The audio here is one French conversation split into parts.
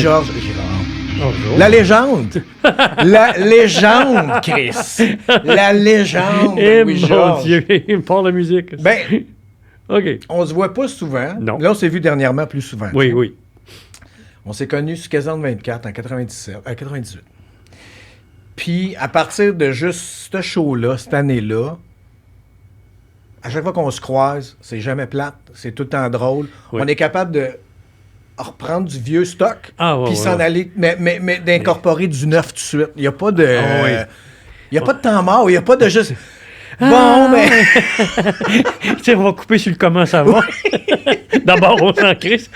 Louis-Georges Girard. La légende. La légende, Chris. La légende de Louis-Georges. Mon Dieu, il me parle de musique. Ben, OK. on se voit pas souvent. Non. Là, on s'est vu dernièrement plus souvent. Oui, oui. On s'est connus sur Kazan 24 en 98. Puis, à partir de juste ce show-là, cette année-là, à chaque fois qu'on se croise, c'est jamais plate, c'est tout le temps drôle. Oui. On est capable de reprendre du vieux stock, puis s'en aller, mais d'incorporer du neuf tout de suite. Il n'y a pas de... Il n'y a pas de temps mort, il n'y a pas de juste... Bon, mais... Tu sais, on va couper sur le comment ça va. D'abord, on s'en crisse.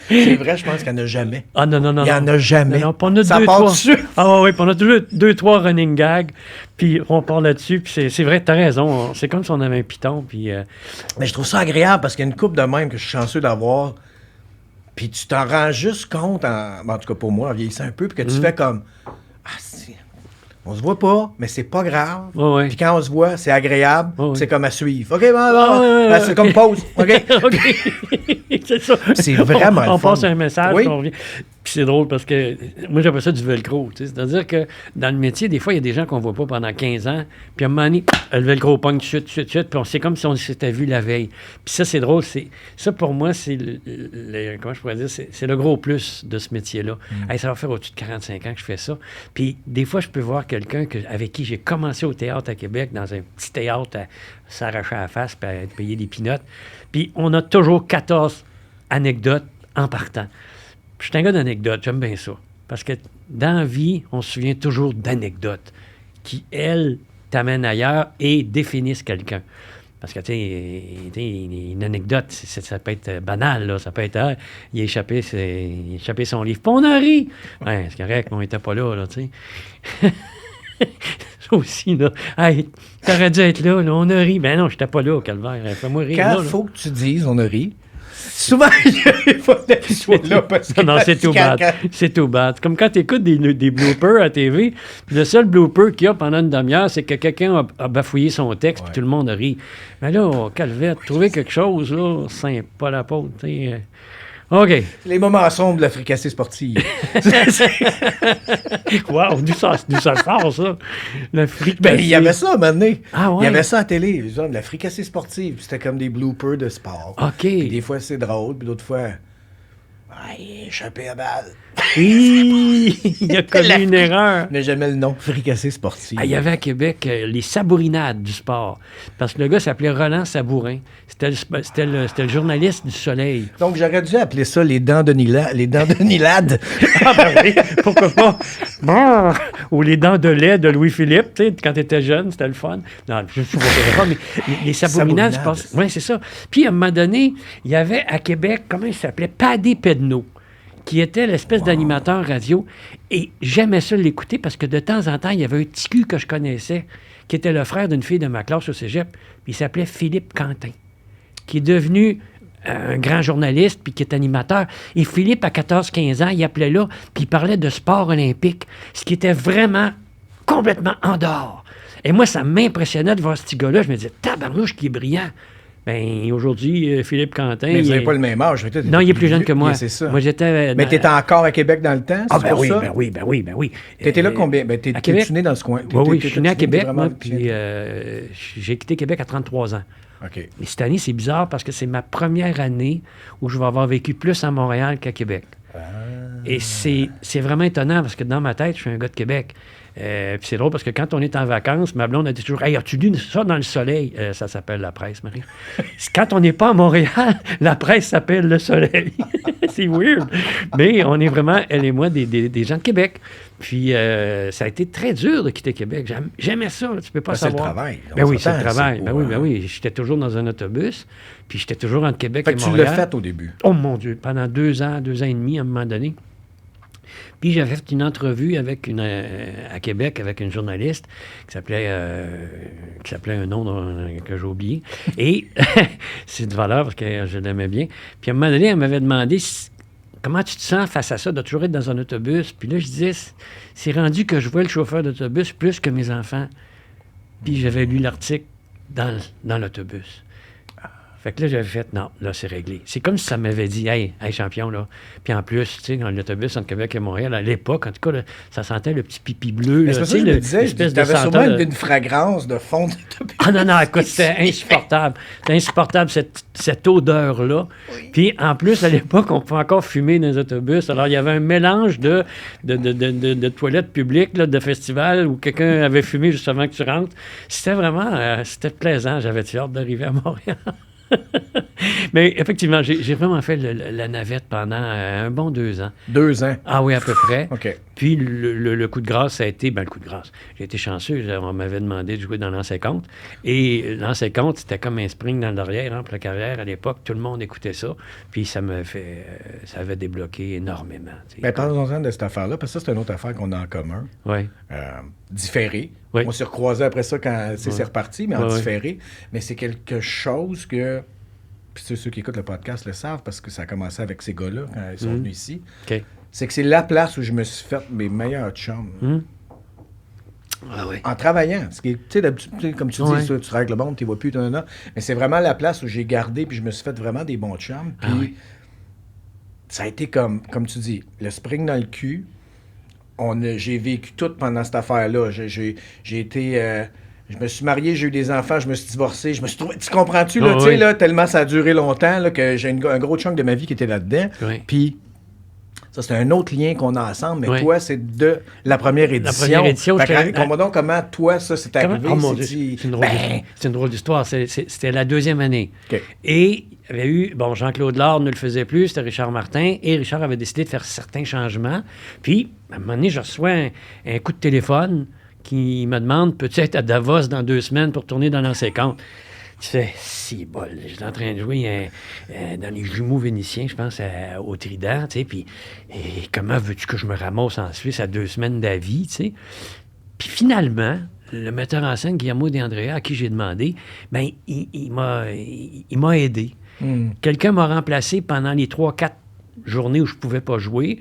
C'est vrai, je pense qu'il n'y en a jamais. Ah non. Il n'y en a jamais. Non, on a ça deux, part trois. dessus. Ah oui, puis on a toujours 2-3 running gags, puis on part là-dessus, puis c'est vrai, t'as raison. C'est comme si on avait un piton, puis... Mais je trouve ça agréable, parce qu'il y a une couple de même que je suis chanceux d'avoir, puis tu t'en rends juste compte, en tout cas pour moi, en vieillissant un peu, puis que tu fais comme... Ah, si, on se voit pas, mais c'est pas grave. Ouais. Puis quand on se voit, c'est agréable, c'est comme à suivre. OK, c'est comme pause. OK. C'est ça. C'est vraiment on le fun. passe un message, Oui. on revient. Puis c'est drôle parce que moi, j'appelle ça du velcro. C'est-à-dire que dans le métier, des fois, il y a des gens qu'on voit pas pendant 15 ans. Puis à un moment donné, le velcro pogne tout de suite. Puis c'est comme si on s'était vu la veille. Puis ça, c'est drôle. Ça, pour moi, c'est comment je pourrais dire? C'est le gros plus de ce métier-là. Hey, ça va faire au-dessus de 45 ans que je fais ça. Puis des fois, je peux voir quelqu'un avec qui j'ai commencé au théâtre à Québec, dans un petit théâtre à s'arracher à la face puis à payer des pinottes. Puis on a toujours 14 anecdotes en partant. Je suis un gars d'anecdotes, j'aime bien ça. Parce que dans la vie, on se souvient toujours d'anecdotes qui, elles, t'amènent ailleurs et définissent quelqu'un. Parce que, tu sais, une anecdote, ça peut être banal, là. Ça peut être, il a échappé son livre. Puis on en rit. Ouais, c'est correct, mais on n'était pas là, tu sais. Ça aussi, là. Hey, t'aurais dû être là, on a ri. Ben non, j'étais pas là au calvaire. Fais-moi rire. Quand il faut que tu dises, on a ri. Souvent, il faut que tu sois là parce que... Non, c'est tout bad. C'est tout bad. Comme quand tu écoutes des bloopers à TV, puis le seul blooper qu'il y a pendant une demi-heure, c'est que quelqu'un a bafouillé son texte, puis tout le monde rit. Mais là, Calvette, trouver quelque chose, là, c'est pas la peau, tu sais. OK. Les moments sombres de la fricassée sportive. Wow, d'où ça sort, ça? La fricassée. Ben, il y avait ça, à un moment donné. Ah ouais? Il y avait ça à la télé, de la fricassée sportive. C'était comme des bloopers de sport. OK. Puis des fois, c'est drôle, puis d'autres fois... échappé à balle. Il a commis une erreur. Mais j'aimais le nom, fricassée sportive. Il y avait à Québec les sabourinades du sport. Parce que le gars s'appelait Roland Sabourin. C'était le journaliste du Soleil. Donc, j'aurais dû appeler ça les dents de Nilade. Ah ben oui, pourquoi pas? Bon. Ou les dents de lait de Louis-Philippe, tu sais, quand tu étais jeune, c'était le fun. Non, je ne me pas, mais les sabourinades, oui, c'est ça. Puis, à un moment donné, il y avait à Québec, comment il s'appelait? Paddy Pedneau, qui était l'espèce d'animateur radio. Et j'aimais ça l'écouter parce que de temps en temps, il y avait un petit cul que je connaissais, qui était le frère d'une fille de ma classe au cégep. Puis il s'appelait Philippe Quentin, qui est devenu un grand journaliste, puis qui est animateur. Et Philippe, à 14-15 ans, il appelait là, puis il parlait de sport olympique, ce qui était vraiment complètement en dehors. Et moi, ça m'impressionnait de voir ce petit gars-là. Je me disais, tabarnouche, qui est brillant. Bien, aujourd'hui, Philippe Quentin... Mais vous n'avez pas le même âge. Non, il est plus jeune que moi. C'est ça. Moi, j'étais... Mais tu étais encore à Québec dans le temps, c'est pour ça? Ben oui. Tu étais là combien? Ben, t'es-tu né dans ce coin? Oui, je suis né à Québec, moi, puis j'ai quitté Québec à 33 ans. OK. Et cette année, c'est bizarre parce que c'est ma première année où je vais avoir vécu plus à Montréal qu'à Québec. Et c'est vraiment étonnant parce que dans ma tête, je suis un gars de Québec. Puis c'est drôle parce que quand on est en vacances, ma blonde a dit toujours « Hey, as-tu lu ça dans Le Soleil? » Ça s'appelle La Presse, Marie. Quand on n'est pas à Montréal, La Presse s'appelle Le Soleil. C'est weird. Mais on est vraiment, elle et moi, des gens de Québec. Puis ça a été très dur de quitter Québec. J'aimais ça, tu peux pas savoir. C'est le travail. Ben oui, c'est le travail. Ben oui. J'étais toujours dans un autobus, puis j'étais toujours entre Québec et Montréal. Tu l'as fait au début? Oh mon Dieu, pendant 2 ans et demi, à un moment donné. Puis j'avais fait une entrevue à Québec avec une journaliste qui s'appelait un nom que j'ai oublié. Et c'est de valeur parce que je l'aimais bien. Puis à un moment donné, elle m'avait demandé comment tu te sens face à ça, de toujours être dans un autobus. Puis là, je disais, c'est rendu que je vois le chauffeur d'autobus plus que mes enfants. Puis j'avais lu l'article dans l'autobus. Fait que là, j'avais fait, non, là, c'est réglé. C'est comme si ça m'avait dit, hey, champion, là. Puis en plus, tu sais, dans l'autobus entre Québec et Montréal, à l'époque, en tout cas, là, ça sentait le petit pipi bleu. Mais c'est là, pour ça que je me disais, tu avais sûrement une fragrance de fond d'autobus. Ah non, écoute, c'était insupportable. C'était insupportable, cette odeur-là. Oui. Puis en plus, à l'époque, on pouvait encore fumer dans les autobus. Alors, il y avait un mélange de toilettes publiques, là, de festivals où quelqu'un avait fumé juste avant que tu rentres. C'était vraiment, c'était plaisant. J'avais hâte d'arriver à Montréal. Mais effectivement, j'ai vraiment fait la navette pendant un bon 2 ans. 2 ans? Ah oui, à peu près. OK. Puis le coup de grâce, ça a été... le coup de grâce. J'ai été chanceux. On m'avait demandé de jouer dans l'an 50. Et l'an 50, c'était comme un spring dans l'arrière, pour la carrière. À l'époque, tout le monde écoutait ça. Puis ça avait débloqué énormément. Parlons-en de cette affaire-là, parce que ça, c'est une autre affaire qu'on a en commun. Oui. Différé. Oui. On s'est recroisés après ça quand c'est reparti, mais en différé. Mais c'est quelque chose que... Puis ceux qui écoutent le podcast le savent, parce que ça a commencé avec ces gars-là quand ils sont venus ici. Okay. C'est que c'est la place où je me suis fait mes meilleurs chums. Ah oui. En travaillant. Ce qui est, tu sais, d'habitude, comme tu dis, tu travailles avec le monde, tu ne vois plus, mais c'est vraiment la place où j'ai gardé, puis je me suis fait vraiment des bons chums. Puis ça a été comme tu dis, le spring dans le cul. J'ai vécu tout pendant cette affaire-là. J'ai été... je me suis marié, j'ai eu des enfants, je me suis divorcé, je me suis trouvé... Tu comprends-tu, là, tu sais, là, tellement ça a duré longtemps, là, que j'ai un gros chunk de ma vie qui était là-dedans. Puis, ça, c'est un autre lien qu'on a ensemble, mais toi, c'est de la première édition. La première édition, donc, comment, toi, ça, c'est arrivé? Oh mon Dieu, c'est une drôle d'histoire. C'était la 2e année. Okay. Et il y avait eu... Bon, Jean-Claude Lard ne le faisait plus, c'était Richard Martin, et Richard avait décidé de faire certains changements. Puis, à un moment donné, je reçois un coup de téléphone qui me demande, peux-tu être à Davos dans 2 semaines pour tourner dans l'an 50? Tu fais, si bol, j'étais en train de jouer dans les Jumeaux vénitiens, je pense, au Trident, tu sais, puis comment veux-tu que je me ramasse en Suisse à 2 semaines d'avis, tu sais? Puis finalement, le metteur en scène, Guillermo De Andrea, à qui j'ai demandé, bien, il m'a aidé. Quelqu'un m'a remplacé pendant les 3-4 journées où je ne pouvais pas jouer.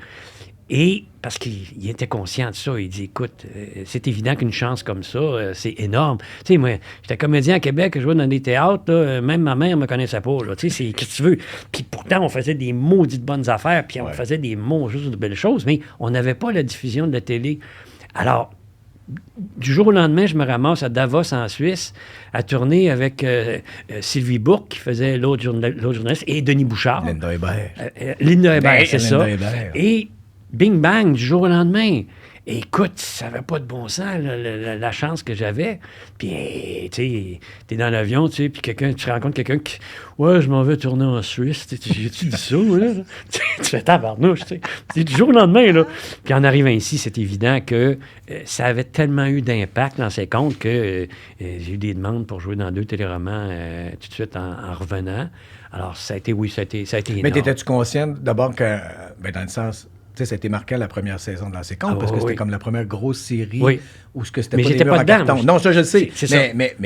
Et parce qu'il était conscient de ça, il dit, écoute, c'est évident qu'une chance comme ça, c'est énorme. Tu sais, moi, j'étais comédien à Québec, je jouais dans des théâtres, là, même ma mère me connaissait pas, là, tu sais, c'est qu'est-ce que tu veux. Puis pourtant, on faisait des maudites bonnes affaires, puis on faisait des mots, juste de belles choses, mais on n'avait pas la diffusion de la télé. Alors, du jour au lendemain, je me ramasse à Davos, en Suisse, à tourner avec Sylvie Bourque, qui faisait l'autre journaliste, et Denis Bouchard. Linda Hébert. Linda Hébert, c'est ça. Hébert. Et bing bang, du jour au lendemain. Et écoute, ça n'avait pas de bon sens, la chance que j'avais. Puis, tu sais, t'es dans l'avion, tu sais, puis tu rencontres quelqu'un qui... Ouais, je m'en vais tourner en Suisse. J'ai-tu dit ça, là? Tu fais tabarnouche, tu sais. C'est du jour au lendemain, là. Puis en arrivant ici, c'est évident que ça avait tellement eu d'impact dans ces comptes que j'ai eu des demandes pour jouer dans 2 téléromans tout de suite en revenant. Alors, ça a été énorme. Mais t'étais-tu conscient d'abord que, dans le sens... Tu sais, ça a été marquant la première saison de l'an 50 parce que c'était comme la première grosse série où c'était mais pas j'étais des murs pas en dedans. carton. Non, ça, je le sais. Mais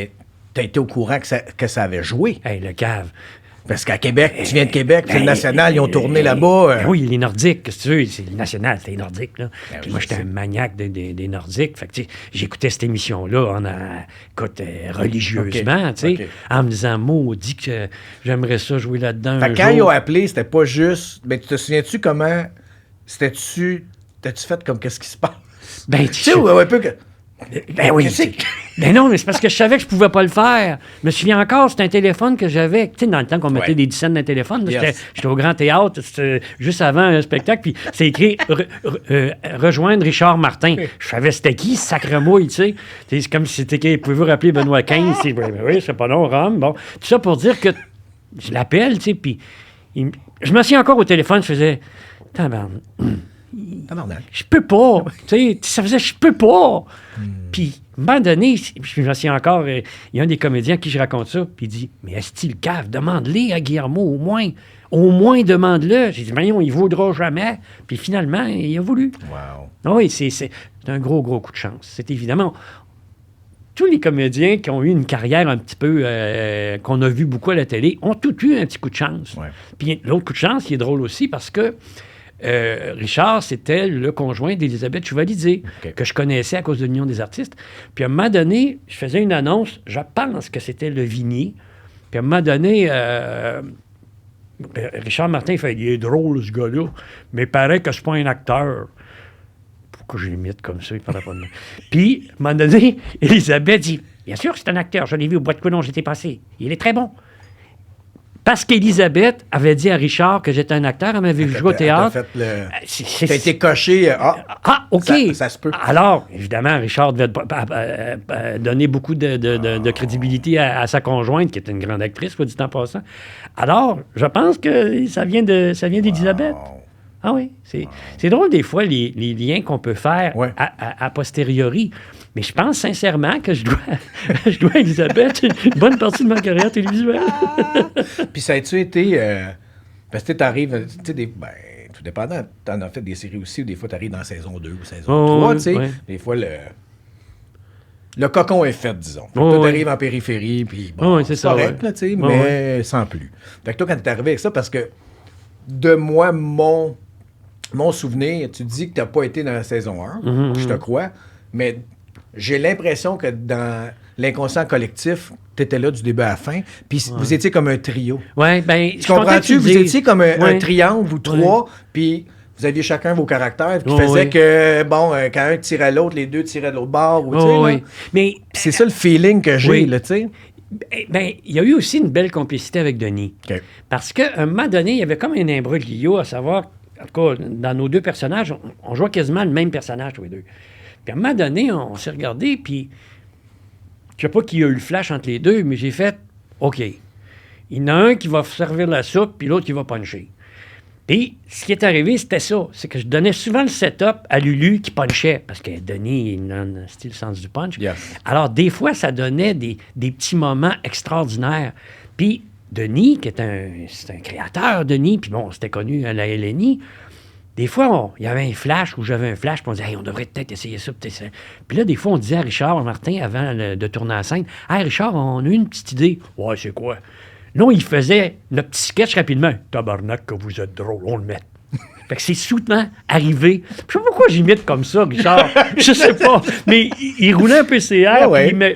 tu as été au courant que ça avait joué. Hey, le cave. Parce qu'à Québec, tu viens de Québec, c'est le National, ils ont tourné là-bas. Oui, les Nordiques, qu'est-ce que tu veux, c'est le National, c'était les Nordiques, là. Puis moi, j'étais un maniaque des Nordiques. Fait que, j'écoutais cette émission-là, religieusement, tu sais, en me disant, maudit que j'aimerais ça jouer là-dedans. Fait que quand ils ont appelé, c'était pas juste. Ben, tu te souviens-tu comment. T'as-tu fait comme qu'est-ce qui se passe? Ben, tu sais, un peu que. Ben oui. Ben non, mais c'est parce que je savais que je pouvais pas le faire. Je me souviens encore, c'était un téléphone que j'avais. Tu sais, dans le temps qu'on mettait des dizaines dans le téléphone, j'étais au Grand Théâtre, c'était juste avant un spectacle, puis c'est écrit rejoindre Richard Martin. Je savais c'était qui, sacremouille, tu sais. C'est comme si c'était écrit, pouvez-vous rappeler Benoît XV? Oui, c'est pas long, Rome. Bon, tout ça pour dire que je l'appelle, tu sais, puis je me souviens encore au téléphone, je faisais. Je peux pas. Tu sais, ça faisait je peux pas. Puis, à un moment donné, je me souviens encore, il y a un des comédiens à qui je raconte ça, puis il dit, mais est-ce le cave? Demande-le à Guillermo, au moins. Au moins, demande-le. J'ai dit, voyons, il ne vaudra jamais. Puis finalement, il a voulu. Wow. Oui, c'est un gros coup de chance. C'est évidemment... Tous les comédiens qui ont eu une carrière un petit peu, qu'on a vu beaucoup à la télé, ont tous eu un petit coup de chance. Ouais. Puis l'autre coup de chance, qui est drôle aussi, parce que Richard, c'était le conjoint d'Élisabeth Chevalier, que je connaissais à cause de l'Union des artistes. Puis à un moment donné, je faisais une annonce, je pense que c'était Le Vignier, Puis à un moment donné, Richard Martin, il fait, il est drôle, ce gars-là, mais il paraît que c'est pas un acteur. Pourquoi je l'imite comme ça? Il paraît pas de moi. Puis, à un moment donné, Elisabeth dit, bien sûr, c'est un acteur, je l'ai vu au Bois de Coulon, j'étais passé. Il est très bon. Parce qu'Élisabeth avait dit à Richard que j'étais un acteur, elle m'avait vu jouer au théâtre. T'as été coché. OK. Ça se peut. Alors, évidemment, Richard devait donner beaucoup de crédibilité à sa conjointe, qui est une grande actrice, soit dit en passant. Alors, je pense que ça vient d'Élisabeth. Wow. Ah oui, c'est drôle des fois les liens qu'on peut faire a posteriori. Mais je pense sincèrement que je dois à Elisabeth une bonne partie de ma carrière télévisuelle. Puis ça a-tu été... parce que tu arrives... Tu sais, tout dépendant. Tu en as fait des séries aussi, ou des fois tu arrives dans saison 2 ou saison 3, tu sais. Des fois, le cocon est fait, disons. Toi, tu arrives en périphérie, puis bon, c'est correct, là, tu sais, mais sans plus. Fait que toi, quand tu es arrivé avec ça, parce que de moi, mon souvenir, tu dis que tu n'as pas été dans la saison 1, je te crois, mais j'ai l'impression que dans l'inconscient collectif, tu étais là du début à la fin, puis vous étiez comme un trio. Oui, bien, tu comprends-tu? Vous étiez comme un triangle, vous trois, puis vous aviez chacun vos caractères qui faisaient que, bon, quand un tirait l'autre, les deux tiraient de l'autre bord. Mais c'est ça le feeling que j'ai, là, tu sais. Bien, il y a eu aussi une belle complicité avec Denis. Okay. Parce qu'à un moment donné, il y avait comme un imbroglio, à savoir, en tout cas, dans nos deux personnages, on jouait quasiment le même personnage, tous les deux. Puis à un moment donné, on s'est regardé, puis je sais pas qui a eu le flash entre les deux, mais j'ai fait, OK, il y en a un qui va servir la soupe, puis l'autre qui va puncher. Puis, ce qui est arrivé, c'était ça. C'est que je donnais souvent le setup à Lulu qui punchait, parce que Denis, il a le sens du punch. Yes. Alors, des fois, ça donnait des petits moments extraordinaires. Puis, Denis, c'est un créateur, Denis, puis bon, c'était connu à la LNI. Des fois, il y avait un flash, ou j'avais un flash, puis on disait, hey, on devrait peut-être essayer ça, peut-être ça. Puis là, des fois, on disait à Richard Martin, avant de tourner la scène, hey, Richard, on a eu une petite idée. Ouais, c'est quoi? Là, il faisait notre petit sketch rapidement. Tabarnak, que vous êtes drôle, on le met. Fait que c'est soudainement arrivé. Je sais pas pourquoi j'imite comme ça, Richard. Je sais pas. Mais il roulait un peu ses airs,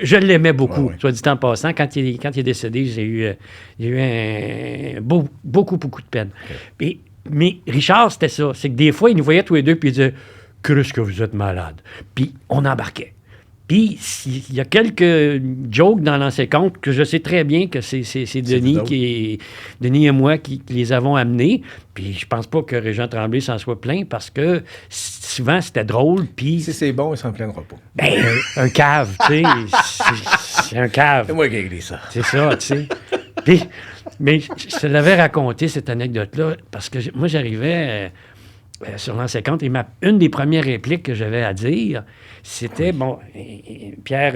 je l'aimais beaucoup. Soit dit en passant, quand il est décédé, j'ai eu beaucoup de peine. Okay. Mais Richard, c'était ça. C'est que des fois, il nous voyait tous les deux, puis il disait « Qu'est-ce que vous êtes malade? » Puis on embarquait. Puis, il y a quelques jokes dans l'ancien compte que je sais très bien que c'est Denis et moi qui les avons amenés. Puis, je pense pas que Régent Tremblay s'en soit plaint parce que souvent, c'était drôle. Puis, si c'est bon, il s'en plaindra pas. Ben, un cave, tu sais. C'est un cave. C'est moi qui ai écrit ça. C'est ça, tu sais. Puis, mais je te l'avais raconté, cette anecdote-là, parce que moi, j'arrivais sur l'ancien compte et une des premières répliques que j'avais à dire, c'était, Pierre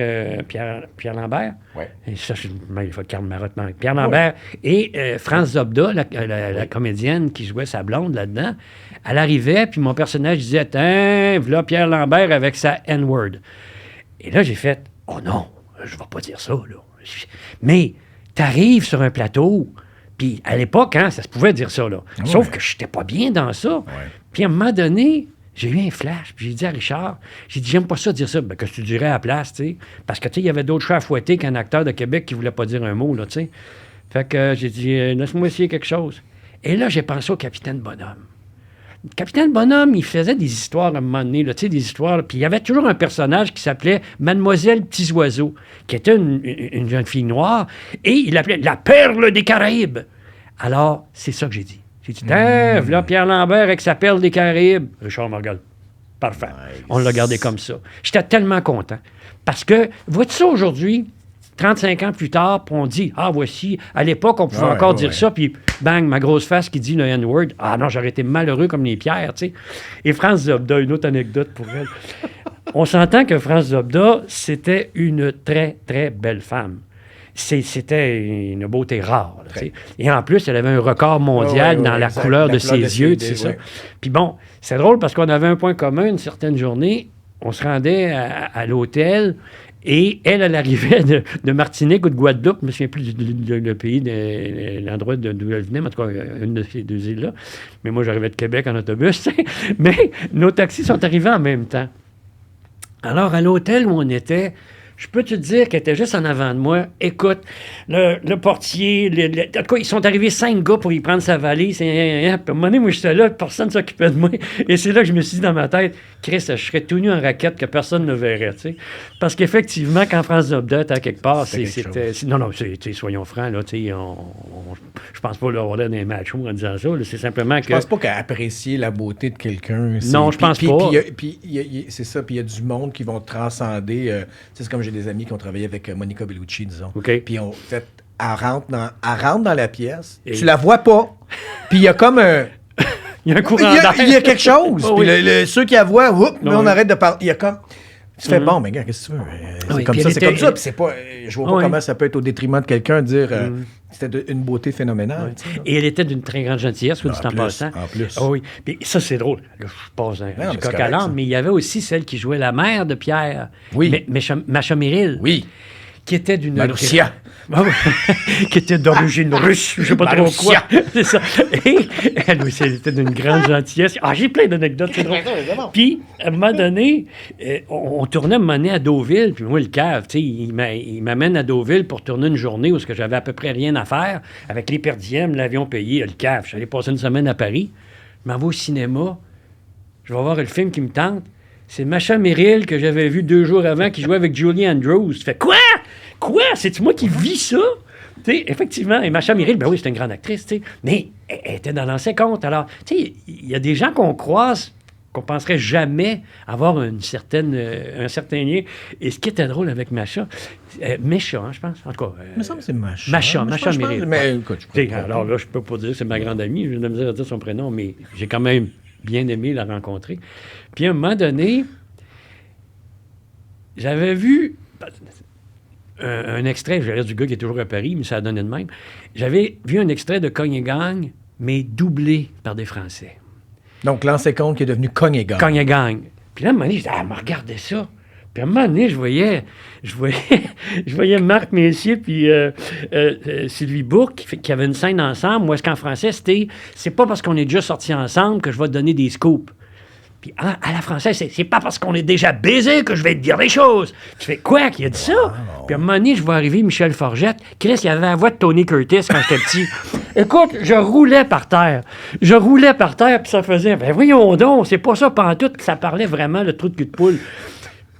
Lambert. Oui. Et ça, il faut Karl Marotte. Pierre Lambert et France Zobda, la comédienne qui jouait sa blonde là-dedans, elle arrivait, puis mon personnage disait, tiens, voilà Pierre Lambert avec sa N-word. Et là, j'ai fait, oh non, je vais pas dire ça, là. Mais t'arrives sur un plateau, puis à l'époque, ça se pouvait dire ça, là. Sauf que j'étais pas bien dans ça. Ouais. Puis à un moment donné, j'ai eu un flash, puis j'ai dit à Richard, j'aime pas ça dire ça, qu'est-ce que tu dirais à la place, tu sais? Parce que, tu sais, il y avait d'autres chats à fouetter qu'un acteur de Québec qui voulait pas dire un mot, là, tu sais. Fait que j'ai dit, laisse-moi essayer quelque chose. Et là, j'ai pensé au Capitaine Bonhomme. Le Capitaine Bonhomme, il faisait des histoires à un moment donné, là, tu sais, des histoires, puis il y avait toujours un personnage qui s'appelait Mademoiselle Petits Oiseaux, qui était une jeune fille noire, et il l'appelait la perle des Caraïbes. Alors, c'est ça que j'ai dit. J'ai dit, voilà Pierre Lambert avec sa perle des Caraïbes. Richard me regarde. Parfait. Nice. On l'a gardé comme ça. J'étais tellement content. Parce que, vois-tu ça aujourd'hui, 35 ans plus tard, puis on dit, voici, à l'époque, on pouvait encore dire ça, puis bang, ma grosse face qui dit le N-word. Ah non, j'aurais été malheureux comme les pierres, tu sais. Et France Zobda, une autre anecdote pour elle. On s'entend que France Zobda, c'était une très, très belle femme. C'était une beauté rare. Là, et en plus, elle avait un record mondial dans la couleur de ses yeux. C'est ça. Puis bon, c'est drôle parce qu'on avait un point commun une certaine journée. On se rendait à l'hôtel et elle arrivait de Martinique ou de Guadeloupe. Je ne me souviens plus du pays, de l'endroit d'où elle venait, en tout cas, une de ces deux îles-là. Mais moi, j'arrivais de Québec en autobus. Mais nos taxis sont arrivés en même temps. Alors, à l'hôtel où on était, Je peux te dire qu'elle était juste en avant de moi. Écoute, le portier, en tout cas, ils sont arrivés 5 gars pour y prendre sa valise. Puis à un moment donné, moi, j'étais là, personne ne s'occupait de moi. Et c'est là que je me suis dit dans ma tête, Chris, je serais tout nu en raquette que personne ne verrait, tu sais. Parce qu'effectivement, quand France Update, à quelque part, c'était... Non, soyons francs, là, tu sais, je pense pas l'avoir là dans les matchs en disant ça. Là, c'est simplement que... Je pense pas qu'à apprécier la beauté de quelqu'un... Non, je pense pas. Puis c'est ça, puis il y a du monde qui vont transcender... c'est comme j'ai des amis qui ont travaillé avec Monica Bellucci, disons. OK. Puis elle rentre dans la pièce, tu la vois pas, puis il y a comme un... Il y a un courant d'air. Il y a quelque chose. Oh, puis oui. ceux qui la voient, on arrête de parler. Il y a comme... Tu fais, bon, mais gars, qu'est-ce que tu veux? C'est comme ça, c'est comme ça. Puis c'est pas... Je vois pas comment ça peut être au détriment de quelqu'un de dire... C'était une beauté phénoménale. Ouais. Et elle était d'une très grande gentillesse, soit dit en passant. En plus. Oh, oui. Puis ça, c'est drôle. Là, je passe un coq à l'âne, mais il y avait aussi celle qui jouait la mère de Pierre. Oui. Macha Merrill. Oui. Qui était d'une... Marussia. Qui était d'origine russe, je sais pas trop quoi. C'est ça. Et elle aussi, elle était d'une grande gentillesse. Ah, j'ai plein d'anecdotes, c'est drôle. Puis, à un moment donné, on tournait un moment donné à Deauville, puis moi, le cave, tu sais, il m'amène à Deauville pour tourner une journée où j'avais à peu près rien à faire, avec les per diem, l'avion payé, le cave. Je suis allé passer une semaine à Paris. Je m'en vais au cinéma. Je vais voir le film qui me tente. C'est Macha Merrill que j'avais vu 2 jours avant qui jouait avec Julie Andrews. Tu fais quoi? Quoi? C'est-tu moi qui vis ça? T'sais, effectivement, et Macha Merrill, ben oui, c'est une grande actrice, t'sais, mais elle était dans l'ancien compte. Alors, tu sais, il y a des gens qu'on croise qu'on penserait jamais avoir un certain lien. Et ce qui était drôle avec Macha, Mécha, hein, je pense, en tout cas. Il me semble que c'est Macha. Macha Merrill. Mais écoute, alors là, je peux pas dire que c'est ma grande amie, je vais me dire son prénom, mais j'ai quand même bien aimé la rencontrer. Puis à un moment donné, j'avais vu un extrait, je reste du gars qui est toujours à Paris, mais ça a donné de même. J'avais vu un extrait de Cogne et Gagne, mais doublé par des Français. Donc, l'ancien compte qui est devenu Cogne et Gagne. Cogne et Gagne. Puis là, à un moment donné, je disais, regardez ça. Puis à un moment donné, je voyais Marc Messier puis Sylvie Bourque qui avaient une scène ensemble. Moi, est-ce qu'en français, c'est pas parce qu'on est déjà sortis ensemble que je vais te donner des scoops. Puis à la française, c'est pas parce qu'on est déjà baisés que je vais te dire des choses. Tu fais quoi qui a dit ça? Puis à un moment donné, je vois arriver Michel Forgette. Chris, il avait la voix de Tony Curtis quand j'étais petit. Écoute, je roulais par terre. Puis ça faisait, ben voyons donc, c'est pas ça pantoute. Puis ça parlait vraiment le trou de cul de poule.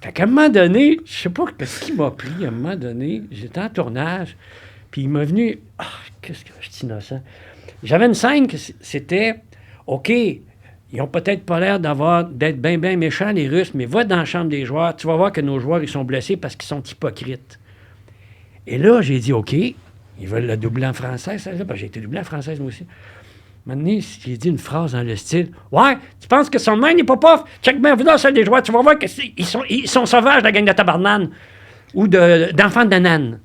Fait qu'à un moment donné, je sais pas ce qui m'a pris. À un moment donné, j'étais en tournage. Puis il m'a venu... Ah, qu'est-ce que je suis innocent. J'avais une scène que c'était... OK... Ils n'ont peut-être pas l'air d'être bien méchants, les Russes, mais va dans la chambre des joueurs. Tu vas voir que nos joueurs, ils sont blessés parce qu'ils sont hypocrites. Et là, j'ai dit, OK, ils veulent le doubler en français, ça. Ben, j'ai été doublé en française, moi aussi. Maintenant, j'ai dit une phrase dans le style, « Ouais, tu penses que son main n'est pas pauvre? Check bien, va dans celle des joueurs. Tu vas voir qu'ils sont sauvages, la gang de tabarnane. Ou d'enfants de nanan. »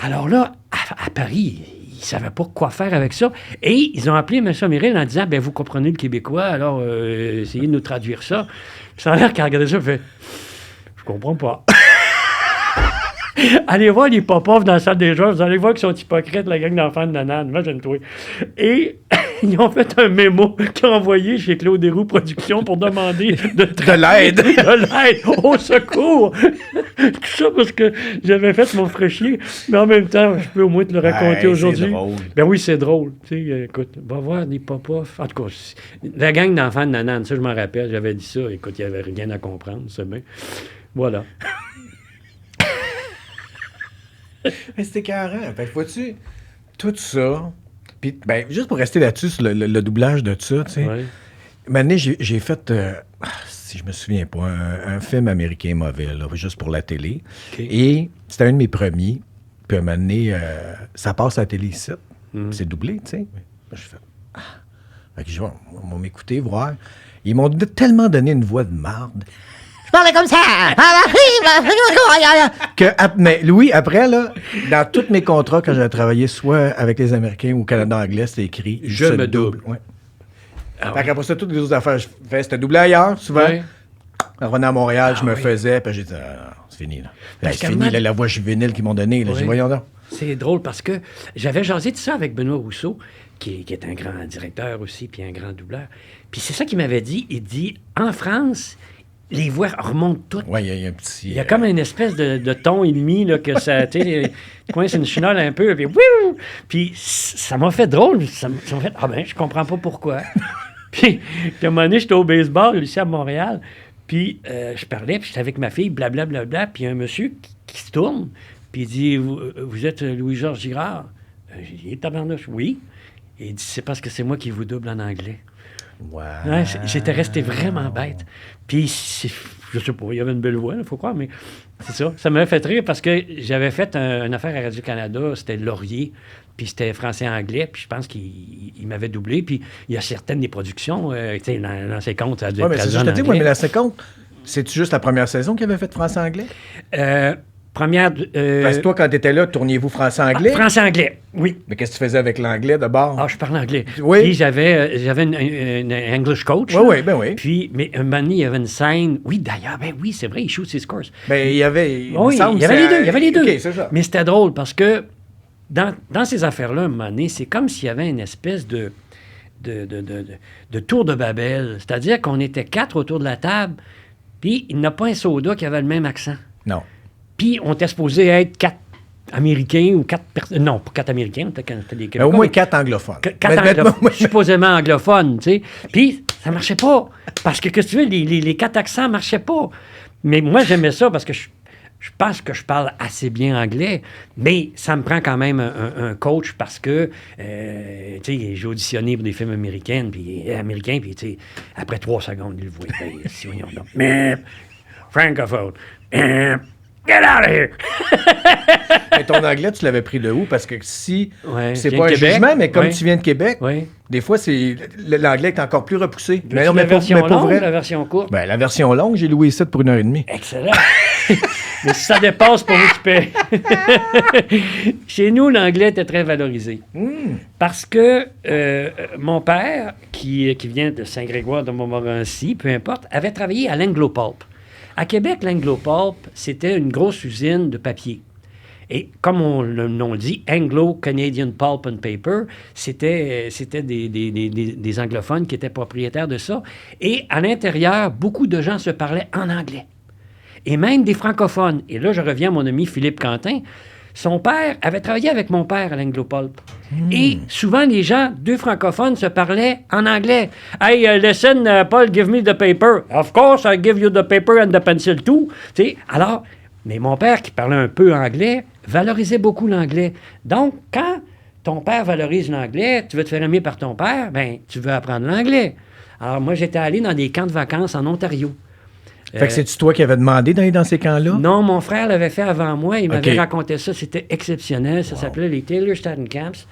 Alors là, à Paris... Ils ne savaient pas quoi faire avec ça. Et ils ont appelé M. Merrill en disant, vous comprenez le québécois, alors essayez de nous traduire ça. Puis ça a l'air qu'à regarder ça, fait, je comprends pas. Allez voir les pop-offs dans la salle des joueurs, vous allez voir qu'ils sont hypocrites, la gang d'enfants de nanan. Imagine-toi. Et ils ont fait un mémo qu'ils ont envoyé chez Claude Desroux Productions pour demander de l'aide. De l'aide, au secours. Tout ça parce que j'avais fait mon fraîchier, mais en même temps, je peux au moins te le raconter aujourd'hui. C'est drôle. Ben oui, c'est drôle. Tu sais, écoute, va voir des pop-offs. En tout cas, la gang d'enfants de nanan, ça, je m'en rappelle, j'avais dit ça. Écoute, il n'y avait rien à comprendre, c'est bien. Voilà. Mais c'était carré. Fait que vois-tu, tout ça, puis juste pour rester là-dessus, sur le doublage de ça, tu sais, maintenant, j'ai fait, si je me souviens pas, un film américain mauvais, là, juste pour la télé. Okay. Et c'était un de mes premiers. Puis à un moment donné, ça passe à la télé ici. C'est doublé, tu sais. Je fais, Fait que je vais m'écouter, voir. Ils m'ont tellement donné une voix de marde. Parlais comme ça! Mais Louis, après, là, dans tous mes contrats, quand j'ai travaillé soit avec les Américains ou au Canada anglais, c'était écrit « Je me double ». Ouais. Fait qu'après ça, toutes les autres affaires, c'était doublé ailleurs, souvent. Ouais. En revenant à Montréal, je me faisais, puis j'ai dit c'est fini, là. C'est fini, là, la voix juvénile qu'ils m'ont donnée. J'ai dit, voyons donc. C'est drôle parce que j'avais jasé de ça avec Benoît Rousseau, qui est un grand directeur aussi, puis un grand doubleur. Puis c'est ça qu'il m'avait dit. Il dit, en France... les voix remontent toutes. Oui, il y a un petit... Il y a comme une espèce de ton et demi, là, que ça, tu sais, coince une chenole un peu, puis wouh! Puis ça m'a fait drôle. Ça m'a fait, je comprends pas pourquoi. puis à un moment donné, j'étais au baseball, ici à Montréal, puis je parlais, puis j'étais avec ma fille, blablabla, puis il y a un monsieur qui se tourne, puis il dit, vous êtes Louis-Georges Girard? J'ai dit, tabarnouche, oui. Et il dit, c'est parce que c'est moi qui vous double en anglais. Wow. Ouais, j'étais resté vraiment bête. Puis, je sais pas, il y avait une belle voix, il faut croire, mais c'est ça. Ça m'a fait rire parce que j'avais fait une affaire à Radio-Canada, c'était Laurier, puis c'était français-anglais, puis je pense qu'il m'avait doublé. Puis il y a certaines des productions, tu sais, dans ses comptes, ça a dû être mais c'est juste à dire, mais la 50, c'est-tu juste la première saison qu'il avait fait français-anglais? Première... Parce que toi, quand tu étais là, tourniez-vous français-anglais? Français-anglais, oui. Mais qu'est-ce que tu faisais avec l'anglais d'abord? Je parle anglais. Oui. Puis j'avais une English coach. Oui, oui. Puis, mais un moment donné, il y avait une scène... Oui, d'ailleurs, oui, c'est vrai, il shoot ses scores. Ben, il y avait... Oui, il y avait les deux. OK, c'est ça. Mais c'était drôle parce que dans ces affaires-là, un moment donné, c'est comme s'il y avait une espèce de tour de Babel. C'est-à-dire qu'on était 4 autour de la table, puis il n'y en a pas un soda qui avait le même accent. Non. Puis on était supposé être 4 Américains ou 4 personnes. Non, pas 4 Américains, on était des Québécois. Au moins 4 anglophones. 4 anglophones, supposément anglophones, tu sais. Puis ça marchait pas. Parce que, qu'est-ce que tu veux, les 4 accents marchaient pas. Mais moi, j'aimais ça parce que je pense que je parle assez bien anglais, mais ça me prend quand même un coach parce que, tu sais, j'ai auditionné pour des films américains, puis tu sais, après 3 secondes, il le voit. Si voyons donc. Mais, francophone. Get out of here! Et ton anglais, tu l'avais pris de où? Parce que si, c'est je pas un viens de Québec. jugement, mais comme tu viens de Québec, Oui. des fois, l'anglais est encore plus repoussé. Mais non, mais la version pour longue vrai. ou la version courte? Ben, la version longue, j'ai loué ici pour 1h30. Excellent! Mais si ça dépasse, pour vous qui paie. Chez nous, l'anglais était très valorisé. Parce que mon père, qui vient de Saint-Grégoire de Montmorency, peu importe, avait travaillé à l'Anglo-Pulp. À Québec, l'Anglo-Pulp, c'était une grosse usine de papier. Et comme le nom dit, Anglo-Canadian Pulp and Paper, c'était des anglophones qui étaient propriétaires de ça. Et à l'intérieur, beaucoup de gens se parlaient en anglais. Et même des francophones. Et là, je reviens à mon ami Philippe Quentin. Son père avait travaillé avec mon père à l'Anglo-Pulp. Et souvent, les gens, 2 francophones, se parlaient en anglais. « Hey, listen, Paul, give me the paper. Of course, I give you the paper and the pencil too. » Tu sais, alors, mais mon père, qui parlait un peu anglais, valorisait beaucoup l'anglais. Donc, quand ton père valorise l'anglais, tu veux te faire aimer par ton père, ben tu veux apprendre l'anglais. Alors, moi, j'étais allé dans des camps de vacances en Ontario. Fait que c'est-tu toi qui avais demandé d'aller dans ces camps-là? Non, mon frère l'avait fait avant moi. Il m'avait raconté ça. C'était exceptionnel. Ça s'appelait les Taylor Staten Camps.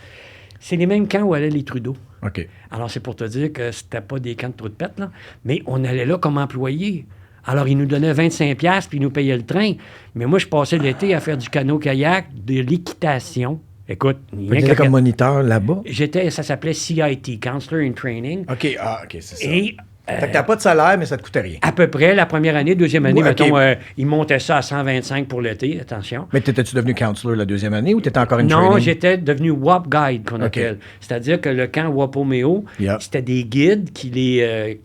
C'est les mêmes camps où allaient les Trudeau. OK. Alors, c'est pour te dire que c'était pas des camps de trou de pète, là. Mais on allait là comme employés. Alors, ils nous donnaient 25$ puis ils nous payaient le train. Mais moi, je passais l'été à faire du canot-kayak, de l'équitation. Écoute, Tu étais comme moniteur là-bas? Ça s'appelait CIT, Counselor in Training. OK, c'est ça. Et fait que t'as pas de salaire, mais ça te coûtait rien. à peu près, la première année, deuxième année, Ouais, mettons, ils montaient ça à 125 pour l'été, attention. Mais t'étais-tu devenu counselor la deuxième année ou t'étais encore une training? Non, j'étais devenu WAP Guide, qu'on appelle. C'est-à-dire que le camp Wapomeo, c'était des guides qui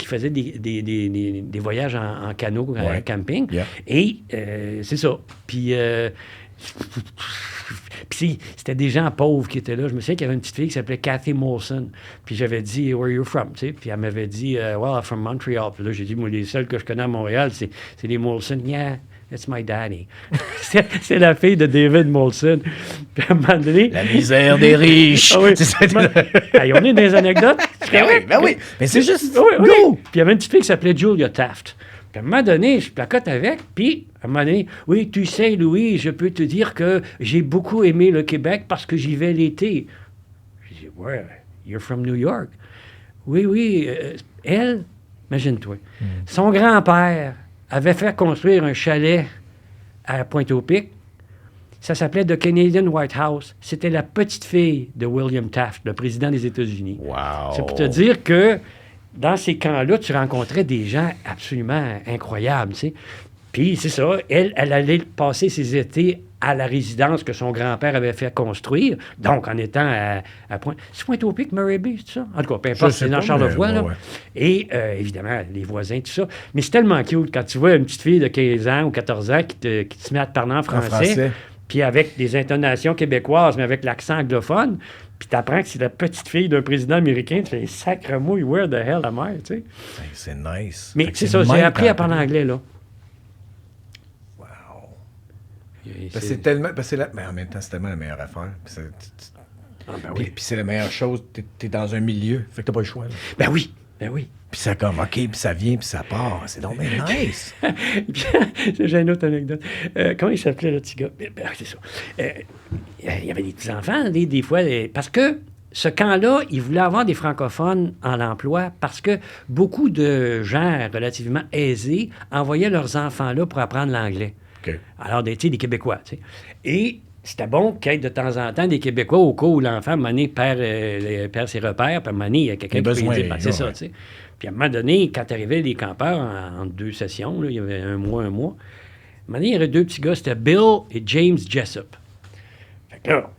faisaient des voyages en canot, camping. Et c'est ça. Puis... Puis c'était des gens pauvres qui étaient là. Je me souviens qu'il y avait une petite fille qui s'appelait Kathy Molson. Puis j'avais dit, Where are you from? Tu sais? Puis elle m'avait dit, Well, I'm from Montreal. Puis là, j'ai dit, moi, les seuls que je connais à Montréal, c'est les Molson. Yeah, that's my daddy. c'est la fille de David Molson. Puis à un moment donné... La misère des riches. Ah oui. C'est ça. Hey, on est dans des anecdotes. Ben oui. Mais c'est juste... Oui. Puis il y avait une petite fille qui s'appelait Julia Taft. Puis à un moment donné, je placote avec, puis à un moment donné, oui, tu sais, Louis, je peux te dire que j'ai beaucoup aimé le Québec parce que j'y vais l'été. Je dis, ouais, you're from New York. Oui, elle, imagine-toi, son grand-père avait fait construire un chalet à Pointe-au-Pic. Ça s'appelait The Canadian White House. C'était la petite fille de William Taft, le président des États-Unis. Wow! C'est pour te dire que dans ces camps-là, tu rencontrais des gens absolument incroyables, tu sais. Puis, c'est ça, elle allait passer ses étés à la résidence que son grand-père avait fait construire, donc en étant à Pointe... C'est Pointe-au-Pic, Murray Bay, c'est ça? En tout cas, peu importe, c'est dans Charlevoix, là. Ouais. Et évidemment, les voisins, tout ça. Mais c'est tellement cute quand tu vois une petite fille de 15 ans ou 14 ans qui te met à te parler en français. Puis avec des intonations québécoises, mais avec l'accent anglophone, puis t'apprends que c'est la petite fille d'un président américain, tu fais « Sacre mouille, where the hell am I? » tu sais. C'est nice. Mais c'est ça, j'ai appris à parler anglais, là. Wow. C'est tellement... mais en même temps, c'est tellement la meilleure affaire. Puis c'est la meilleure chose, t'es dans un milieu, fait que t'as pas le choix. Là. Ben oui. Puis ça comme, OK, puis ça vient, puis ça part. C'est donc bien nice. J'ai une autre anecdote. Comment il s'appelait, le petit gars? C'est ça. Il y avait des petits-enfants, des fois, parce que ce camp-là, il voulait avoir des francophones en emploi parce que beaucoup de gens relativement aisés envoyaient leurs enfants là pour apprendre l'anglais. Okay. Alors, des Québécois, tu sais. Et c'était bon qu'il y ait de temps en temps des Québécois au cas où l'enfant, à un moment donné, perd ses repères, puis à un moment donné, il y a quelqu'un qui peut lui dire, c'est ça, tu sais. Puis à un moment donné, quand arrivaient les campeurs en 2 sessions, là, il y avait un mois, à un moment donné, il y avait 2 petits gars, c'était Bill et James Jessup. Fait que là,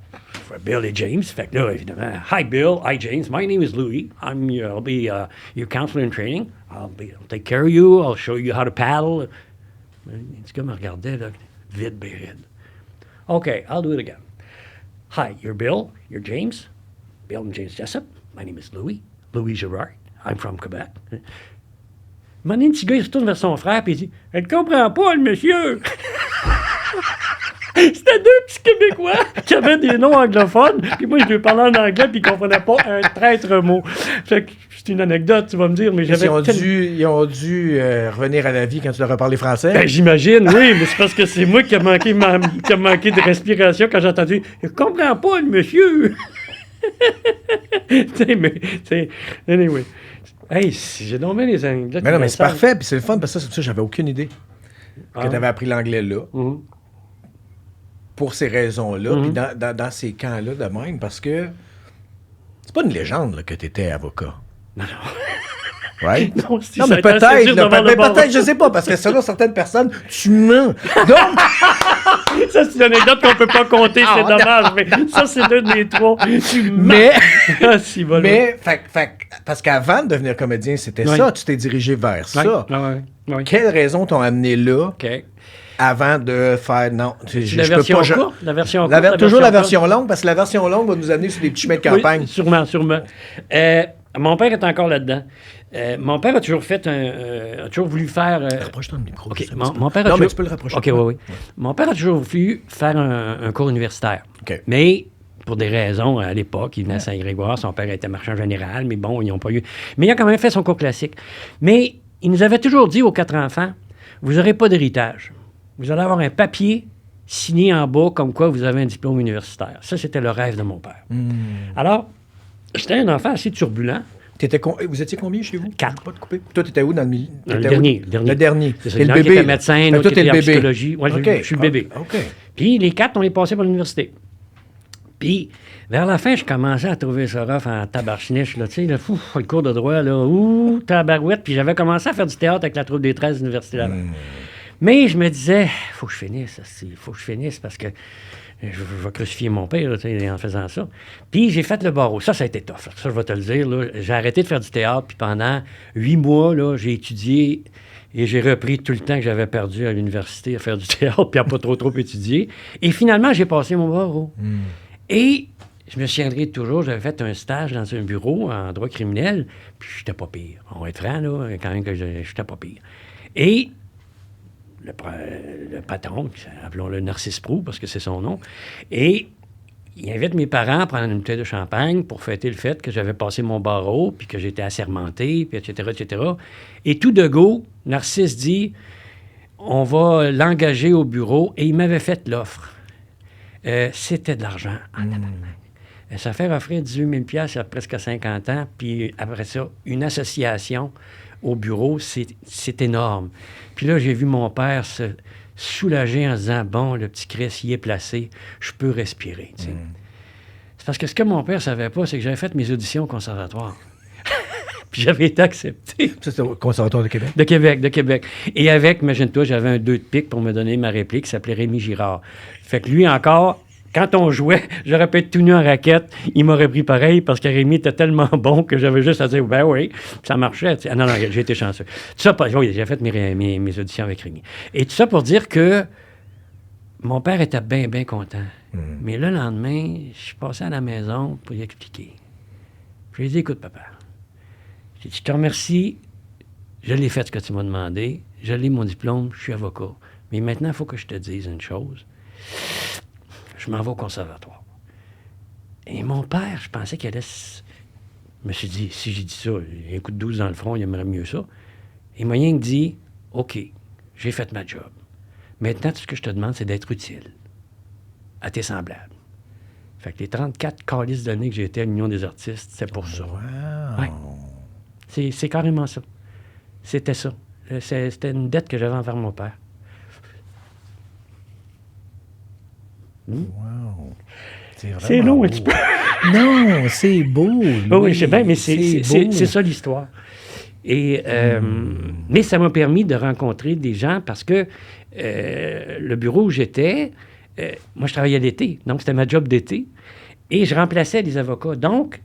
Bill et James, fait que là, évidemment, Hi Bill, hi James, my name is Louis, I'll be your counselor in training, I'll take care of you, I'll show you how to paddle. Le petit gars me regardait, là, vite, béride. Okay, I'll do it again. Hi, you're Bill, you're James, Bill and James Jessup, my name is Louis Girard. I'm from Quebec. Un moment donné, le petit gars, il se tourne vers son frère et il dit « Elle ne comprend pas, le monsieur! » C'était 2 petits Québécois qui avaient des noms anglophones, puis moi, je lui parlais en anglais, puis ils ne comprenaient pas un traître mot. Fait que c'est une anecdote, tu vas me dire, mais j'avais... Ils ont dû revenir à la vie quand tu leur as parlé français? Ben, j'imagine, oui, mais c'est parce que c'est moi qui a manqué de respiration quand j'ai entendu « Je ne comprends pas, le monsieur! » Anyway. Hey, j'ai nommé les anecdotes. Mais non, mais c'est parfait, puis c'est le fun, parce que ça, j'avais aucune idée que tu avais appris l'anglais là. Mm-hmm. Pour ces raisons-là, puis dans ces camps-là de même, parce que c'est pas une légende là, que tu étais avocat. Non. Right? Non, mais peut-être, je sais pas, parce que selon certaines personnes, tu mens. Donc... Ça, c'est une anecdote qu'on peut pas compter, c'est dommage, mais ça, c'est l'un des 3. Tu mens. Mais, parce qu'avant de devenir comédien, c'était ça, tu t'es dirigé vers ça. Oui. Quelles raisons t'ont amené là? OK. Avant de faire... Non, la version courte? La version courte? Toujours la version longue, parce que la version longue va nous amener sur des petits chemins de campagne. Oui, sûrement. Mon père est encore là-dedans. Mon père a toujours voulu faire... Rapproche-toi du micro. Okay, mon père a toujours... mais tu peux le rapprocher. OK, oui. Mon père a toujours voulu faire un cours universitaire. OK. Mais... pour des raisons, à l'époque, il venait à Saint-Grégoire, son père était marchand général, mais bon, ils n'ont pas eu... Mais il a quand même fait son cours classique. Mais il nous avait toujours dit aux 4 enfants, vous n'aurez pas d'héritage. Vous allez avoir un papier signé en bas comme quoi vous avez un diplôme universitaire. Ça, c'était le rêve de mon père. Alors, j'étais un enfant assez turbulent. Vous étiez combien chez vous? 4. Pas de couper. Toi, tu étais où dans le milieu? Le dernier. Le dernier. C'est ça. L'un qui était médecin, l'autre qui était en psychologie. Moi, okay. Je suis le bébé. OK. Puis les 4, on les passait par l'université. Puis, vers la fin, je commençais à trouver ça rough en tabarchiniche, là, tu sais, le cours de droit, là, tabarouette. Puis j'avais commencé à faire du théâtre avec la troupe des 13 de l'université là-bas. Mais je me disais, faut que je finisse parce que je vais crucifier mon père là, en faisant ça. Puis j'ai fait le barreau. Ça a été tough. Ça, je vais te le dire. Là. J'ai arrêté de faire du théâtre, puis pendant 8 mois, là, j'ai étudié et j'ai repris tout le temps que j'avais perdu à l'université à faire du théâtre, puis à pas trop étudier. Et finalement, j'ai passé mon barreau. Et je me souviendrai toujours, j'avais fait un stage dans un bureau en droit criminel, puis j'étais pas pire. On va être franc, là, quand même que j'étais pas pire. Et le patron, appelons-le Narcisse Proulx, parce que c'est son nom, et il invite mes parents à prendre une bouteille de champagne pour fêter le fait que j'avais passé mon barreau, puis que j'étais assermenté, puis etc. Et tout de go, Narcisse dit, on va l'engager au bureau, et il m'avait fait l'offre. C'était de l'argent. Ça fait offrir 18 000 $ il y a presque 50 ans, puis après ça, une association au bureau, c'est énorme. Puis là, j'ai vu mon père se soulager en se disant, bon, le petit Chris y est placé, je peux respirer. Tu sais. C'est parce que ce que mon père savait pas, c'est que j'avais fait mes auditions au conservatoire. Puis j'avais été accepté. Ça, c'était au Conservatoire de Québec? De Québec. Et avec, imagine-toi, j'avais un 2 de pique pour me donner ma réplique, qui s'appelait Rémi Girard. Fait que lui encore, quand on jouait, j'aurais pu être tout nu en raquette, il m'aurait pris pareil parce que Rémi était tellement bon que j'avais juste à dire, ben oui, puis ça marchait. Ah non, j'ai été chanceux. Tout ça, oui, j'ai fait mes auditions avec Rémi. Et tout ça pour dire que mon père était bien, bien content. Mais le lendemain, je suis passé à la maison pour lui expliquer. Je lui ai dit, écoute, papa, j'ai dit, je te remercie, je l'ai fait ce que tu m'as demandé, je l'ai mon diplôme, je suis avocat. Mais maintenant, il faut que je te dise une chose. Je m'en vais au conservatoire. Et mon père, je pensais qu'il allait... Je me suis dit, si j'ai dit ça, il a un coup de 12 dans le front, il aimerait mieux ça. Et il m'a rien dit, OK, j'ai fait ma job. Maintenant, tout ce que je te demande, c'est d'être utile à tes semblables. Fait que les 34 calices d'années que j'ai été à l'Union des artistes, c'est pour ça. Wow! Ouais. C'est carrément ça. C'était ça. C'était une dette que j'avais envers mon père. Wow! C'est long un petit peu. Non, c'est beau. Oui, je sais bien, mais c'est ça l'histoire. Et, mais ça m'a permis de rencontrer des gens parce que le bureau où j'étais, moi, je travaillais l'été, donc c'était ma job d'été, et je remplaçais les avocats. Donc,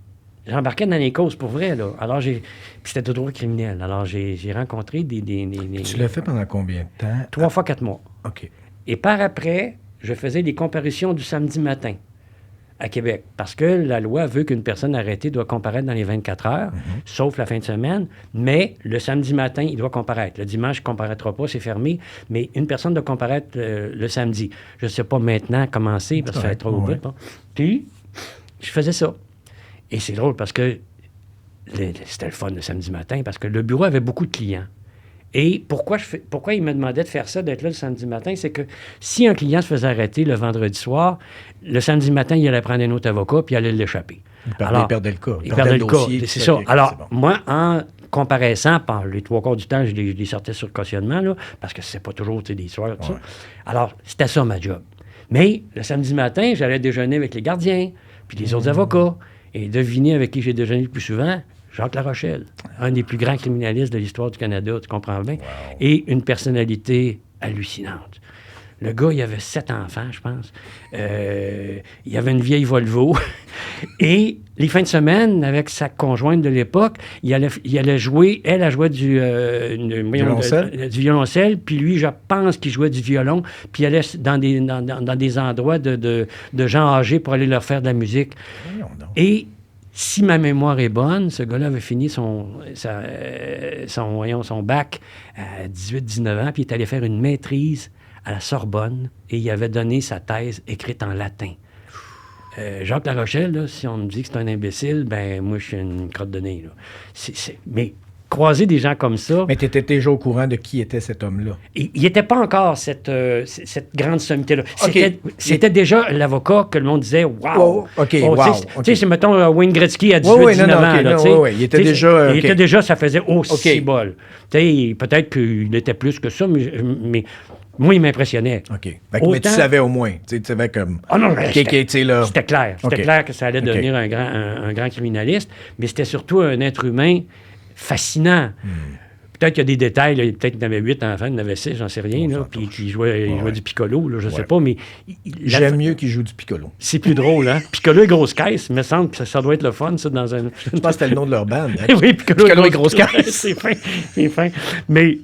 j'embarquais dans les causes pour vrai, là. Alors, puis c'était de droit criminel. Alors, j'ai rencontré des... Tu l'as fait pendant combien de temps? 3 fois 4 mois. OK. Et par après, je faisais des comparutions du samedi matin à Québec, parce que la loi veut qu'une personne arrêtée doit comparaître dans les 24 heures, sauf la fin de semaine, mais le samedi matin, il doit comparaître. Le dimanche, il ne comparaîtra pas, c'est fermé, mais une personne doit comparaître le samedi. Je ne sais pas maintenant comment c'est, parce que ça va être trop vite. Bon. Puis, je faisais ça. Et c'est drôle, parce que c'était le fun le samedi matin, parce que le bureau avait beaucoup de clients. Et pourquoi il me demandait de faire ça, d'être là le samedi matin, c'est que si un client se faisait arrêter le vendredi soir, le samedi matin, il allait prendre un autre avocat puis il allait l'échapper. Il perdait le cas. Il perdait le dossier, cas, c'est ça. Alors, bon. moi, en comparaissant, par les 3 quarts du temps, je les sortais sur cautionnement, là, parce que c'est pas toujours des soirs, tout ça. Alors, c'était ça ma job. Mais le samedi matin, j'allais déjeuner avec les gardiens, puis les autres avocats. Et devinez avec qui j'ai déjeuné le plus souvent? Jacques Larochelle, un des plus grands criminalistes de l'histoire du Canada, tu comprends bien, et une personnalité hallucinante. Le gars, il avait 7 enfants, je pense. Il avait une vieille Volvo. Et les fins de semaine, avec sa conjointe de l'époque, il allait jouer... Elle a joué du violoncelle, puis lui, je pense qu'il jouait du violon, puis il allait dans des endroits de gens âgés pour aller leur faire de la musique. Et... si ma mémoire est bonne, ce gars-là avait fini son bac à 18-19 ans, puis il est allé faire une maîtrise à la Sorbonne, et il avait donné sa thèse écrite en latin. Jacques Larochelle, là, si on me dit que c'est un imbécile, ben moi, je suis une crotte de nez. Là. Mais croiser des gens comme ça... Mais tu étais déjà au courant de qui était cet homme-là? Il n'était pas encore cette grande sommité-là. Okay. C'était déjà l'avocat que le monde disait « Wow! » OK, wow. Tu sais, c'est, mettons, Wayne Gretzky à 18-19 ans. Il était déjà... Il était déjà, ça faisait aussi bol. Peut-être qu'il était plus que ça, mais moi, il m'impressionnait. OK. Mais tu savais au moins. Tu savais comme... Ah non, c'était clair. C'était clair que ça allait devenir un grand criminaliste, mais c'était surtout un être humain fascinant. Peut-être qu'il y a des détails. Là, peut-être qu'il y en avait 8 enfants, il y en avait 6, j'en sais rien. Puis il jouait du piccolo, là, je ne sais pas. Mais j'aime mieux qu'il joue du piccolo. C'est plus drôle, hein? Piccolo et grosse caisse, il me semble que ça doit être le fun, ça, dans un... Je pense que c'était le nom de leur bande. Hein? Oui, piccolo et grosse caisse. C'est fin. Mais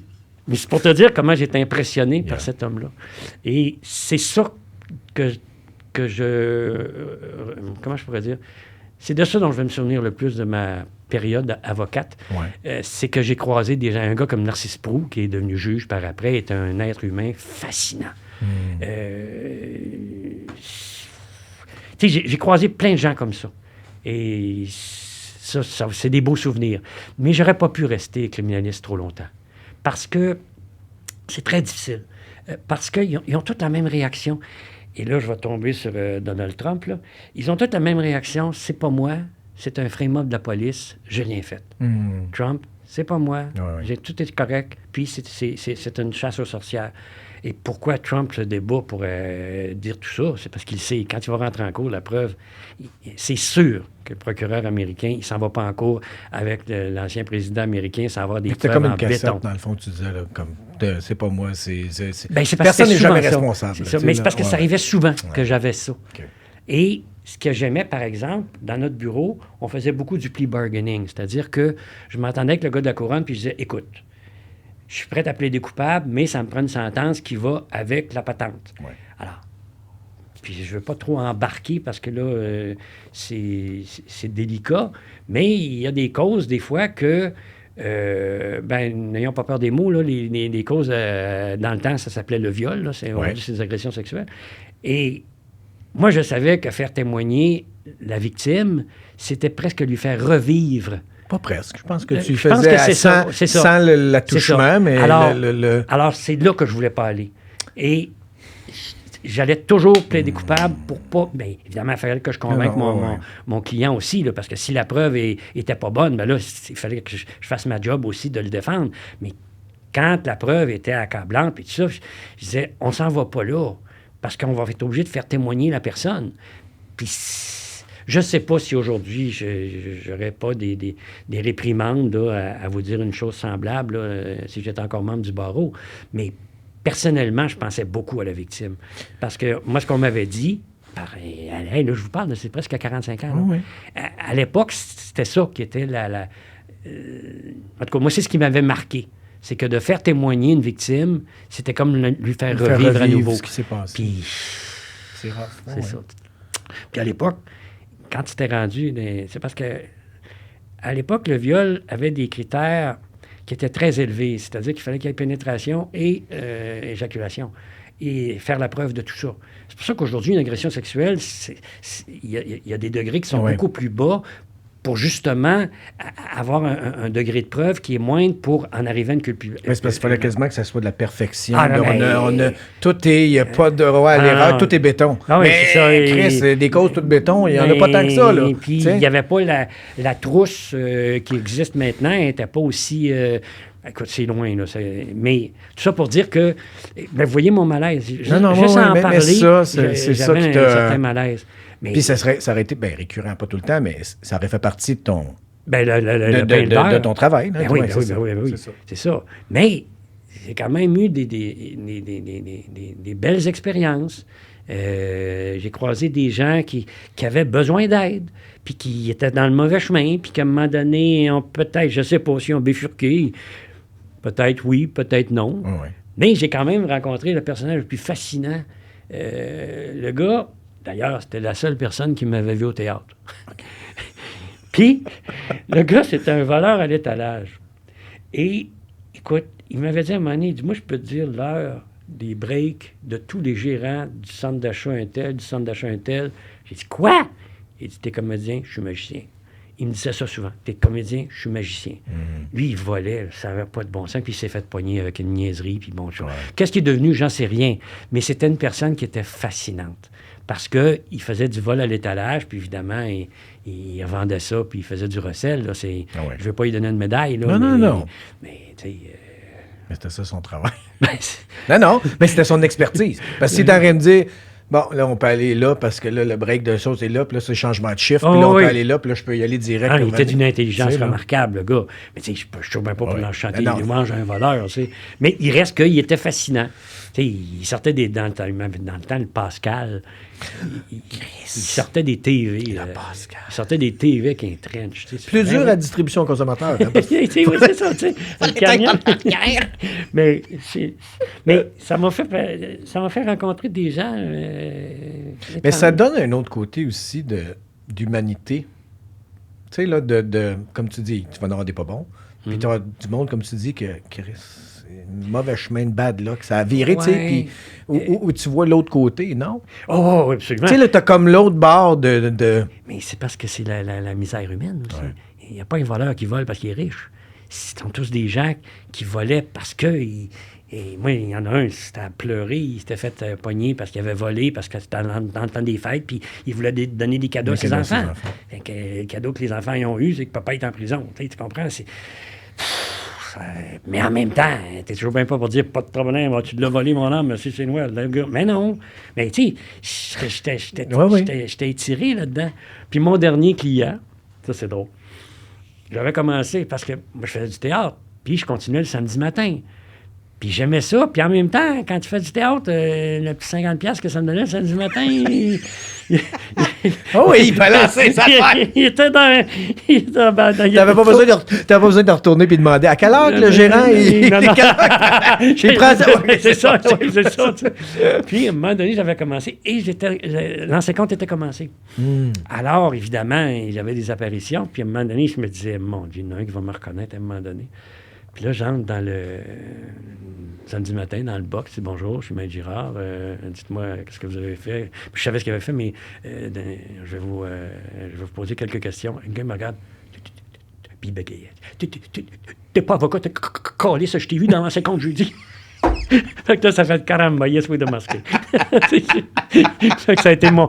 c'est pour te dire comment j'étais impressionné par cet homme-là. Et c'est ça que je... comment je pourrais dire? C'est de ça dont je vais me souvenir le plus de ma période avocate. C'est que j'ai croisé des gens. Un gars comme Narcisse Proulx, qui est devenu juge par après, est un être humain fascinant. J'ai croisé plein de gens comme ça. Et ça c'est des beaux souvenirs. Mais j'aurais pas pu rester criminaliste trop longtemps. Parce que c'est très difficile. Parce qu'ils ont toutes la même réaction. Et là, je vais tomber sur Donald Trump. Là. Ils ont toutes la même réaction. C'est pas moi, c'est un frame-up de la police. J'ai rien fait. Trump, c'est pas moi. Tout est correct. Puis c'est une chasse aux sorcières. Et pourquoi Trump se débat pour dire tout ça? C'est parce qu'il sait, quand il va rentrer en cours, la preuve, c'est sûr que le procureur américain, il s'en va pas en cours avec l'ancien président américain sans avoir des preuves comme une en cassette, béton. dans le fond, tu disais, là, comme, c'est pas moi, Ben, c'est parce personne que n'est souvent jamais ça. responsable. C'est là, ça. tu sais, Mais c'est là, parce que ça ouais. arrivait souvent que Ouais. j'avais ça. OK. Et ce que j'aimais, par exemple, dans notre bureau, on faisait beaucoup du plea bargaining. C'est-à-dire que je m'entendais avec le gars de la couronne, puis je disais, écoute, je suis prêt à plaider coupable, mais ça me prend une sentence qui va avec la patente. Ouais. Alors, puis je ne veux pas trop embarquer parce que là, c'est délicat, mais il y a des causes, des fois, que, n'ayons pas peur des mots, là, les causes, dans le temps, ça s'appelait le viol, là, Ouais. c'est des agressions sexuelles. Et moi, je savais que faire témoigner la victime, c'était presque lui faire revivre. Pas presque. Je pense que tu le Je pense faisais que c'est ça, sans, c'est ça. sans C'est l'attouchement, ça. mais Alors, le- alors, c'est là que je voulais pas aller. Et j'allais toujours plaider coupable pour pas... Bien, évidemment, il fallait que je convainque Non, non, mon, ouais. mon client aussi, là, parce que si la preuve était pas bonne, bien là, il fallait que je fasse ma job aussi de le défendre. Mais quand la preuve était accablante, et tout ça, je disais, on s'en va pas là, parce qu'on va être obligé de faire témoigner la personne. Puis je sais pas si aujourd'hui, j'aurais pas des réprimandes là, à vous dire une chose semblable, là, si j'étais encore membre du barreau. Mais personnellement, je pensais beaucoup à la victime. Parce que moi, ce qu'on m'avait dit, hey, là, je vous parle, c'est presque à 45 ans. Là. Oui. À l'époque, c'était ça qui était en tout cas, moi, c'est ce qui m'avait marqué. C'est que de faire témoigner une victime, c'était comme lui faire revivre à nouveau. ce qui s'est passé. Puis, C'est rough. c'est ouais. ça. Puis à l'époque, quand c'était rendu, c'est parce que à l'époque, le viol avait des critères qui étaient très élevés. C'est-à-dire qu'il fallait qu'il y ait pénétration et éjaculation. Et faire la preuve de tout ça. C'est pour ça qu'aujourd'hui, une agression sexuelle, il y a des degrés qui sont Ouais. beaucoup plus bas pour justement avoir un degré de preuve qui est moindre pour en arriver à une culpabilité. Mais c'est parce qu'il fallait quasiment que ça soit de la perfection. Ah, non, Là, mais- tout est, il n'y a pas de droit à Ah, l'erreur, non. tout est béton. Ah oui, mais c'est ça, Chris, des causes toutes béton, il n'y en a pas tant que ça. Là. Puis Tu sais? il n'y avait pas la trousse qui existe maintenant, elle n'était pas aussi... écoute, c'est loin, là. Mais tout ça pour dire que... Ben, vous voyez mon malaise. Juste Non, juste ouais, en mais parler, ça, c'est ça j'avais qui un t'a- certain malaise. Mais, Puis ça aurait été récurrent, pas tout le temps, mais ça aurait fait partie de ton, ben, de, le pain d'heure. de ton travail. Là, Ben oui, ouais, ben c'est oui, ça. ben oui, ben oui. C'est ça. C'est ça. Mais j'ai quand même eu des belles expériences. J'ai croisé des gens qui avaient besoin d'aide, puis qui étaient dans le mauvais chemin, puis qu'à un moment donné, peut-être, je ne sais pas si ont bifurqué. Peut-être oui, peut-être non. Ouais, ouais. Mais j'ai quand même rencontré le personnage le plus fascinant. Le gars, d'ailleurs, c'était la seule personne qui m'avait vu au théâtre. Puis, le gars, c'était un voleur à l'étalage. Et, écoute, il m'avait dit à un moment donné, il dit, moi, je peux te dire l'heure des breaks de tous les gérants du centre d'achat un tel, du centre d'achat un tel. J'ai dit, quoi? Il dit, t'es comédien, je suis magicien. Il me disait ça souvent. T'es comédien, je suis magicien. Lui, il volait, là, ça n'avait pas de bon sens, puis il s'est fait pogner avec une niaiserie, puis bon, Ouais. qu'est-ce qui est devenu, j'en sais rien. Mais c'était une personne qui était fascinante. Parce qu'il faisait du vol à l'étalage, puis évidemment, il vendait ça, puis il faisait du recel. Là, Ah ouais. Je ne vais pas lui donner une médaille. Là, Non, mais, non. Mais, tu sais... Mais c'était ça son travail. ben, Non, mais c'était son expertise. Parce que si t'es en train de dire, bon, là, on peut aller là, parce que là, le break de choses est là, puis là, c'est le changement de chiffre, puis là, Oh, on oui. peut aller là, puis là, je peux y aller direct. il là, était d'une intelligence Tu sais, là. remarquable, le gars. Mais tu sais, je ne suis même pas pour Ouais. en chanter Mais non. les louanges à un voleur, tu sais. Mais il reste qu'il était fascinant. Tu sais, il sortait dans le temps, le Pascal, il sortait des TV. Pascal. Il sortait des TV avec un trench. Tu sais, Plus c'est dur vraiment- à distribution consommateur. Hein, parce que- Oui, c'est ça, tu sais. Le camion. mais ça m'a fait rencontrer des gens. Mais ça donne un autre côté aussi d'humanité. Tu sais, là, comme tu dis, tu vas en avoir des pas bons. Puis tu as du monde, comme tu dis, c'est un mauvais chemin de bad luck. Ça a viré, tu sais, Ouais. puis où tu vois l'autre côté, non? Oh, oui, absolument. Tu sais, là, t'as comme l'autre bord de... Mais c'est parce que c'est la misère humaine aussi. Ouais. Il n'y a pas un voleur qui vole parce qu'il est riche. Ce sont tous des gens qui volaient parce que... Et moi, il y en a un, c'était à pleurer, il s'était fait pogner parce qu'il avait volé, parce que c'était dans le temps des fêtes, puis il voulait donner des cadeaux à ses enfants. Fait que, le cadeau que les enfants y ont eu, c'est que papa est en prison. Tu comprends? Mais en même temps, t'es toujours bien pas pour dire pas de problème, tu l'as volé mon âme, monsieur Sénois. Mais non. Mais tu sais, j'étais étiré là-dedans. Puis mon dernier client, ça c'est drôle. J'avais commencé parce que moi je faisais du théâtre, puis je continuais le samedi matin. Puis j'aimais ça. Puis en même temps, quand tu fais du théâtre, le petit 50$ que ça me donnait le samedi matin, oh oui, il balançait sa tête. il était dans... T'avais pas besoin de retourner puis demander à quelle heure que le gérant... J'ai pris c'est ça, oui, c'est ça. Puis à un moment donné, j'avais commencé et l'ancien compte était commencé. Alors, évidemment, j'avais des apparitions. Puis à un moment donné, je me disais, mon Dieu, il y en a un qui va me reconnaître à un moment donné. Puis là, j'entre dans le samedi matin, dans le box, c'est bonjour, je suis Maître Girard, dites-moi qu'est-ce que vous avez fait. Puis je savais ce qu'il avait fait, mais je vais vous poser quelques questions. Un gars me regarde, puis il bégayait. T'es pas avocat, t'es collé, ça, je t'ai vu dans l'ancien compte jeudi. Fait que là, ça fait le caramba, yes, oui, de masquer. Fait que ça a été mon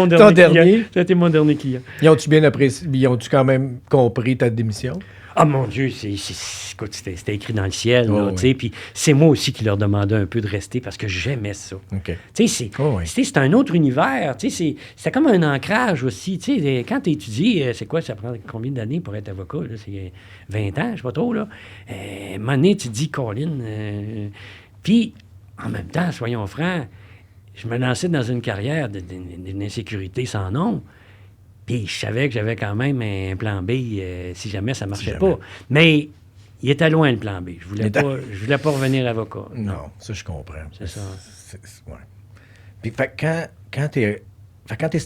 dernier client. Ça a été mon dernier client. Ils ont-tu bien apprécié, ils ont-tu quand même compris ta démission? Ah, mon Dieu, écoute, c'était écrit dans le ciel, là, oui. tu sais, puis c'est moi aussi qui leur demandais un peu de rester parce que j'aimais ça. OK. Tu sais, c'est un autre univers, tu sais, c'est comme un ancrage aussi, tu sais, quand tu étudies, c'est quoi, ça prend combien d'années pour être avocat, là, c'est 20 ans, je sais pas trop, là. À un moment donné, tu te dis, Colin, puis, en même temps, soyons francs, je me lançais dans une carrière d'une insécurité sans nom. Puis je savais que j'avais quand même un plan B si jamais ça ne marchait pas. Mais il était loin, le plan B. Je voulais pas revenir avocat. Non, ça, je comprends. C'est ça. Ouais. Puis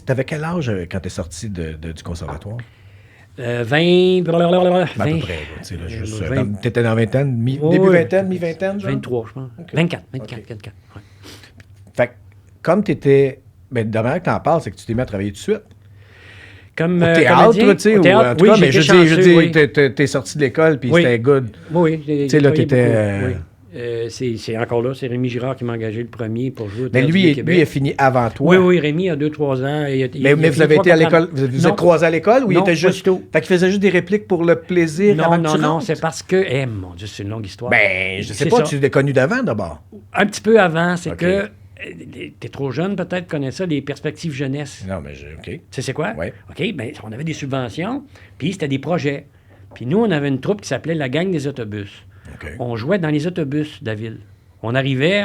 t'avais quel âge quand t'es sorti du conservatoire? 20... À peu près, t'étais dans vingtaine, début vingtaine, mi-vingtaine, genre? 23, je pense. Okay. 24, ouais. Fait que, comme t'étais... Ben, de manière que t'en parles, c'est que tu t'es mis à travailler tout de suite. Comme au théâtre, tu sais, ou en tout cas, mais je dis, t'es sorti de l'école, puis c'était good. Oui, tu sais, là, t'étais... c'est encore là, c'est Rémi Girard qui m'a engagé le premier pour jouer au Mais Théâtre lui, du Québec. Lui a fini avant toi. Oui, Rémi a 2-3 ans. Mais vous avez été à l'école, vous êtes croisés à l'école, ou il était juste... Pas du tout. Fait qu'il faisait juste des répliques pour le plaisir avant que tu rentres? Non, c'est parce que... mon Dieu, c'est une longue histoire. Ben, je sais pas, tu l'as connu d'avant, d'abord. Un petit peu avant, c'est que... T'es trop jeune, peut-être, connais ça, les perspectives jeunesse. Non, mais OK. Tu sais, c'est quoi? Oui. OK, bien, on avait des subventions, puis c'était des projets. Puis nous, on avait une troupe qui s'appelait la Gang des autobus. Okay. On jouait dans les autobus de la ville. On arrivait,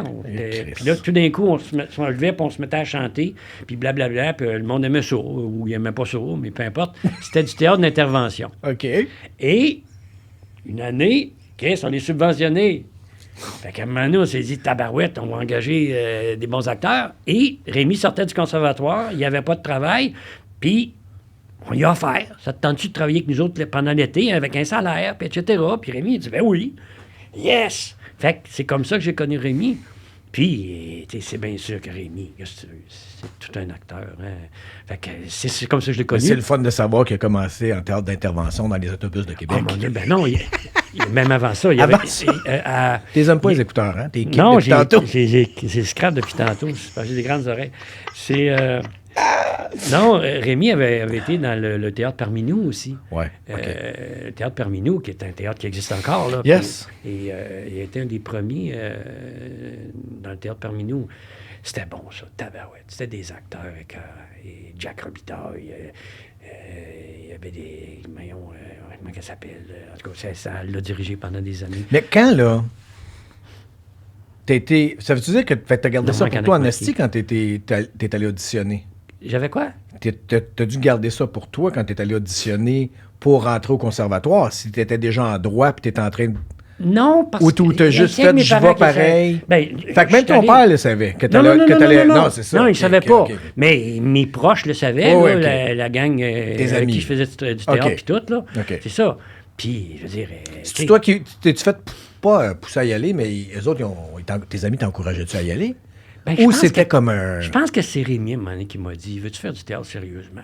puis là, tout d'un coup, on se levait, puis on se mettait à chanter, puis blablabla, puis le monde aimait ça, ou il aimait pas ça, mais peu importe. C'était du théâtre d'intervention. OK. Et une année, Chris, on est subventionné. Fait qu'à un moment donné, on s'est dit, tabarouette, on va engager des bons acteurs. Et Rémi sortait du conservatoire, il n'y avait pas de travail, puis on lui a offert. Ça te tente-tu de travailler avec nous autres pendant l'été avec un salaire, puis etc. Puis Rémi, il dit, ben oui, yes! Fait que c'est comme ça que j'ai connu Rémi. Puis, c'est bien sûr que Rémi, c'est tout un acteur. Hein? Fait que c'est comme ça que je l'ai connu. C'est le fun de savoir qu'il a commencé en théâtre d'intervention dans les autobus de Québec. Oh mon Dieu, ben non, même avant ça, il y avait... T'es aimes pas les écouteurs, hein? T'es non, depuis tantôt. j'ai scrap depuis tantôt. J'ai des grandes oreilles. Non, Rémi avait été dans le théâtre Parminou aussi. Ouais. Le théâtre Parminou, qui est un théâtre qui existe encore. Là, yes. Et il a été un des premiers dans le théâtre Parminou. C'était bon, ça, tabarouette. C'était des acteurs avec Jack Robitaille. Il y avait des... comment ça s'appelle? En tout cas, ça l'a dirigé pendant des années. Mais quand, là... Ça veut-tu dire que t'as gardé ça pour toi en esti quand t'es allé auditionner? J'avais quoi? T'as dû garder ça pour toi quand t'es allé auditionner pour rentrer au conservatoire, si t'étais déjà en droit puis t'étais en train de... Non, parce que... Ou t'as juste fait, je vais pareil. Fait que même ton père le savait. Que non, c'est ça. Non, il ne savait pas. Okay. Mais mes proches le savaient, oh, là, okay. la gang avec qui je faisais du théâtre puis tout, là. Okay. C'est ça. Puis, je veux dire... C'est toi qui... T'es-tu fait pas pousser à y aller, mais eux autres, tes amis t'encourageaient-tu à y aller? Ben, ou c'était comme un... Je pense que c'est Rémi, à un moment donné, qui m'a dit, veux-tu faire du théâtre sérieusement?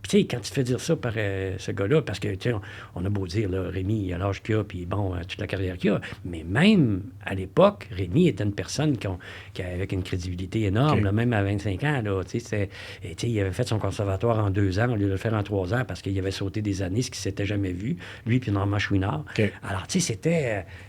Puis, tu sais, quand tu te fais dire ça par ce gars-là, parce que, tu sais, on a beau dire, là, Rémi, il a l'âge qu'il a, puis bon, toute la carrière qu'il a, mais même à l'époque, Rémi était une personne avec une crédibilité énorme, là, même à 25 ans, là, tu sais, il avait fait son conservatoire en 2 ans, au lieu de le faire en 3 ans, parce qu'il avait sauté des années, ce qui s'était jamais vu, lui puis Normand Chouinard. Alors, tu sais,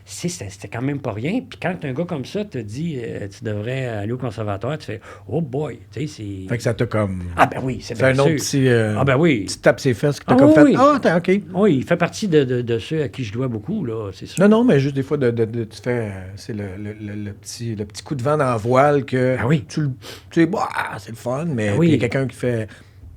c'était quand même pas rien. Puis quand un gars comme ça te dit, tu devrais aller au conservatoire, tu fais, oh boy, tu sais, c'est... Fait que ça t'a comme... Ah ben oui, c'est un bien autre sûr. Ben oui. Petit tape ses fesses que t'as comme fait. Oui. Ah, OK. Oui, il fait partie de ceux à qui je dois beaucoup, là, c'est sûr. Non, mais juste des fois, tu fais... C'est le petit coup de vent dans la voile que... Ah oui. Tu sais, bah, c'est le fun, mais oui. il y a quelqu'un qui fait...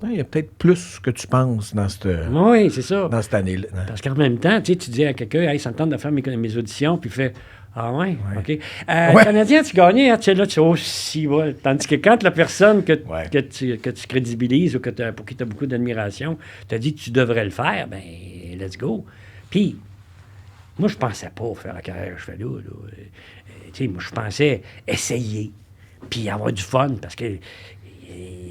Il y a peut-être plus que tu penses dans cette... Oui, c'est ça. Dans cette année-là. Parce qu'en même temps, tu dis à quelqu'un, hey, ça me tente de faire mes auditions, puis il fait... Ah ouais? OK. Canadien, tu gagnais, hein, tu sais, là, tu sais, aussi, ouais. Tandis que quand la personne que tu crédibilises ou pour qui tu as beaucoup d'admiration te dit que tu devrais le faire, ben let's go. Puis, moi, je pensais pas faire la carrière que je fais là. Tu sais, moi, je pensais essayer, puis avoir du fun, parce que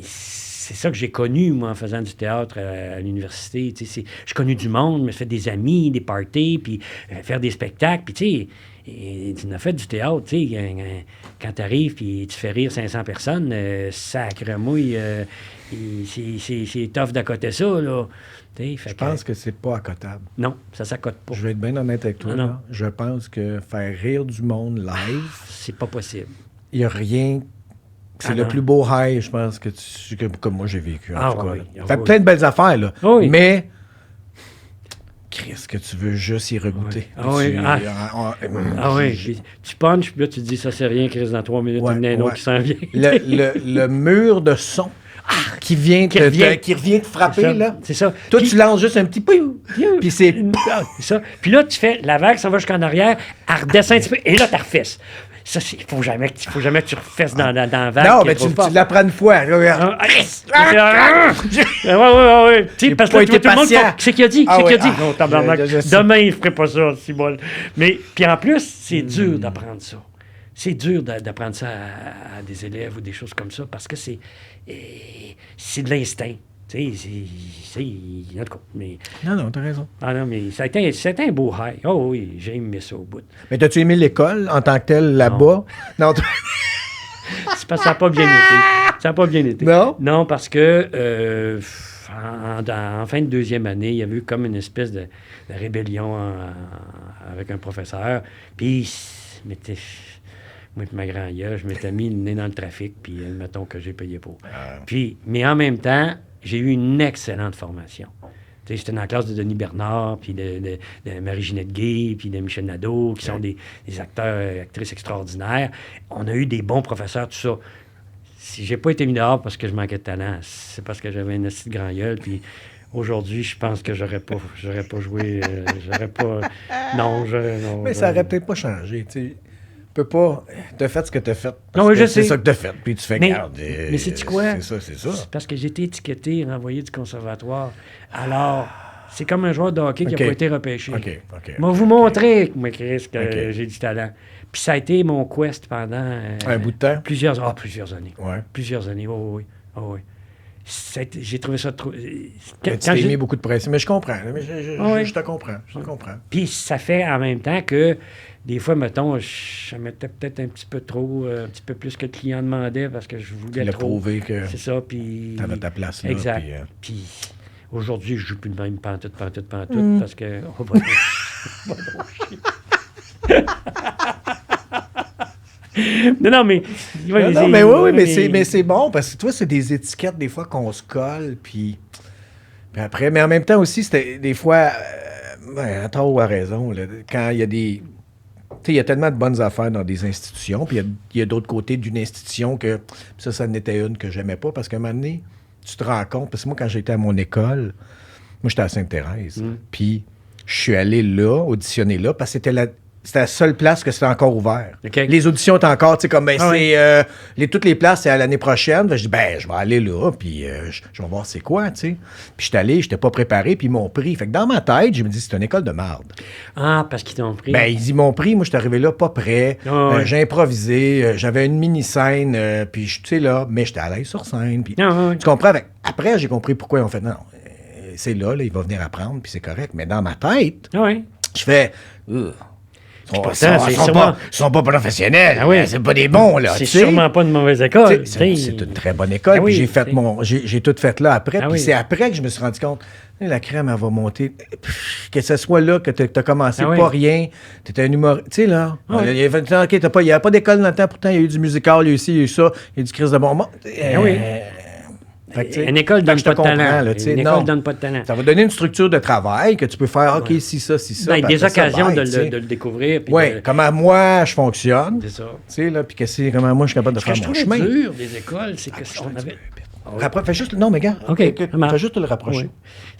c'est ça que j'ai connu, moi, en faisant du théâtre à l'université. Tu sais, j'ai connu du monde, me fait des amis, des parties, puis faire des spectacles, puis tu sais... Et tu as fait du théâtre, tu sais, quand tu arrives et tu fais rire 500 personnes, sacre mouille, c'est tough d'accoter ça, là. Je pense que c'est pas accotable. Non, ça s'accote pas. Je vais être bien honnête avec toi. Non. Je pense que faire rire du monde live... c'est pas possible. Il n'y a rien... C'est le plus beau high, je pense, que comme moi j'ai vécu, en tout cas. Oui. Fait plein de belles affaires, là. Oui. Mais... Qu'est-ce que tu veux juste y regoûter? Oui. Puis tu punches, puis là, tu te dis, ça, c'est rien, Chris, dans 3 minutes, il y en a un autre qui s'en vient. Le mur de son qui revient te frapper, là. C'est ça. Toi, tu lances juste un petit peu. Puis c'est ça. Puis là, tu fais, la vague s'en va jusqu'en arrière, elle redescend un petit peu, et là, tu refesses. Ça, il faut jamais que tu refesses dans la vague. Non, mais tu l'apprends une fois. Oui. Parce que tout le monde, c'est qu'il a dit. Non, tabarnak. Demain, il ne ferait pas ça, c'est bon. Mais, puis en plus, c'est dur d'apprendre ça. C'est dur d'apprendre ça à des élèves ou des choses comme ça, parce que c'est de l'instinct. Tu sais, en tout cas, mais... Non, t'as raison. Ah non, mais ça a été un beau high. Oh oui, j'ai aimé ça au bout. Mais t'as-tu aimé l'école en tant que telle là-bas? Non. C'est parce que ça n'a pas bien été. Ça n'a pas bien été. Non? Non, parce que en fin de 2e année, il y avait eu comme une espèce de rébellion avec un professeur. Puis, moi et ma grand-gueule, je m'étais mis le nez dans le trafic, puis mettons que j'ai payé pour. Puis, mais en même temps, j'ai eu une excellente formation. Tu sais, j'étais dans la classe de Denis Bernard, puis de Marie-Ginette Gay, puis de Michel Nadeau, qui sont des acteurs et actrices extraordinaires. On a eu des bons professeurs, tout ça. Si j'ai pas été mis dehors parce que je manquais de talent, c'est parce que j'avais une petite grand gueule, puis aujourd'hui, je pense que j'aurais pas joué, j'aurais pas... Non. Mais ça aurait peut-être pas changé, tu sais. Tu peux pas... T'as fait ce que t'as fait. Non, je sais. C'est ça que t'as fait. Puis tu fais garde. Mais sais-tu quoi? C'est ça. C'est parce que j'ai été étiqueté et renvoyé du conservatoire. Alors, c'est comme un joueur de hockey qui n'a pas été repêché. OK. Je vais vous montrer, moi, Chris, que j'ai du talent. Puis ça a été mon quest pendant... un bout de temps? Plusieurs années. Ouais. Plusieurs années, oui. J'ai trouvé ça trop... Tu t'es mis beaucoup de pression. Mais je comprends. Je te comprends. Puis ça fait en même temps que des fois, mettons, je mettais peut-être un petit peu trop, un petit peu plus que le client demandait parce que je voulais trop. Prouvé que c'est ça, puis... t'avais ta place là. Exact. Puis aujourd'hui, je joue plus de même pantoute, parce que... On va Non, mais... mais c'est bon, parce que toi, c'est des étiquettes, des fois, qu'on se colle, puis après... Mais en même temps aussi, c'était des fois... à tort ou à raison, là, quand il y a des... Tu sais, il y a tellement de bonnes affaires dans des institutions, puis il y a d'autres côtés d'une institution que... Ça n'était une que j'aimais pas, parce qu'à un moment donné, tu te rends compte... Parce que moi, quand j'étais à mon école, moi, j'étais à Sainte-Thérèse, puis je suis allé là, auditionner là, parce que c'était la seule place que c'était encore ouvert. Okay. Les auditions étaient encore, tu sais, comme, toutes les places, c'est à l'année prochaine. Je dis, je vais aller là, puis je vais voir c'est quoi, tu sais. Puis je suis allé, je n'étais pas préparé, puis ils m'ont pris. Fait que dans ma tête, je me dis, c'est une école de marde. Ah, parce qu'ils t'ont pris. Ils m'ont pris, moi, je suis arrivé là pas prêt. J'ai improvisé, j'avais une mini-scène, puis tu sais, là, mais j'étais à l'aise sur scène. Puis, tu comprends? Après, j'ai compris pourquoi ils ont fait, non, c'est là, il va venir apprendre, puis c'est correct. Mais dans ma tête, Oui. je fais... Ils sont pas professionnels. Ah oui. C'est pas des bons, là. C'est tu sais. sûrement pas une mauvaise école. C'est une très bonne école. Ah Puis oui, j'ai tout fait là après. Ah Puis oui. c'est après que je me suis rendu compte, la crème, elle va monter. Que ce soit là que tu as commencé, Ah oui. pas rien. Tu étais un humoriste. Tu sais, là. Ah oui. Il y avait pas d'école dans le temps. Pourtant, il y a eu du musical, il y a eu ci, il y a eu ça. Il y a eu du Christ de bon moment. Ah oui. Fait que, tu sais, Une école fait donne que je pas te de talent. comprends, là, tu sais. Une Non. école donne pas de talent. Ça va donner une structure de travail que tu peux faire, OK, si ça, si ça. Ben, puis des après ça, occasions bye, de, tu sais. de le découvrir. puis Oui, de- comment moi je fonctionne. C'est ça. Tu sais, là, puis comment moi je suis capable de Ce que faire je mon trouvais chemin. dur des écoles, c'est que on avait... Fais juste... Non, mais gars, OK, ça marche. fais juste te le rapprocher. Oui.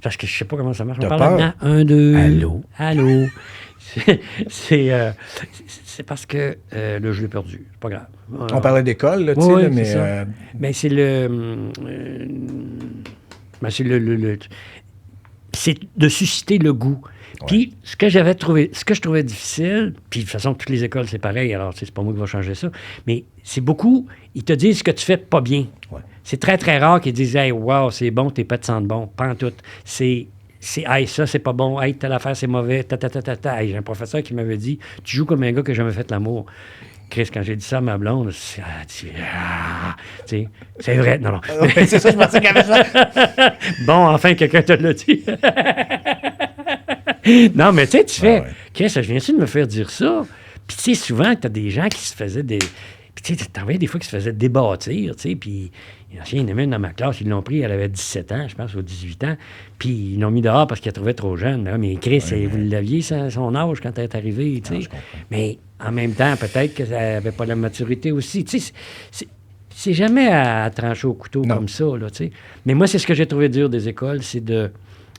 Parce que je sais pas comment ça marche. On T'as parle peur? maintenant. 1, 2. Allô? Allô? C'est parce que là, je l'ai perdu. C'est pas grave. On parlait d'école, là, tu sais, Oui, là, c'est mais... ça. Mais c'est c'est c'est de susciter le goût. Puis, ce que je trouvais difficile, puis de toute façon, toutes les écoles, c'est pareil, alors c'est pas moi qui va changer ça, mais c'est beaucoup, ils te disent ce que tu fais pas bien. Ouais. C'est très, très rare qu'ils disent « Hey, wow, c'est bon, tes pets sentent bon. » Pas en tout. C'est « Hey, ça, c'est pas bon. Hey, telle affaire, c'est mauvais. Ta, ta, ta, ta, ta. » Hey, j'ai un professeur qui m'avait dit « Tu joues comme un gars qui n'a jamais fait l'amour. » Chris, quand j'ai dit ça à ma blonde, tu sais, c'est vrai. Non, non. Ouais, c'est ça, je pensais qu'il y avait ça. Bon, enfin, quelqu'un te l'a dit. Non, mais tu sais, tu fais, ouais. Chris, je viens-tu de me faire dire ça? Puis tu sais, souvent, tu as des gens qui se faisaient des... Puis tu sais, t'en voyais des fois qui se faisaient débattir, tu sais, puis il y en a même dans ma classe, ils l'ont pris, elle avait 17 ans, je pense, ou 18 ans, puis ils l'ont mis dehors parce qu'ils la trouvaient trop jeune. Mais Chris, vous l'aviez, son âge, quand elle est arrivée, tu sais. Mais en même temps, peut-être qu'elle n'avait pas la maturité aussi. Tu sais, c'est jamais à trancher au couteau comme ça, là, tu sais. Mais moi, c'est ce que j'ai trouvé dur des écoles, c'est de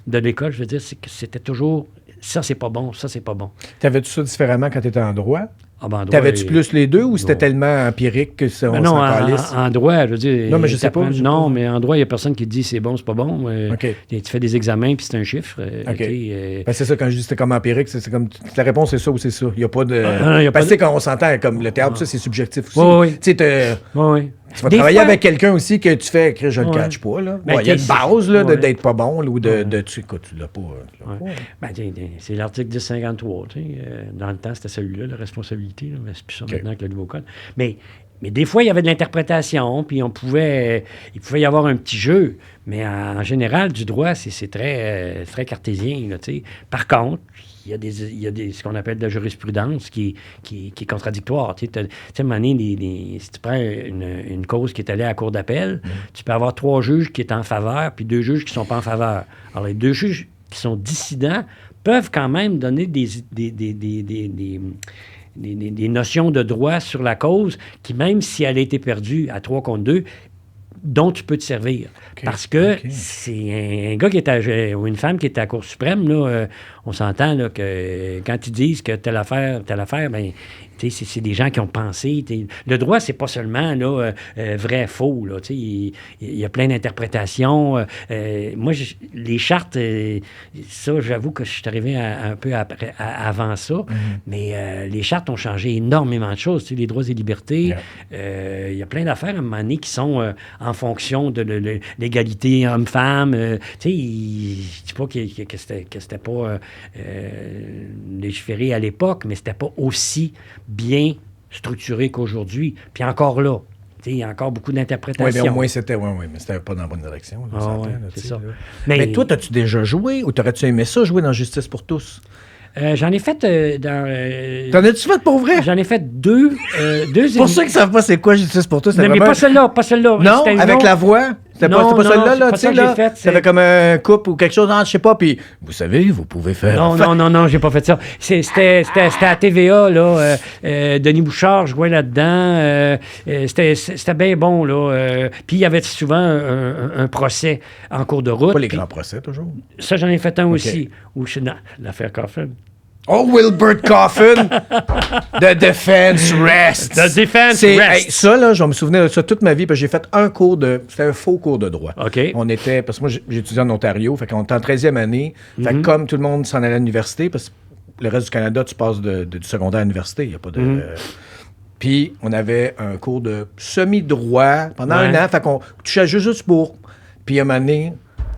l'école, je veux dire, c'est que c'était toujours... Ça, c'est pas bon, ça, c'est pas bon. T'avais-tu ça différemment quand t'étais en droit? Ah, ben, en droit, T'avais-tu plus les deux ou c'était non. tellement empirique que ça, Ben on non, s'en calisse? en droit, je veux dire... Non, mais je sais pas, Non, mais en droit, il n'y a personne qui te dit c'est bon, c'est pas bon. OK. Tu fais des examens, puis c'est un chiffre. OK. tu sais, Ben, c'est ça, quand je dis c'était comme empirique, c'est comme... La réponse, c'est ça ou c'est ça. Il n'y a pas de... non, il y a pas Parce que de- quand on s'entend, comme le théâtre, ça, c'est subjectif aussi. Oui. Tu sais, oui. tu vas Des travailler fois- avec quelqu'un aussi que tu fais, je le Ouais. catch pas, là. Ben, Ouais, il y a une qu'est-ce- base, là, ouais. d'être pas bon, là, ou de tu écoutes, tu l'as pas. Tu l'as pas. Ben, tiens, c'est l'article 1053. Tu sais, dans le temps, c'était celui-là, la responsabilité. Là, mais c'est plus ça maintenant que le nouveau code. Mais des fois, il y avait de l'interprétation, puis il pouvait y avoir un petit jeu. Mais en général, du droit, c'est très, très cartésien. Là, tu sais. Par contre, il y a ce qu'on appelle de la jurisprudence qui est contradictoire. Tu sais, à un moment donné, si tu prends une cause qui est allée à la cour d'appel, tu peux avoir 3 juges qui sont en faveur, puis 2 juges qui ne sont pas en faveur. Alors, les 2 juges qui sont dissidents peuvent quand même donner des notions de droit sur la cause qui, même si elle a été perdue à 3 contre 2, dont tu peux te servir. Parce que c'est un gars qui est ou une femme qui est à la Cour suprême, là, on s'entend là, que quand ils disent que telle affaire, ben, c'est des gens qui ont pensé. Le droit, c'est pas seulement là, vrai, faux. Là, il y a plein d'interprétations. Moi, les chartes, ça, j'avoue que je suis arrivé un peu avant ça, mais les chartes ont changé énormément de choses. Les droits et libertés, il y a plein d'affaires à un moment donné qui sont en fonction de l'égalité homme-femme. Je ne dis pas que c'était pas légiféré à l'époque, mais c'était pas aussi bien structuré qu'aujourd'hui. Puis encore là, il y a encore beaucoup d'interprétations. Oui, mais au moins, c'était mais c'était pas dans la bonne direction. Là, c'est ça. Là. Mais toi, as-tu déjà joué ou t'aurais-tu aimé ça, jouer dans Justice pour tous? J'en ai fait T'en as-tu fait pour vrai? J'en ai fait 2. Pour ceux qui ne savent pas c'est quoi Justice pour tous, c'est mais vraiment... pas celle-là. Non, avec la voix? C'était pas celle-là, là, tu sais, là? C'était comme un couple ou quelque chose, je sais pas, puis vous savez, vous pouvez faire... Non, j'ai pas fait ça. C'était à TVA, là. Denis Bouchard jouait là-dedans. C'était bien bon, là. Puis il y avait souvent un procès en cours de route. Pas les grands procès, toujours. Ça, j'en ai fait un aussi. Non, l'affaire Coffin. Oh, Wilbert Coffin! The Defense Rest! The Defense Rest! Hey, ça, là, je vais me souvenir de ça toute ma vie, parce que j'ai fait un cours de... C'était un faux cours de droit. OK. On était... Parce que moi, j'ai étudié en Ontario, fait qu'on était en 13e année. Fait que comme tout le monde s'en allait à l'université, parce que le reste du Canada, tu passes du secondaire à l'université, il n'y a pas de... Puis, on avait un cours de semi-droit pendant un an, fait qu'on touchait juste pour... Puis, à un moment donné,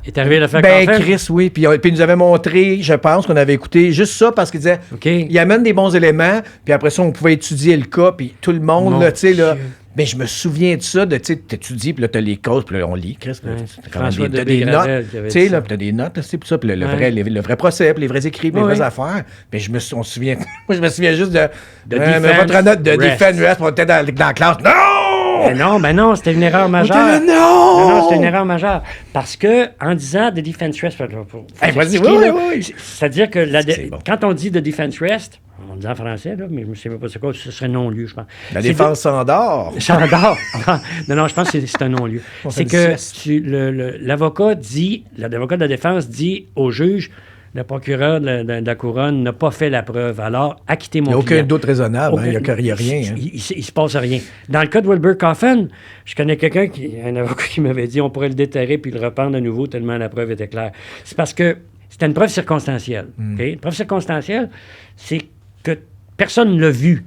est arrivé l'affaire Ben, Coffin? Chris, oui. Puis il nous avait montré, je pense qu'on avait écouté juste ça parce qu'il disait, OK. il amène des bons éléments, puis après ça, on pouvait étudier le cas, puis tout le monde, Mon là, tu sais, là. Dieu. Ben, je me souviens de ça, de, tu sais, t'étudies, puis là, t'as les causes, puis là, on lit, Chris. Là, Ouais. t'as quand même François t'as Debé des Gravel notes, qui avait tu sais, dit là, ça. puis t'as des notes, tu sais, puis ça, puis le Ouais. vrai procès, puis les vrais écrits, puis les Ouais. vraies affaires. Ben, on se souvient, moi, je me souviens juste de Defense votre note de rest. defense rest, on était dans la classe. Non! Ben non, c'était une erreur majeure. On était là, non! Non, c'était une erreur majeure. Parce que, en disant the defense rest, faut Hey, vas-y, expliquer, oui, là, oui, oui. c'est-à-dire que C'est bon. quand on dit the defense rest, on dit en français, là, mais je ne sais pas c'est quoi, ce serait non-lieu, je pense. La C'est défense s'endort. J'adore. Non, je pense que c'est un non-lieu. On C'est fait que du l'avocat de la défense dit au juge, le procureur de la couronne n'a pas fait la preuve, alors acquittez Il mon n'y a aucun client. doute raisonnable, Aucun- il n'y a rien. Hein. Il se passe rien. Dans le cas de Wilbur Coffin, je connais un avocat qui m'avait dit on pourrait le déterrer puis le reprendre à nouveau tellement la preuve était claire. C'est parce que c'était une preuve circonstancielle. OK? Une preuve circonstancielle, c'est que personne ne l'a vu.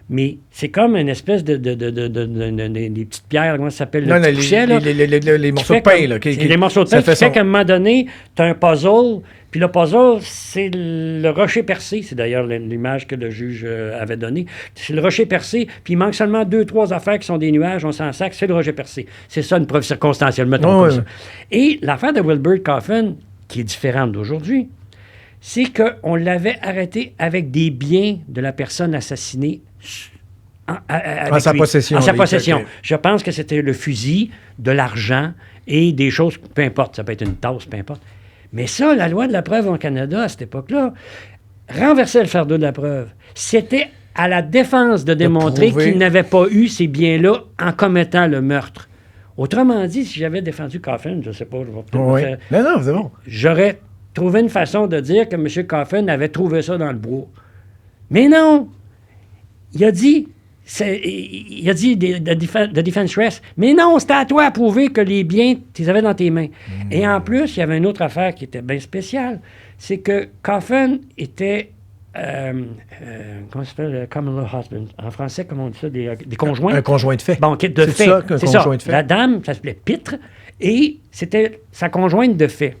Mais c'est comme une espèce de des petites pierres, comment ça s'appelle? Non, Le petit pouchet, là, les qui morceaux de fait pain. comme- Là, c'est les morceaux de pain qui fait qu'à un moment donné, tu as un puzzle, puis le puzzle, c'est le rocher percé. C'est d'ailleurs l'image que le juge avait donnée. C'est le rocher percé, puis il manque seulement 2-3 affaires qui sont des nuages, on s'en sac, c'est le rocher percé. C'est ça une preuve circonstancielle, mettons Ouais, comme ouais. ça. Et l'affaire de Wilbur Coffin, qui est différente d'aujourd'hui, c'est qu'on l'avait arrêté avec des biens de la personne assassinée En sa possession. En sa là, possession. ok. Je pense que c'était le fusil, de l'argent et des choses, peu importe, ça peut être une tasse, peu importe. Mais ça, la loi de la preuve au Canada, à cette époque-là, renversait le fardeau de la preuve. C'était à la défense de démontrer prouver. qu'il n'avait pas eu ces biens-là en commettant le meurtre. Autrement dit, si j'avais défendu Coffin, je ne sais pas, je vais peut-être me Oui. faire- Non, c'est bon. j'aurais trouvé une façon de dire que M. Coffin avait trouvé ça dans le bois. Mais non! Il a dit the defense rest. Mais non, c'était à toi à prouver que les biens, tu les avais dans tes mains. Et en plus, il y avait une autre affaire qui était bien spéciale. C'est que Coffin était, comment ça s'appelle, common law husband. En français, comment on dit ça, des conjoints? Un conjoint de fait. Bon, de C'est fait. ça qu'un C'est conjoint de fait. La dame, ça s'appelait Pitre, et c'était sa conjointe de fait.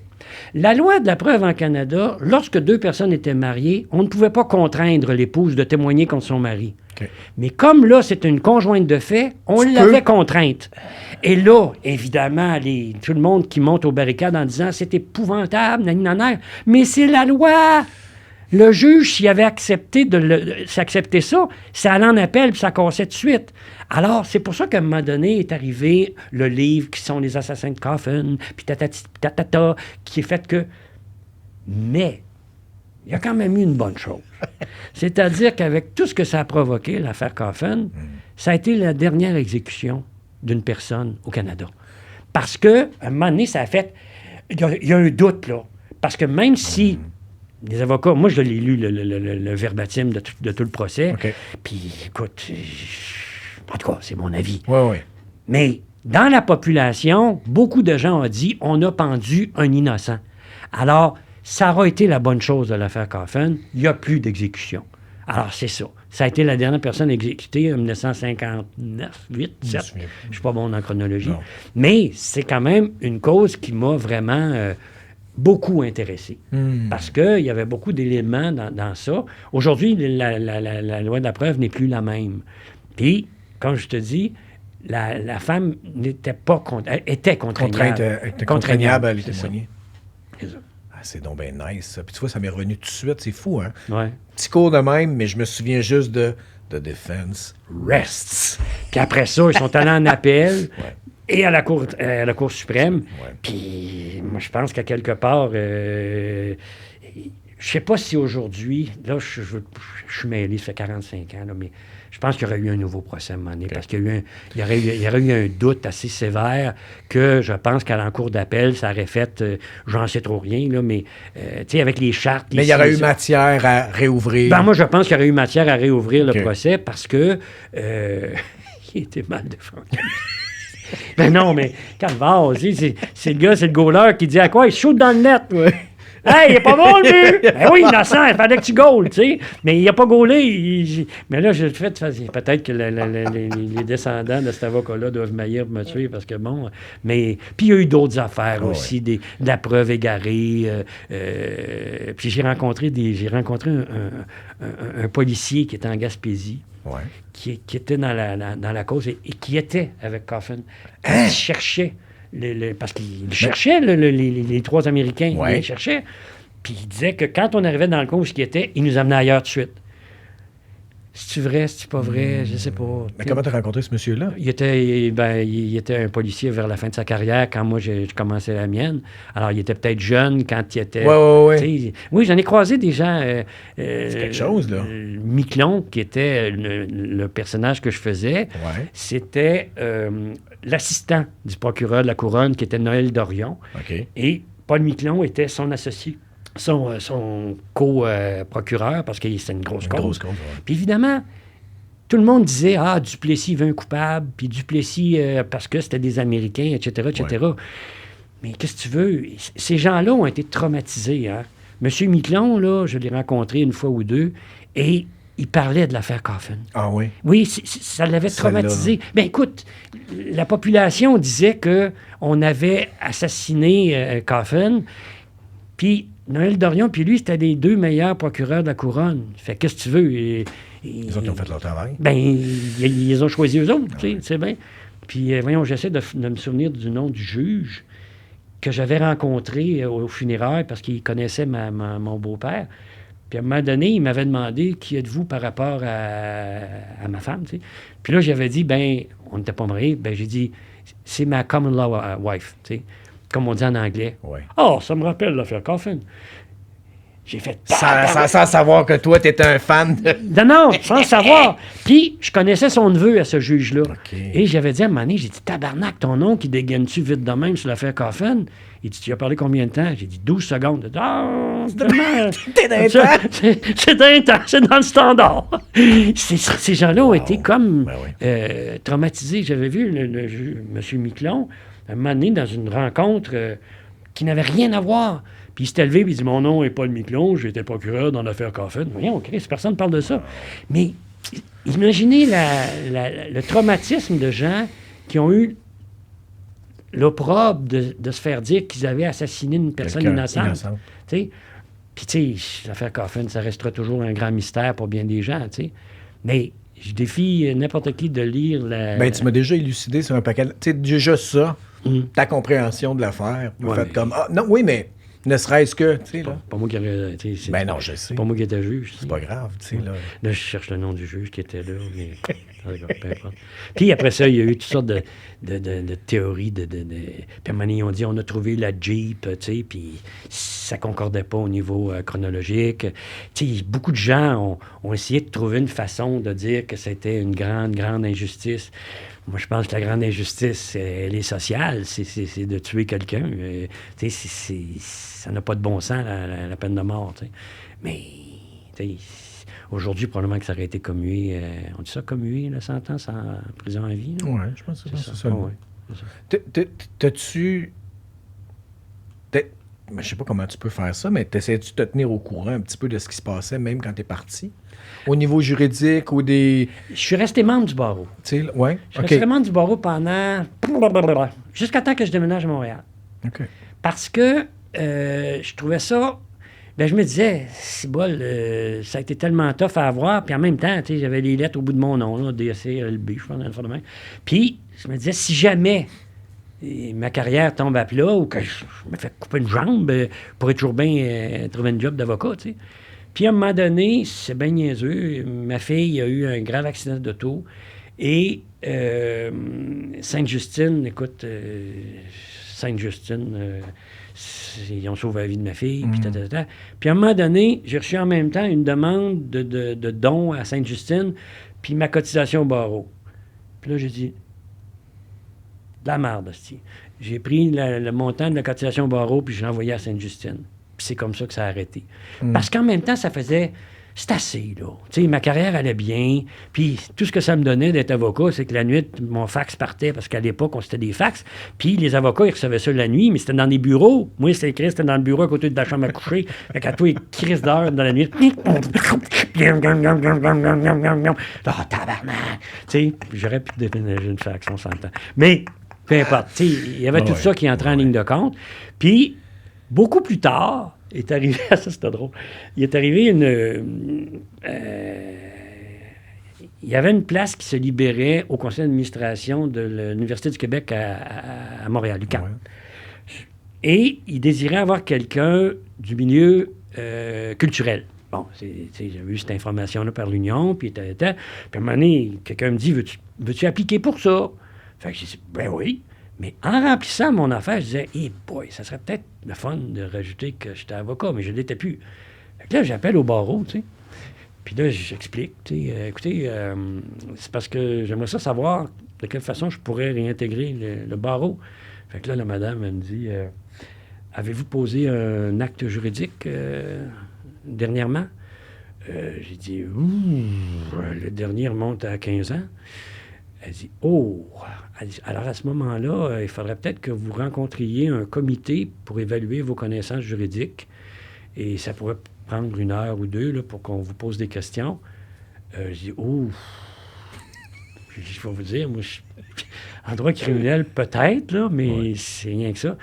La loi de la preuve en Canada, lorsque deux personnes étaient mariées, on ne pouvait pas contraindre l'épouse de témoigner contre son mari. OK. Mais comme là, c'était une conjointe de fait, on Tu l'avait peux. contrainte. Et là, évidemment, tout le monde qui monte aux barricades en disant c'est épouvantable, nanana. Mais c'est la loi! Le juge, s'il avait accepté s'accepter ça, ça allait en appel puis ça cassait tout de suite. Alors, c'est pour ça qu'à un moment donné est arrivé le livre qui sont les assassins de Coffin, puis tatata, qui est fait que... Mais, il y a quand même eu une bonne chose. C'est-à-dire qu'avec tout ce que ça a provoqué, l'affaire Coffin, ça a été la dernière exécution d'une personne au Canada. Parce que, à un moment donné, ça a fait... Il y a un doute, là. Parce que même si... Les avocats, moi, je l'ai lu, le verbatim de tout le procès. OK. Puis, écoute, en tout cas, c'est mon avis. Oui, oui. Mais dans la population, beaucoup de gens ont dit on a pendu un innocent. Alors, ça aura été la bonne chose de l'affaire Coffin. Il n'y a plus d'exécution. Alors, c'est ça. Ça a été la dernière personne exécutée en 1959, 8, 7. Je ne suis pas bon en chronologie. Non. Mais c'est quand même une cause qui m'a vraiment beaucoup intéressé. Parce qu'il y avait beaucoup d'éléments dans ça. Aujourd'hui, la loi de la preuve n'est plus la même. Puis, comme je te dis, la femme n'était pas elle était Contraignable à aller c'est ça. témoigner. C'est ça. Ah, c'est donc bien nice, ça. Puis tu vois, ça m'est revenu tout de suite. C'est fou, hein? Ouais. Petit cours de même, mais je me souviens juste de The Defense Rests. Puis après ça, ils sont allés en appel Ouais. et à la Cour suprême. Ouais. Puis moi, je pense qu'à quelque part, je sais pas si aujourd'hui, là, je suis mêlé, ça fait 45 ans, là, mais je pense qu'il y aurait eu un nouveau procès à un moment donné, parce qu'il y aurait eu un doute assez sévère que je pense qu'à la cour d'appel, ça aurait fait, j'en sais trop rien, là, mais tu sais, avec les chartes... Mais il y aurait eu matière à réouvrir. Ben, moi, je pense qu'il y aurait eu matière à réouvrir OK. le procès parce que il était mal défendu. Ben non, mais calvaire, c'est le gars, c'est le goaler qui dit à quoi? Il shoot dans le net. Ouais. Hey, il est pas bon, le but! Ben oui, innocent, il fallait que tu goals, tu sais. Mais il a pas gaulé. Mais là, j'ai fait, peut-être que les descendants de cet avocat-là doivent maillir me tuer parce que bon. Mais. Puis il y a eu d'autres affaires aussi, de la preuve égarée. Puis j'ai rencontré un policier qui était en Gaspésie. Ouais. Qui était dans la cause et qui était avec Coffin. Il cherchait, parce qu'il cherchait les trois Américains. Ouais. Il les cherchait. Puis il disait que quand on arrivait dans le coin où il était, il nous amenait ailleurs tout de suite. C'est-tu vrai, c'est-tu pas vrai, je sais pas. Mais comment t'as rencontré ce monsieur-là? Il était un policier vers la fin de sa carrière quand moi, je commençais la mienne. Alors, il était peut-être jeune quand il était... Ouais. Oui, j'en ai croisé des gens... c'est quelque chose, là. Miquelon, qui était le personnage que je faisais, c'était l'assistant du procureur de la Couronne, qui était Noël Dorion. OK. Et Paul Miquelon était son associé. Son co-procureur, parce que c'était une grosse cause. Puis évidemment, tout le monde disait « Ah, Duplessis veut un coupable, puis Duplessis, parce que c'était des Américains, etc., etc. Ouais. » Mais qu'est-ce que tu veux? Ces gens-là ont été traumatisés. Hein? Monsieur Miquelon, là, je l'ai rencontré une fois ou deux, et il parlait de l'affaire Coffin. Ah oui? Oui, ça l'avait traumatisé. Bien, écoute, la population disait qu'on avait assassiné Coffin, puis Noël Dorion, puis lui, c'était les deux meilleurs procureurs de la Couronne. Fait qu'est-ce que tu veux? Les autres, ils ont fait leur travail. Ben, ils ont choisi eux autres, tu sais bien. Puis, voyons, j'essaie de me souvenir du nom du juge que j'avais rencontré au funérailles parce qu'il connaissait mon beau-père. Puis, à un moment donné, il m'avait demandé « Qui êtes-vous par rapport à ma femme? » tu sais. Puis là, j'avais dit « Ben, on n'était pas mariés. » Ben, j'ai dit « C'est ma common law wife. » tu sais. Comme on dit en anglais. Ouais. Oh, ça me rappelle l'affaire Coffin. J'ai fait... Sans savoir que toi, t'étais un fan de... Non, sans savoir. Puis, je connaissais son neveu à ce juge-là. Okay. Et j'avais dit à un moment donné, j'ai dit, tabarnak, ton nom qui dégaine-tu vite de même sur l'affaire Coffin? Il dit, tu as parlé combien de temps? J'ai dit, 12 secondes. Ah, T'es d'un temps. C'est d'un temps, c'est dans le standard. Ces gens-là ont été comme traumatisés. J'avais vu M. Miquelon, un moment donné, dans une rencontre qui n'avait rien à voir. Puis il s'est levé et il dit « Mon nom est Paul Miquelon, j'ai été procureur dans l'affaire Coffin. » Voyons, Christ, personne ne parle de ça. Mais imaginez le traumatisme de gens qui ont eu l'opprobre de se faire dire qu'ils avaient assassiné une personne innocente. Puis, tu sais, l'affaire Coffin, ça restera toujours un grand mystère pour bien des gens, tu sais. Mais je défie n'importe qui de lire la... Ben, tu m'as déjà élucidé sur un paquet... Tu sais, déjà ça, ta compréhension de l'affaire, fait comme... Ah, non, oui, mais... Ne serait-ce que, tu sais, là. Pas moi qui aurais... Ben non, je sais. Pas moi qui étais juge. C'est pas grave, tu sais, là. Là, je cherche le nom du juge qui était là, mais... peu importe. Puis après ça, il y a eu toutes sortes de théories, Puis à un moment donné, ils ont dit, on a trouvé la Jeep, tu sais, puis ça concordait pas au niveau chronologique. Tu sais, beaucoup de gens ont essayé de trouver une façon de dire que c'était une grande, grande injustice. Moi, je pense que la grande injustice, elle est sociale, c'est de tuer quelqu'un. Tu sais, ça n'a pas de bon sens, la peine de mort, tu sais. Mais, tu sais, aujourd'hui, probablement que ça aurait été commué. On dit ça, commué, la sentence en prison à vie? Oui, je pense que c'est ça. T'as-tu... Je sais pas comment tu peux faire ça, mais t'essaies-tu de te tenir au courant un petit peu de ce qui se passait, même quand t'es parti? Au niveau juridique ou des... Je suis resté membre du barreau. Oui? Je suis resté membre du barreau pendant... jusqu'à temps que je déménage à Montréal. OK. Parce que je trouvais ça... Ben, je me disais, c'est bol, ça a été tellement tough à avoir, puis en même temps, tu sais, j'avais les lettres au bout de mon nom, là, DSC-LB, je pense, dans le fond de main. Puis, je me disais, si jamais ma carrière tombe à plat ou que je me fais couper une jambe, je pourrais toujours bien trouver une job d'avocat, tu sais. Puis, à un moment donné, c'est bien niaiseux, ma fille a eu un grave accident d'auto et Sainte-Justine, écoute, Sainte-Justine... ils ont sauvé la vie de ma fille, puis Puis à un moment donné, j'ai reçu en même temps une demande de don à Sainte-Justine, puis ma cotisation au barreau. Puis là, j'ai dit, de la merde, hostie. J'ai pris le montant de la cotisation au barreau, puis je l'ai envoyé à Sainte-Justine. Puis c'est comme ça que ça a arrêté. Parce qu'en même temps, ça faisait c'est assez, là. Tu sais, ma carrière allait bien, puis tout ce que ça me donnait d'être avocat, c'est que la nuit, mon fax partait, parce qu'à l'époque, on c'était des fax, puis les avocats, ils recevaient ça la nuit, mais c'était dans des bureaux. Moi, c'était dans le bureau à côté de la chambre à coucher, fait qu'à tous les crises d'heure dans la nuit, ah, tabarnak! Tu sais, j'aurais pu déménager une fax, on s'entend. Mais, peu importe, tu sais, il y avait tout ça qui entrait en ligne de compte, puis beaucoup plus tard, est arrivé, ça c'était drôle, il est arrivé il y avait une place qui se libérait au conseil d'administration de l'Université du Québec à Montréal, UQAM. Ouais. Et il désirait avoir quelqu'un du milieu culturel. Bon, j'avais eu cette information-là par l'Union, puis puis à un moment donné, quelqu'un me dit, veux-tu appliquer pour ça? Fait que j'ai dit, ben oui. Mais en remplissant mon affaire, je disais, hey boy, ça serait peut-être le fun de rajouter que j'étais avocat, mais je ne l'étais plus. Fait que là, j'appelle au barreau, tu sais. Puis là, j'explique, tu sais, écoutez, c'est parce que j'aimerais ça savoir de quelle façon je pourrais réintégrer le barreau. Fait que là, la madame, elle me dit, avez-vous posé un acte juridique dernièrement? J'ai dit, le dernier remonte à 15 ans. Elle dit, elle dit, alors à ce moment-là, il faudrait peut-être que vous rencontriez un comité pour évaluer vos connaissances juridiques. Et ça pourrait prendre 1 heure ou 2 là, pour qu'on vous pose des questions. Je dis, je vais vous dire, moi, en droit criminel, peut-être, là, mais c'est rien que ça.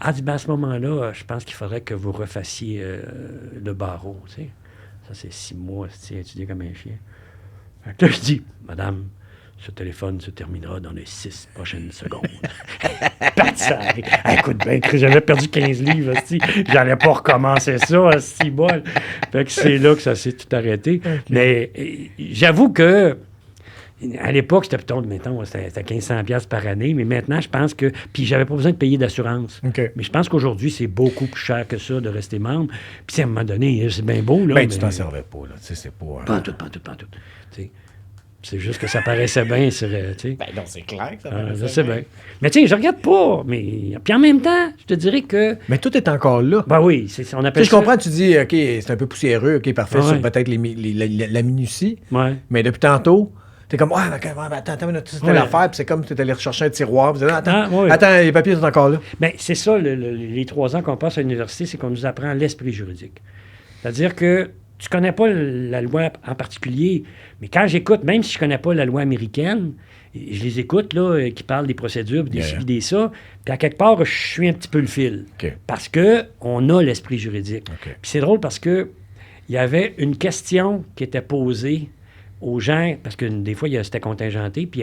Elle dit, ben, à ce moment-là, je pense qu'il faudrait que vous refassiez le barreau. Tu sais. Ça, c'est 6 mois, tu sais, étudié comme un chien. Fait que là, je dis, madame, ce téléphone se terminera dans les 6 prochaines secondes. Écoute, ben, j'avais perdu 15 livres, j'allais pas recommencer ça, bol. Fait que c'est là que ça s'est tout arrêté. Okay. Mais j'avoue que à l'époque, c'était plutôt, mettons, c'était 1500$ par année, mais maintenant, je pense que... Puis j'avais pas besoin de payer d'assurance. Okay. Mais je pense qu'aujourd'hui, c'est beaucoup plus cher que ça de rester membre. Puis à un moment donné, c'est bien beau, là. Ben, tu t'en servais pas, là. Tu sais, c'est pas... Pas en tout. Tu sais. C'est juste que ça paraissait bien sur... tu sais. Ben non, c'est clair que ça paraissait je sais bien. Mais tu sais, je regarde pas. Mais puis en même temps, je te dirais que... Mais tout est encore là. Ben oui, on appelle ça... Je comprends, tu dis, OK, c'est un peu poussiéreux, OK, parfait, sur peut-être la minutie. Ouais. Mais depuis tantôt, t'es comme, attends, c'était l'affaire, puis c'est comme si tu allé rechercher un tiroir, puis attends, les papiers sont encore là. Bien, c'est ça, les 3 ans qu'on passe à l'université, c'est qu'on nous apprend l'esprit juridique. C'est-à-dire que tu connais pas la loi en particulier, mais quand j'écoute, même si je connais pas la loi américaine, je les écoute, là, qui parlent des procédures, des ci, des ça, puis à quelque part, je suis un petit peu le fil. Okay. Parce qu'on a l'esprit juridique. Okay. Puis c'est drôle parce que il y avait une question qui était posée aux gens, parce que des fois, c'était contingenté, puis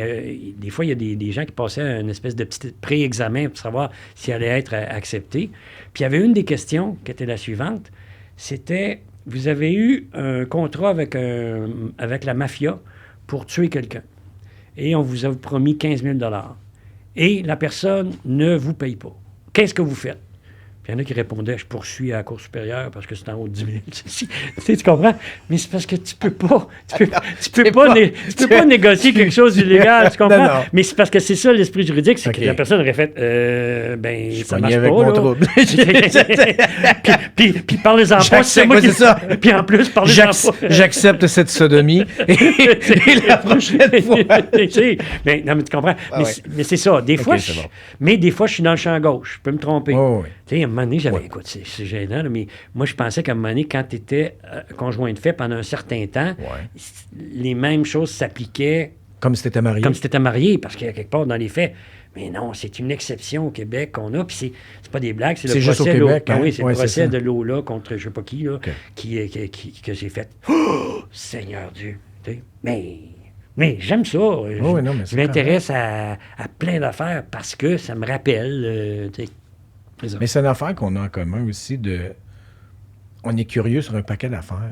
des fois, il y a des gens qui passaient à une espèce de petit pré-examen pour savoir s'ils allaient être acceptés. Puis il y avait une des questions qui était la suivante, c'était... Vous avez eu un contrat avec la mafia pour tuer quelqu'un. Et on vous a promis 15 000 $. Et la personne ne vous paye pas. Qu'est-ce que vous faites? Puis il y en a qui répondaient, je poursuis à la Cour supérieure parce que c'est en haut de 10 000. Tu comprends? Mais c'est parce que tu peux pas négocier quelque chose d'illégal, tu comprends? Non. Mais c'est parce que c'est ça l'esprit juridique, c'est que la personne aurait fait, ça marche avec pas, mon là. Trouble. puis parlez-en pas, c'est moi qui... ça. Puis en plus, parlez-en pas. J'accepte cette sodomie. Et la prochaine fois... mais tu comprends? Mais c'est ça. Des fois, mais des fois, je suis dans le champ gauche. Je peux me tromper. Oh, oui. Tu sais, à un moment donné, écoute, c'est gênant, là, mais moi, je pensais qu'à un moment donné, quand tu étais conjoint de fait pendant un certain temps, les mêmes choses s'appliquaient. Comme si tu étais marié. Comme si tu étais marié, parce qu'il y a quelque part dans les faits. Mais non, c'est une exception au Québec qu'on a, puis c'est pas des blagues, c'est le procès juste au Québec, hein? Oui, c'est le procès de Lola contre je sais pas qui, là, que j'ai fait. Oh, Seigneur Dieu! Mais j'aime ça. Je m'intéresse à plein d'affaires parce que ça me rappelle. Mais c'est une affaire qu'on a en commun aussi on est curieux sur un paquet d'affaires.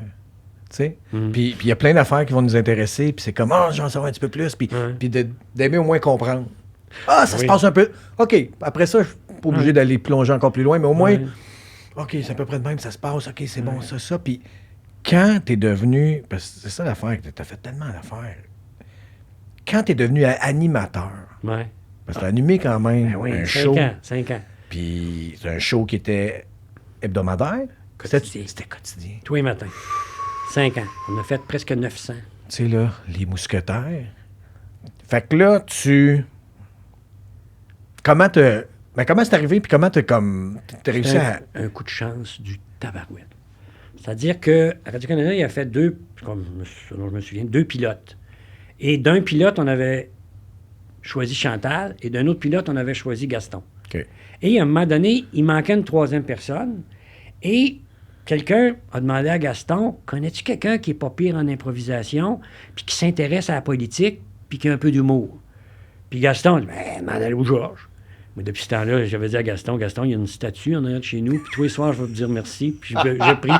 Tu sais? Puis il y a plein d'affaires qui vont nous intéresser, puis c'est comme, j'en sais un petit peu plus, puis d'aimer au moins comprendre. Ça se passe un peu. OK, après ça, je suis pas obligé d'aller plonger encore plus loin, mais au moins, OK, c'est à peu près de même, ça se passe, OK, c'est bon, ça. Puis quand t'es devenu, parce que c'est ça l'affaire, que t'as fait tellement d'affaires, quand t'es devenu animateur, parce que t'as animé quand même un show. 5 ans. Puis c'est un show qui était hebdomadaire. Quotidien. C'était quotidien. Tous les matins. 5 ans. On a fait presque 900. Tu sais, là, les mousquetaires. Fait que là, comment c'est arrivé, puis comment t'as réussi à... Un coup de chance du tabarouette. C'est-à-dire que Radio-Canada, il a fait selon je me souviens, 2 pilotes. Et d'un pilote, on avait choisi Chantal, et d'un autre pilote, on avait choisi Gaston. OK. Et à un moment donné, il manquait une 3e personne, et quelqu'un a demandé à Gaston, connais-tu quelqu'un qui est pas pire en improvisation, puis qui s'intéresse à la politique, puis qui a un peu d'humour? Puis Gaston dit, demande au Georges. Moi, depuis ce temps-là, j'avais dit à Gaston, il y a une statue en arrière de chez nous, puis tous les soirs, je vais te dire merci, puis je prie,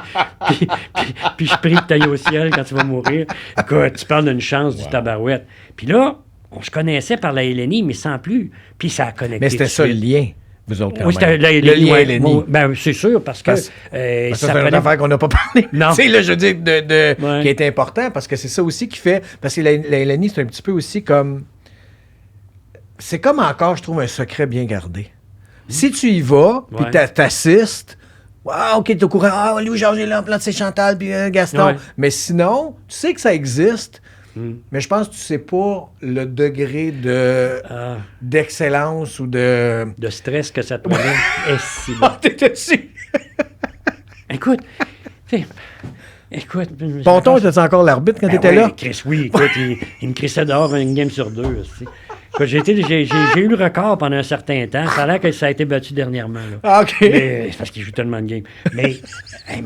puis je prie que tu ailles au ciel quand tu vas mourir. Écoute, tu parles d'une chance du tabarouette. Puis là, on se connaissait par la LNI, mais sans plus. Puis ça a connecté. Mais c'était ça le lien, vous autres, quand oui, c'était même. le lien LNI. Ben, c'est sûr, parce que... Ça, c'est une affaire qu'on n'a pas parlé. Non. Tu sais, là, je veux dire, qui est important, parce que c'est ça aussi qui fait... Parce que la LNI, c'est un petit peu aussi comme... C'est comme encore, je trouve, un secret bien gardé. Si tu y vas, puis t'assistes, OK, t'es au courant, Louis-Georges est là, c'est Chantal, puis Gaston. Ouais. Mais sinon, tu sais que ça existe, mais je pense que tu sais pas le degré d'excellence ou de... De stress que ça te prenait. Si bon. T'étais dessus. Écoute, Ponton, était encore l'arbitre quand t'étais là? Chris, oui, écoute, il me crissait dehors une game sur 2, aussi. J'ai eu le record pendant un certain temps. Ça a l'air que ça a été battu dernièrement. Là. Ah, OK. C'est parce qu'il joue tellement de games. Mais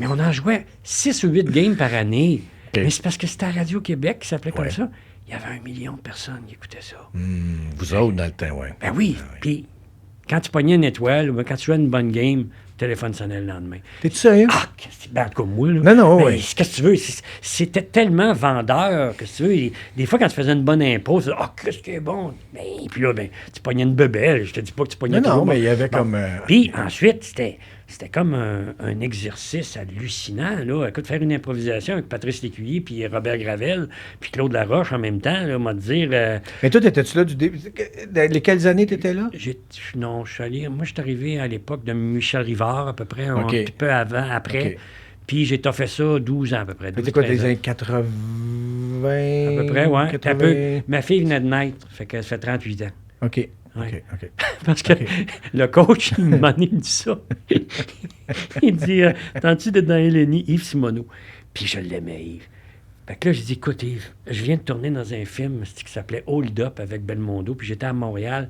on en jouait 6 ou 8 games par année. Okay. Mais c'est parce que c'était à Radio-Québec qui s'appelait comme ça. Il y avait 1 million de personnes qui écoutaient ça. Vous autres, dans le temps, oui. Ben oui. Puis quand tu pognais une étoile ou quand tu jouais une bonne game, le téléphone sonnait le lendemain. T'es-tu sérieux? Ah, en tout cas, moi, là. Non, oui. Qu'est-ce que tu veux? C'était tellement vendeur que tu veux. Des fois, quand tu faisais une bonne impôt, tu disais, qu'est-ce qui est bon? Puis là, tu pognais une bebelle. Je te dis pas que tu pognais tout. Non, mais il y avait comme... Puis ensuite, c'était comme un exercice hallucinant, là. Écoute, faire une improvisation avec Patrice Lécuyer, puis Robert Gravel, puis Claude Laroche en même temps, là, m'a dire... Mais toi, étais-tu là du début? Quelles années t'étais là? Non, je suis allé... Moi, je suis arrivé à l'époque de Michel Rivard, à peu près, un petit peu après. Okay. Puis j'ai fait ça 12 ans, à peu près. C'était quoi, des années 80? À peu près, oui. 80... Ma fille venait de naître, fait que ça fait 38 ans. OK. Ouais. OK. Parce que le coach, il me dit ça. Il dit, t'entends-tu d'être dans LNI? Yves Simoneau. Puis je l'aimais, Yves. Fait que là, j'ai dit, écoute, Yves, je viens de tourner dans un film qui s'appelait Hold Up avec Belmondo, puis j'étais à Montréal.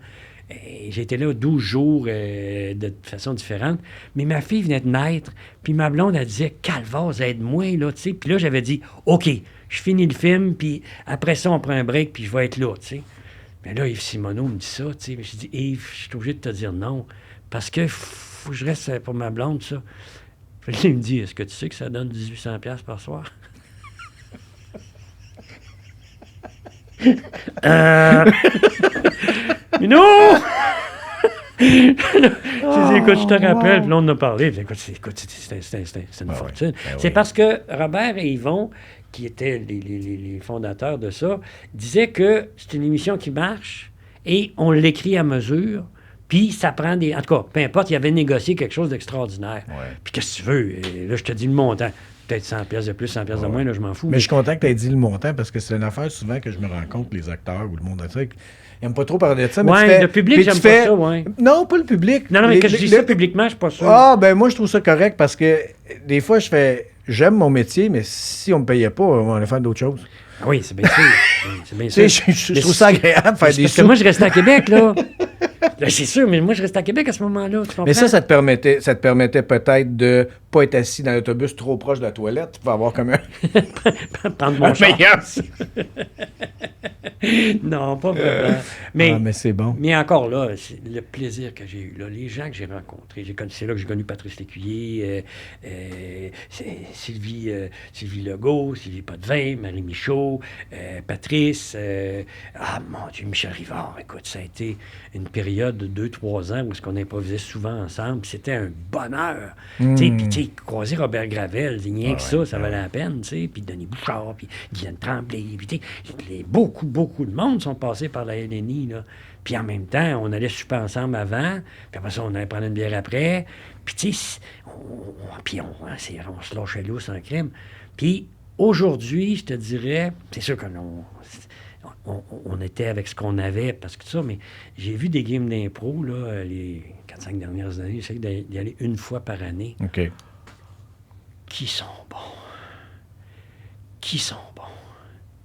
J'étais là 12 jours de façon différente. Mais ma fille venait de naître, puis ma blonde, elle disait, Calvaz, aide-moi, là, tu sais. Puis là, j'avais dit, OK, je finis le film, puis après ça, on prend un break, puis je vais être là, tu sais. Mais là, Yves Simoneau me dit ça, tu sais. Mais je dis, Yves, je suis obligé de te dire non, parce que faut que je reste pour ma blonde, ça. Puis là, il me dit, est-ce que tu sais que ça donne 1800$ par soir? Mais non! J'ai dit, écoute, je te rappelle, puis là, on en a parlé. Écoute, c'est une fortune. C'est parce que Robert et Yvon, qui étaient les fondateurs de ça, disaient que c'est une émission qui marche et on l'écrit à mesure, puis ça prend des... En tout cas, peu importe, il avait négocié quelque chose d'extraordinaire. Puis qu'est-ce que tu veux? Et là, je te dis le montant. Peut-être 100$ de plus, 100$ de moins, là, je m'en fous. Mais je suis content que tu aies dit le montant, parce que c'est une affaire souvent que je me rends compte, les acteurs ou le monde de ça, ils n'aiment pas trop parler de ça. Oui, le public, j'aime pas ça, oui. Non, pas le public. Non, mais quand je dis ça publiquement, je suis pas sûr. Ah, ben moi, je trouve ça correct, parce que des fois, j'aime mon métier, mais si on me payait pas, on allait faire d'autres choses. Ah oui, c'est bien sûr. C'est bien sûr. Je trouve ça agréable de faire des sous. Parce que moi, je restais à Québec, là. C'est sûr, mais moi, je restais à Québec à ce moment-là. Tu comprends? Mais ça te permettait peut-être de pas être assis dans l'autobus trop proche de la toilette. Tu pouvais avoir comme un... Prendre mon char. Non, pas vraiment. Mais c'est bon. Mais encore là, c'est le plaisir que j'ai eu. Là, les gens que j'ai rencontrés. C'est là que j'ai connu Patrice Lécuyer, Sylvie Legault, Sylvie Potvin, Marie Michaud, Patrice. Mon Dieu, Michel Rivard. Écoute, ça a été une période de 2-3 ans où on improvisait souvent ensemble. C'était un bonheur. Puis, croiser Robert Gravel, rien que ça valait la peine. Puis Denis Bouchard, puis Guylaine Tremblay. Puis beaucoup de monde sont passés par la LNI. Là. Puis en même temps, on allait souper ensemble avant. Puis après ça, on allait prendre une bière après. Puis tu sais, on se lâchait lousse en crime. Puis Aujourd'hui, je te dirais, c'est sûr que on était avec ce qu'on avait, parce que ça, mais j'ai vu des games d'impro, là, les 4-5 dernières années, j'essaie d'y aller une fois par année. OK. Qui sont bons. Qui sont bons.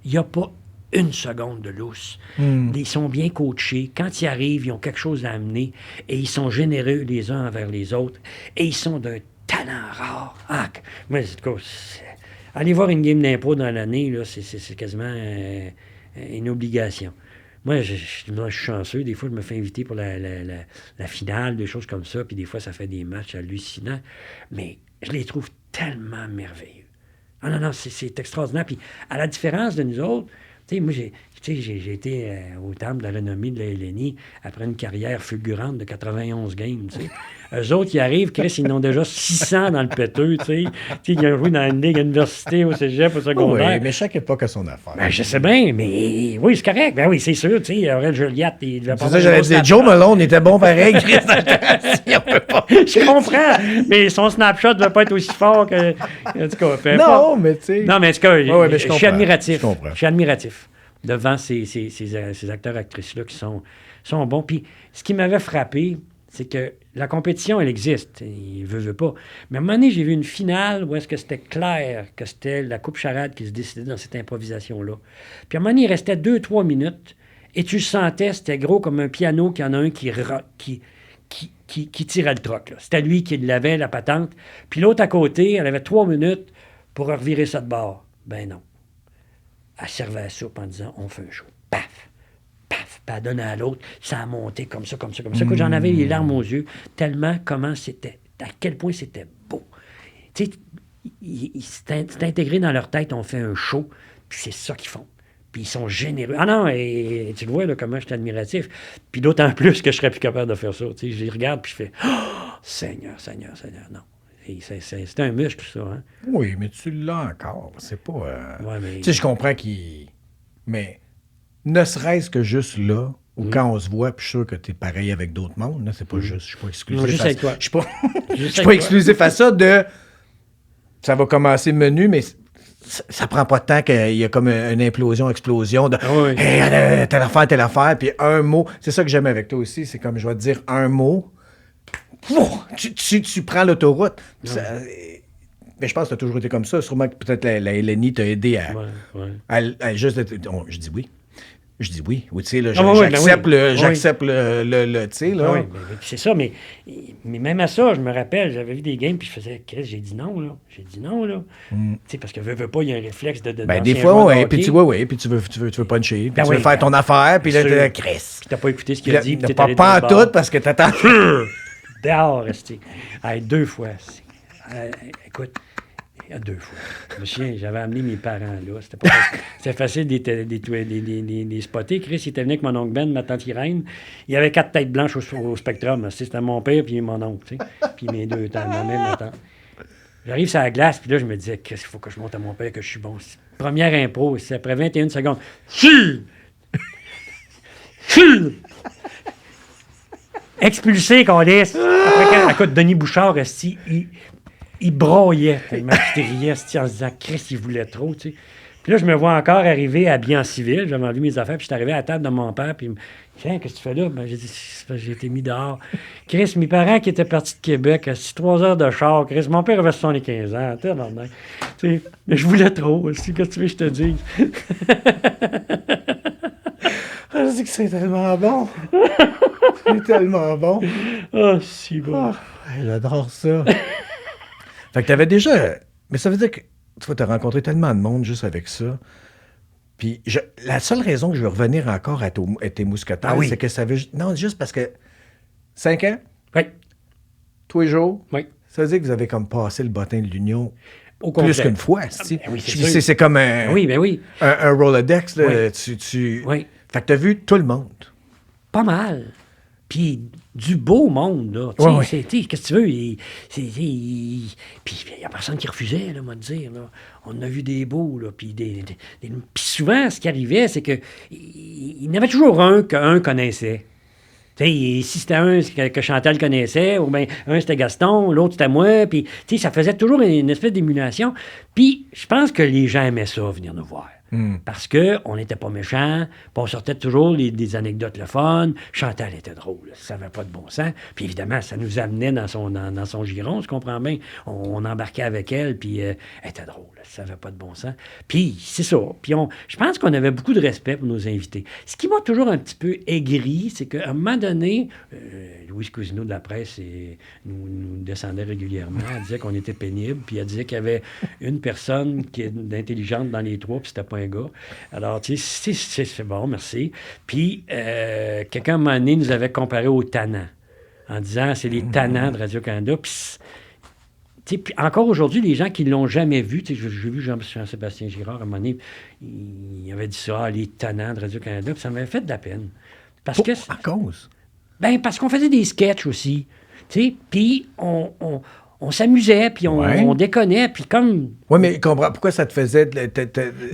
Il n'y a pas une seconde de lousse. Ils sont bien coachés. Quand ils arrivent, ils ont quelque chose à amener et ils sont généreux les uns envers les autres et ils sont d'un talent rare. Moi, en tout cas, aller voir une game d'impro dans l'année, là, c'est quasiment une obligation. Moi, je suis chanceux. Des fois, je me fais inviter pour la finale, des choses comme ça. Puis des fois, ça fait des matchs hallucinants. Mais je les trouve tellement merveilleux. Ah non, c'est extraordinaire. Puis à la différence de nous autres, tu sais, moi, j'ai été au temple de la renommée de la LNI après une carrière fulgurante de 91 games, tu sais. Eux autres, ils arrivent, Chris, ils en ont déjà 600 dans le péteux, tu sais. Ils ont joué dans une ligue université, au cégep, au secondaire. Oui, mais chaque époque a son affaire. Ben, je sais bien, mais oui, c'est correct. Ben oui, c'est sûr, tu sais, Aurel Joliette, il devait pas... C'est ça, j'allais dire, Joe Malone était bon pareil, Chris. On peut pas. Je comprends, mais son snapshot ne devait pas être aussi fort que... En tout cas, peu importe. Non, mais tu sais... Non, mais en tout cas, mais je suis admiratif. Je comprends. Je suis admiratif devant ces acteurs-actrices-là qui sont bons. Puis, ce qui m'avait frappé, c'est que la compétition, elle existe. Il veut pas. Mais à un moment donné, j'ai vu une finale où est-ce que c'était clair que c'était la Coupe Charade qui se décidait dans cette improvisation-là. Puis à un moment donné, il restait 2-3 minutes et tu le sentais, c'était gros comme un piano qu'il y en a un qui tirait le troc. Là. C'était lui qui l'avait, la patente. Puis l'autre à côté, elle avait 3 minutes pour revirer ça de bord. Ben non. Elle servait à la soupe en disant, on fait un show. Paf! Paf! Puis elle donnait à l'autre. Ça a monté comme ça. Écoute, j'en avais les larmes aux yeux, tellement comment c'était, à quel point c'était beau. Tu sais, c'est intégré dans leur tête, on fait un show, puis c'est ça qu'ils font. Puis ils sont généreux. Ah non, et tu le vois, là, comment je suis admiratif. Puis d'autant plus que je serais plus capable de faire ça. Tu sais, je les regarde, puis je fais, oh, Seigneur, non. C'est un muscle, ça. Hein? Oui, mais tu l'as encore. C'est pas... Ouais, mais... Tu sais, je comprends qu'il... Mais ne serait-ce que juste là, ou quand on se voit, puis je suis sûr que tu es pareil avec d'autres mondes, là, c'est pas juste... Je suis pas exclusif. Non, juste avec toi. Je suis pas, je suis pas exclusif à ça de... Ça va commencer menu, mais ça prend pas de temps qu'il y a comme une explosion de oui. Hey, telle affaire, puis un mot. C'est ça que j'aime avec toi aussi, c'est comme je vais te dire un mot. Tu prends l'autoroute. Mais je pense que tu as toujours été comme ça. Sûrement que peut-être la LNI t'a aidé à juste... Je dis oui. Oui, tu sais, là, j'accepte le tu sais, là. Oui, c'est ça, mais même à ça, je me rappelle, j'avais vu des games, puis je faisais, j'ai dit non, là. Tu sais, parce que veux pas, il y a un réflexe de des fois, oui, puis tu veux puncher, puis tu veux faire ton affaire, puis là, tu Puis t'as pas écouté ce qu'il a dit, puis t'es allé pas en tout, parce que t'attends... Dehors, resté. 2 fois. Écoute, 2 fois. Je me souviens, j'avais amené mes parents là. C'était facile de les spotter. Chris, il était venu avec mon oncle Ben, ma tante Irène. Il y avait 4 têtes blanches au spectrum. C'était mon père puis mon oncle. Tu sais. Puis mes 2 tantes, ma mère, ma tante. J'arrive sur la glace, puis là, je me disais, qu'est-ce qu'il faut que je montre à mon père que je suis bon. Première impro, c'est après 21 secondes. Expulsé, qu'on laisse. Après, écoute, Denis Bouchard, il broyait tellement qu'il riait, en se disant, Chris, il voulait trop, tu sais. Puis là, je me vois encore arriver habillé en civil. J'avais enlevé mes affaires, puis je suis arrivé à la table de mon père, puis il me dit, tiens, qu'est-ce que tu fais là? Ben, j'ai dit, j'ai été mis dehors. Chris, mes parents qui étaient partis de Québec, à 3 heures de char, Chris, mon père avait 75 ans, tu sais, mais je voulais trop, qu'est-ce que tu veux que je te dise? Je dis que c'est tellement bon. C'est tellement bon. Ah, si bon. J'adore ça. Fait que t'avais déjà... Mais ça veut dire que tu as rencontré tellement de monde juste avec ça. Puis la seule raison que je veux revenir encore à tes mousquetaires, c'est que ça veut... Non, juste parce que 5 ans? Oui. Tous les jours? Oui. Ça veut dire que vous avez comme passé le bottin de l'union au complet. Plus qu'une fois. Oui, c'est comme un... Oui, ben oui. Un Rolodex. Là, oui. Oui. Fait que t'as vu tout le monde. Pas mal. Puis du beau monde, là. Qu'est-ce que tu veux? Puis il n'y a personne qui refusait, là, moi, de dire. Là. On en a vu des beaux, là. Puis souvent, ce qui arrivait, c'est que il y en avait toujours un qu'un connaissait. Tu sais, si c'était un que Chantal connaissait, ou bien un c'était Gaston, l'autre c'était moi, puis tu sais, ça faisait toujours une espèce d'émulation. Puis je pense que les gens aimaient ça, venir nous voir. Parce qu'on n'était pas méchants, puis on sortait toujours des anecdotes le fun. Chantal était drôle, ça n'avait pas de bon sens. Puis évidemment, ça nous amenait dans son giron, tu comprends bien. On embarquait avec elle, puis elle était drôle, ça n'avait pas de bon sens. Puis c'est ça. Puis je pense qu'on avait beaucoup de respect pour nos invités. Ce qui m'a toujours un petit peu aigri, c'est qu'à un moment donné, Louise Cousineau de la presse nous descendait régulièrement. Elle disait qu'on était pénible, puis elle disait qu'il y avait une personne qui est intelligente dans les trois, puis c'était pas un gars. Alors, tu sais, c'est bon, merci. Puis, quelqu'un, à un moment donné, nous avait comparé aux tannants, en disant, c'est les tannants de Radio-Canada. Puis, encore aujourd'hui, les gens qui ne l'ont jamais vu, j'ai vu Jean-Sébastien Girard, à un moment donné, il avait dit ça, les tannants de Radio-Canada, puis ça m'avait fait de la peine. Parce que... À cause? Ben, parce qu'on faisait des sketchs aussi, tu sais, puis on s'amusait, puis on déconnait, puis comme... Oui, mais comprends, pourquoi ça te faisait... Ben,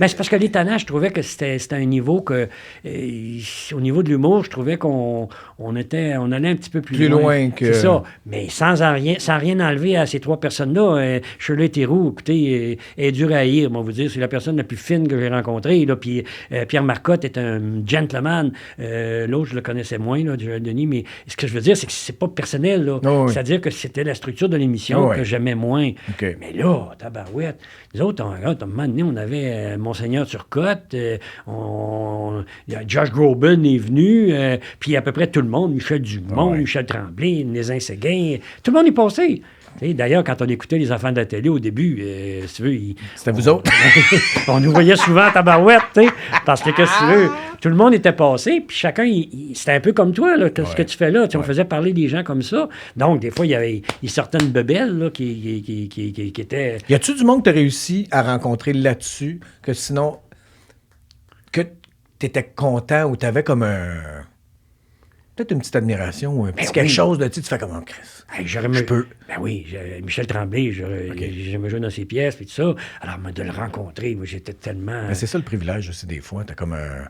c'est parce que les tannants, je trouvais que c'était un niveau que... au niveau de l'humour, je trouvais qu'on allait un petit peu plus loin que... C'est ça. Mais sans rien enlever à ces trois personnes-là. Shirley Theroux, écoutez, est dure à haïr, moi, vous dire. C'est la personne la plus fine que j'ai rencontrée. Là, puis Pierre Marcotte est un gentleman. L'autre, je le connaissais moins, là, Denis, mais ce que je veux dire, c'est que c'est pas personnel, là. Oh, oui. C'est-à-dire que c'était la structure de l'émission que j'aimais moins. Okay. Mais là, tabarouette, nous autres, à un moment donné, on avait Monseigneur Turcotte, Josh Groban est venu, puis à peu près tout le monde, Michel Dumont, Michel Tremblay, Nézin Séguin, tout le monde est passé. D'ailleurs, quand on écoutait les enfants de la télé au début, si tu veux... C'était vous autres? On nous voyait souvent à tabarouette, tu sais, parce que, si tu veux, tout le monde était passé, puis chacun, c'était un peu comme toi, là, ce que tu fais là. On faisait parler des gens comme ça. Donc, des fois, il sortait une bebelle là, qui était... Y a-tu du monde que tu as réussi à rencontrer là-dessus, que sinon, que tu étais content ou tu avais comme peut-être une petite admiration ou un petit quelque chose de tu fais comme Chris. Hey, je peux. Ben oui, Michel Tremblay, j'aimais jouer dans ses pièces et tout ça. Alors, de le rencontrer, moi, j'étais tellement... Ben, c'est ça le privilège aussi, des fois. T'as comme un...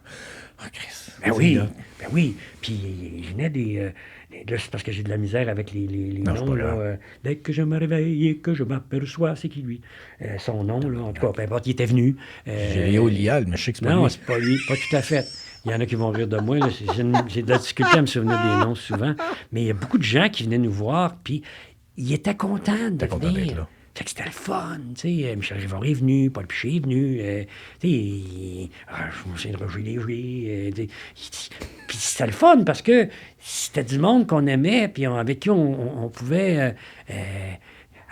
Chris. Ben oui. Puis, je venais des... Là, c'est parce que j'ai de la misère avec les noms. Là, dès que je me réveille et que je m'aperçois, c'est qui, lui? Son nom, là, en tout cas, peu importe, il était venu. J'ai Léo Lial, mais je sais que c'est pas lui. Non, c'est pas lui, pas tout à fait. Il y en a qui vont rire de moi. Là. J'ai de la difficulté à me souvenir des noms souvent. Mais il y a beaucoup de gens qui venaient nous voir, puis ils étaient contents de venir. Fait que c'était le fun, tu sais. Michel Rivard est venu, Paul Piché est venu, tu sais, je me souviens de Roger Léger, puis c'était le fun parce que c'était du monde qu'on aimait, puis avec qui on pouvait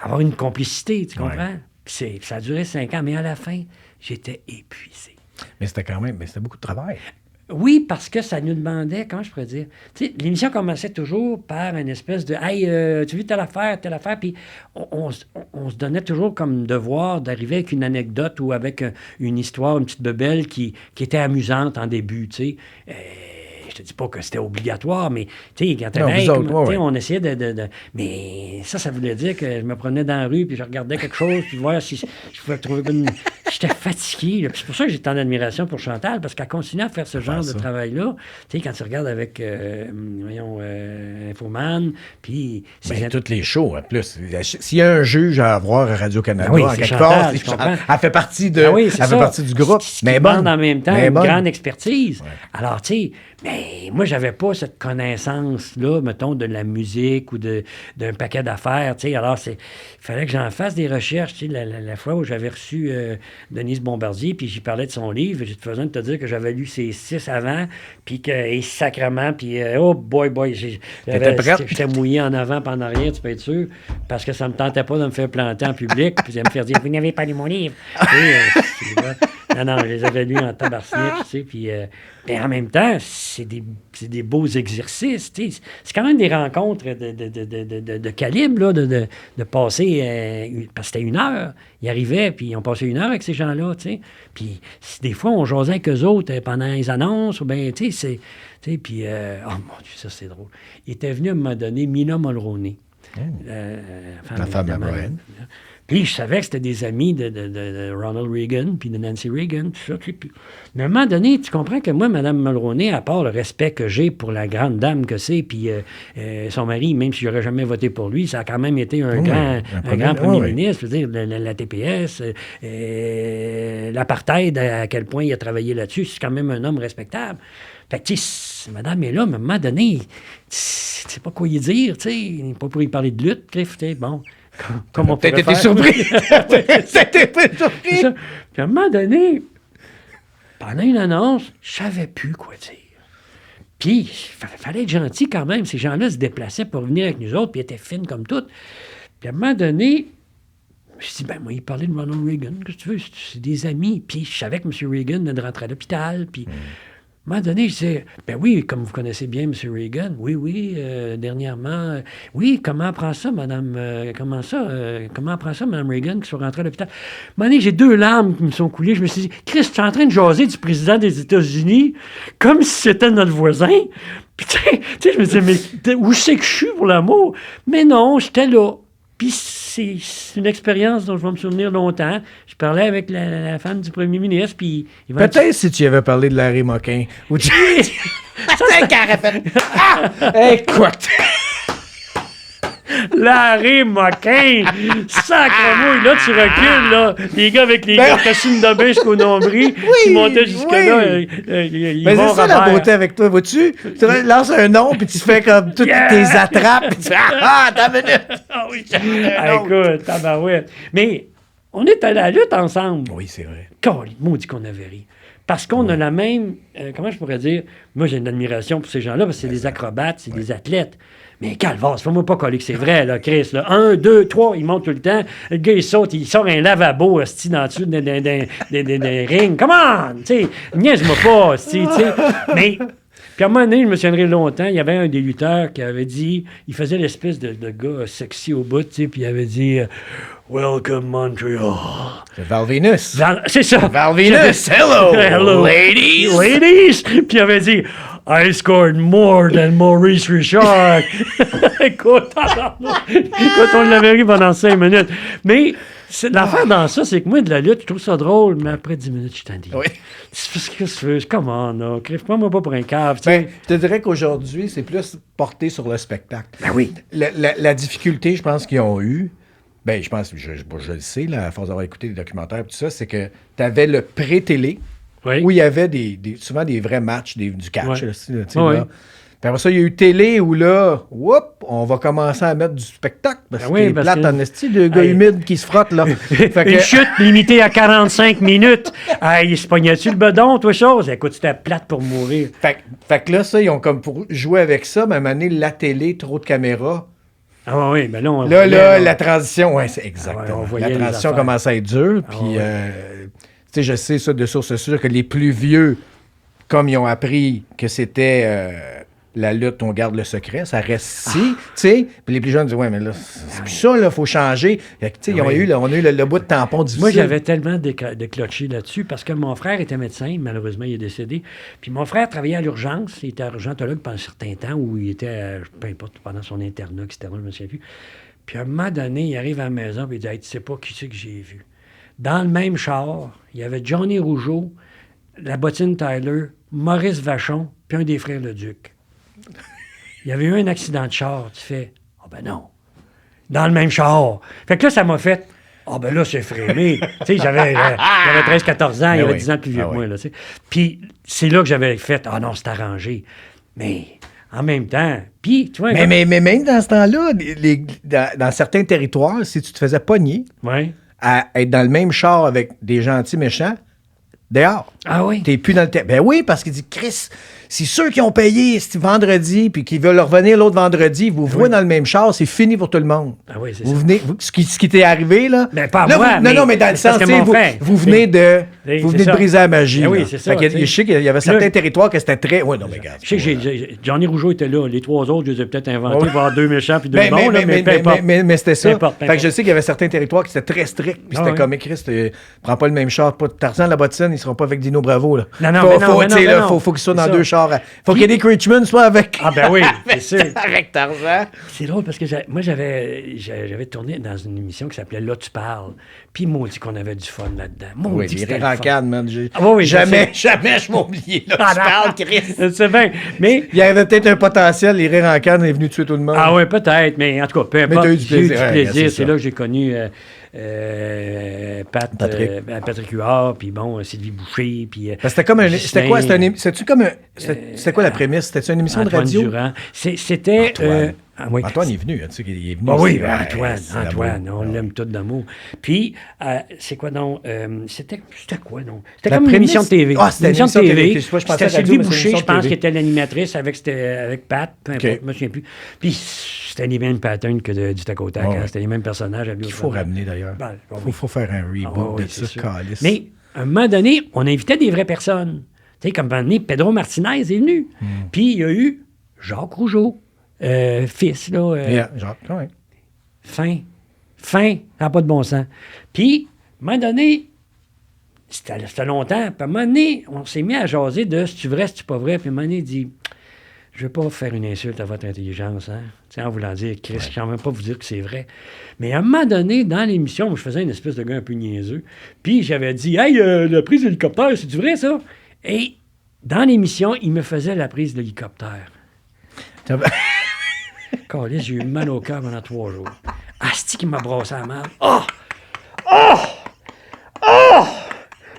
avoir une complicité, tu comprends? Puis ça a duré 5 ans, mais à la fin, j'étais épuisé. Mais c'était quand même, c'était beaucoup de travail. Oui, parce que ça nous demandait, comment je pourrais dire, tu sais, l'émission commençait toujours par une espèce de « Hey, tu veux telle affaire, puis on se donnait toujours comme devoir d'arriver avec une anecdote ou avec une histoire, une petite bebelle qui était amusante en début, tu sais. Je te dis pas que c'était obligatoire, mais tu sais, quand on essayait de... Mais ça voulait dire que je me prenais dans la rue, puis je regardais quelque chose, puis voir si je pouvais trouver une... J'étais fatigué. Là. C'est pour ça que j'ai tant d'admiration pour Chantal, parce qu'elle continue à faire ce genre de travail-là. Tu sais, quand tu regardes avec, Infoman, puis... toutes les shows, en plus. S'il y a un juge à avoir à Radio-Canada, en quelque part, elle fait partie du groupe. Mais bonne en même temps, une grande expertise. Ouais. Alors, tu sais, mais moi, j'avais pas cette connaissance-là, mettons, de la musique ou d'un paquet d'affaires, tu sais. Alors, il fallait que j'en fasse des recherches, tu sais. La fois où j'avais reçu Denise Bombardier, puis j'y parlais de son livre, j'ai besoin de te dire que j'avais lu ses 6 avant, puis que, sacrement, puis oh boy, j'étais mouillé en avant et en arrière, tu peux être sûr, parce que ça me tentait pas de me faire planter en public, puis de me faire dire, vous n'avez pas lu mon livre. Non, je les avais lus en tabarnak, tu sais, puis en même temps, c'est des beaux exercices, tu sais. C'est quand même des rencontres de calibre, là, de passer, parce que c'était 1 heure. Ils arrivaient, puis on passait 1 heure avec ces gens-là, tu sais. Puis des fois, on jasait avec eux autres pendant les annonces, ou bien, tu sais, puis, oh mon Dieu, ça, c'est drôle. Il était venu à un moment donné, Mina Mulroney. La femme de Brian. Puis je savais que c'était des amis de Ronald Reagan, puis de Nancy Reagan, tout ça. Puis, mais à un moment donné, tu comprends que moi, Mme Mulroney, à part le respect que j'ai pour la grande dame que c'est, puis son mari, même si j'aurais jamais voté pour lui, ça a quand même été un grand premier ministre, je veux dire, la TPS, l'apartheid, à quel point il a travaillé là-dessus, c'est quand même un homme respectable. Fait que, tu sais, madame est là, mais à un moment donné, tu sais pas quoi y dire, tu sais, pas pour y parler de lutte, Cliff, tu sais, bon... Comme on peut-être été surpris. Peut-être été surpris. Puis à un moment donné, pendant une annonce, je savais plus quoi dire. Puis, il fallait être gentil quand même. Ces gens-là se déplaçaient pour venir avec nous autres, puis ils étaient fines comme toutes. Puis à un moment donné, je me suis dit, moi, il parlait de Ronald Reagan, qu'est-ce que tu veux? C'est des amis. Puis je savais que M. Reagan venait de rentrer à l'hôpital, puis... À un moment donné, je disais, oui, comme vous connaissez bien M. Reagan, oui, dernièrement, oui, comment prend ça, Mme Reagan, qui soit rentrée à l'hôpital? À un moment donné, j'ai 2 larmes qui me sont coulées. Je me suis dit, Christ, tu es en train de jaser du président des États-Unis comme si c'était notre voisin. Puis, tu sais, je me disais, mais où c'est que je suis pour l'amour? Mais non, j'étais là. Puis c'est une expérience dont je vais me souvenir longtemps. Je parlais avec la femme du premier ministre, puis... Peut-être si tu avais parlé de Larry Moquin. Ou tu... Ça, c'est carré. Quoi? Larry Moquin! Sacre-mouille! Là, tu recules, là. Les gars avec les costumes de baie jusqu'au nombril, qui montaient jusque-là. Mais c'est ça la beauté avec toi, vois-tu? Tu lances un nom, puis tu fais comme toutes tes attrapes, puis tu fais « Ah, t'as minute! » Ah oui, écoute, tabarouette. Mais on est allés à la lutte ensemble. Oui, c'est vrai. Maudit qu'on avait ri. Parce qu'on a la même... comment je pourrais dire? Moi, j'ai une admiration pour ces gens-là, parce que c'est des acrobates, c'est des athlètes. Mais calvaire, fais-moi pas coller que c'est vrai, là, Chris. Là. 1, 2, 3, il monte tout le temps. Le gars, il saute, il sort un lavabo, hostie, dans dessus d'un ring. Come on! Tu sais, niaise-moi pas, hostie, tu sais. Mais, puis à un moment donné, je me souviendrai longtemps, il y avait un des lutteurs qui avait dit, il faisait l'espèce de gars sexy au bout, tu sais, puis il avait dit... Welcome, Montreal. C'est Val Venus. C'est ça. Val Venus. Hello, ladies. Ladies. Puis il avait dit, I scored more than Maurice Richard. Écoute, on l'avait ri pendant 5 minutes. Mais l'affaire dans ça, c'est que moi, de la lutte, je trouve ça drôle, mais après 10 minutes, je t'en dis. Oui. C'est ce que tu veux. Comment, là? Crève-moi pas pour un cave. Ben, je te dirais qu'aujourd'hui, c'est plus porté sur le spectacle. Ben oui. La difficulté, je pense, qu'ils ont eu, ben, je pense, je le sais, là, à force d'avoir écouté les documentaires et tout ça, c'est que tu avais le pré-télé, où il y avait souvent des vrais matchs, du catch. Ouais. Là. Puis après ça, il y a eu télé où là, on va commencer à mettre du spectacle. Parce qu'il est plate en esti, de gars humides qui se frottent, là. Une chute limitée à 45 minutes. Il se pognait-tu le bedon, toi, chose? Écoute, c'était plate pour mourir. Fait que là, ça, ils ont comme pour jouer avec ça, mais à un moment donné, la télé, trop de caméras. Ah oui, mais là, la transition, oui, c'est exactement. La transition commence à être dure, puis, tu sais, je sais ça de source sûre que les plus vieux, comme ils ont appris que c'était la lutte, on garde le secret, ça reste ici, tu sais, puis les plus jeunes disent, ouais, mais là, c'est plus ça, là, faut changer. Tu sais, on a eu le bout de tampon difficile. Moi, j'avais tellement décloché là-dessus parce que mon frère était médecin, malheureusement, il est décédé. Puis mon frère travaillait à l'urgence, il était urgentologue pendant un certain temps, où il était, peu importe, pendant son internat, etc., je me souviens plus. Puis à un moment donné, il arrive à la maison, puis il dit, hey, tu sais pas qui c'est que j'ai vu. Dans le même char, il y avait Johnny Rougeau, la bottine Tyler, Maurice Vachon, puis un des frères Leduc. Il y avait eu un accident de char. Tu fais, ben non. Dans le même char. Fait que là, ça m'a fait, ben là, c'est frémé. Tu sais, j'avais 13-14 ans, il y avait 10 ans plus vieux que moi. Là, puis c'est là que j'avais fait, non, c'est arrangé. Mais en même temps, puis, tu vois... Mais même dans ce temps-là, dans certains territoires, si tu te faisais pogner à être dans le même char avec des gentils méchants, dehors. Ah oui? T'es plus dans le terrain. Ben oui, parce qu'il dit, Chris, c'est ceux qui ont payé ce vendredi puis qui veulent revenir l'autre vendredi, vous voyez dans le même char, c'est fini pour tout le monde. Ah oui, c'est vous venez, ce qui t'est arrivé, là. Ben pas là, moi, non, mais dans le sens, vous venez de briser la magie. Ben oui, c'est ça. Je sais qu'il y avait certains territoires que c'était très... Oui, non, mais regarde. Je sais que Johnny Rougeau était là. Les 3 autres, je les ai peut-être inventés pour avoir 2 méchants puis 2 bons, mais peu importe. Mais c'était ça. Fait que je sais qu'il y avait certains territoires qui étaient très stricts, puis c'était comme, Chris, prends pas le même char. Tarzan, la bottine, ils seront pas avec Dino Bravo, là. Non, faut qu'ils soient dans 2 chars rapport à... Faut qu'il y ait des Creechman, soit avec... Ah ben oui, c'est sûr. avec Tarzan. C'est drôle parce que moi, j'avais tourné dans une émission qui s'appelait Là, tu parles. Puis, maudit qu'on avait du fun là-dedans. Oui, Maudit que les c'était rires le en fun. canne, man. Jamais Je m'oubliais. Là, tu parles, Chris. C'est bien. Mais... Il y avait peut-être un potentiel, les rires en canne est venu tuer tout le monde. Ah oui, peut-être. Mais en tout cas, peu importe. t'as eu du J'ai eu du plaisir. plaisir. Ouais, c'est c'est ça. là que j'ai connu Patrick Huard, puis bon, Sylvie Boucher, puis... C'était comme un... C'était quoi? C'était comme un... C'était quoi la euh, prémisse? C'était une émission Antoine de radio? Durand. C'était... oui. Antoine est venu, tu sais, il est venu. Ah oui, ici. Antoine, on l'amour. l'aime tout d'amour. Puis, c'est quoi donc? C'était quoi donc? C'était La comme une émission de prémisse- TV. Ah, c'était une émission de TV. Excuse-moi, je pensais C'était à la radio, Sylvie mais c'est une Boucher, émission je de pense, TV. qui était l'animatrice avec Pat, peu importe, OK. je me souviens plus. Puis, c'était les mêmes patterns que du tac au tac. Ouais. C'était les mêmes personnages. Il faut ramener, d'ailleurs. Ben, bon, Il faut faire un reboot de c'est ça, sûr. calice. Mais, à un moment donné, on invitait des vraies personnes. Tu sais, comme à un moment donné, Pedro Martinez est venu. Puis, il y a eu Jacques Rougeau, fils, là. Yeah, genre, ouais. Fin, ça n'a pas de bon sens. Puis, à un moment donné, c'était longtemps, puis à un moment donné, on s'est mis à jaser de si tu vrai, si tu pas vrai, puis à un moment donné, il dit, je ne veux pas faire une insulte à votre intelligence, hein, tu sais, en voulant dire, Chris, je ne vais même pas vous dire que c'est vrai. Mais à un moment donné, dans l'émission, moi, je faisais une espèce de gars un peu niaiseux, puis j'avais dit, hey, la prise d'hélicoptère, c'est du vrai, ça? Et dans l'émission, il me faisait la prise d'hélicoptère. Caliste, j'ai eu mal au cœur pendant 3 jours. Asti qui m'a brassé la main. Oh!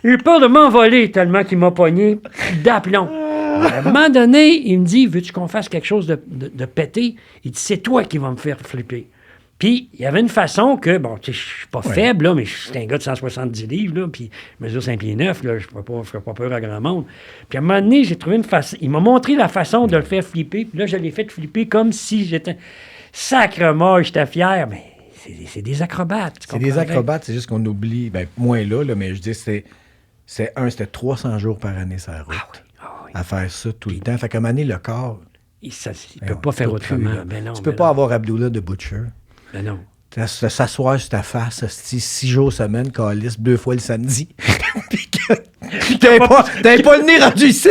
J'ai eu peur de m'envoler tellement qu'il m'a pogné d'aplomb. À un moment donné, il me dit, veux-tu qu'on fasse quelque chose de pété? Il dit, c'est toi qui vas me faire flipper. Puis, il y avait une façon que, bon, tu sais, je suis pas faible, là, mais je suis un gars de 170 livres, là, puis je mesure 5 pieds 9, là, je ne ferais pas peur à grand monde. Puis, à un moment donné, j'ai trouvé une façon. Il m'a montré la façon de le faire flipper, puis là, je l'ai fait flipper comme si j'étais. Sacrement, j'étais fier, mais c'est des acrobates. C'est des acrobates, c'est juste qu'on oublie, ben, moins là, mais je dis, c'était 300 jours par année, ça route. Ah oui. À faire ça tout le temps. Fait qu'à un moment donné, le corps. Il ne peut pas faire autrement. Ben non, tu peux pas avoir Abdullah de Butcher. Ben non. S'asseoir sur ta face, 6 jours semaine, calice, 2 fois le samedi. Puis t'avais pas le nez rendu ici.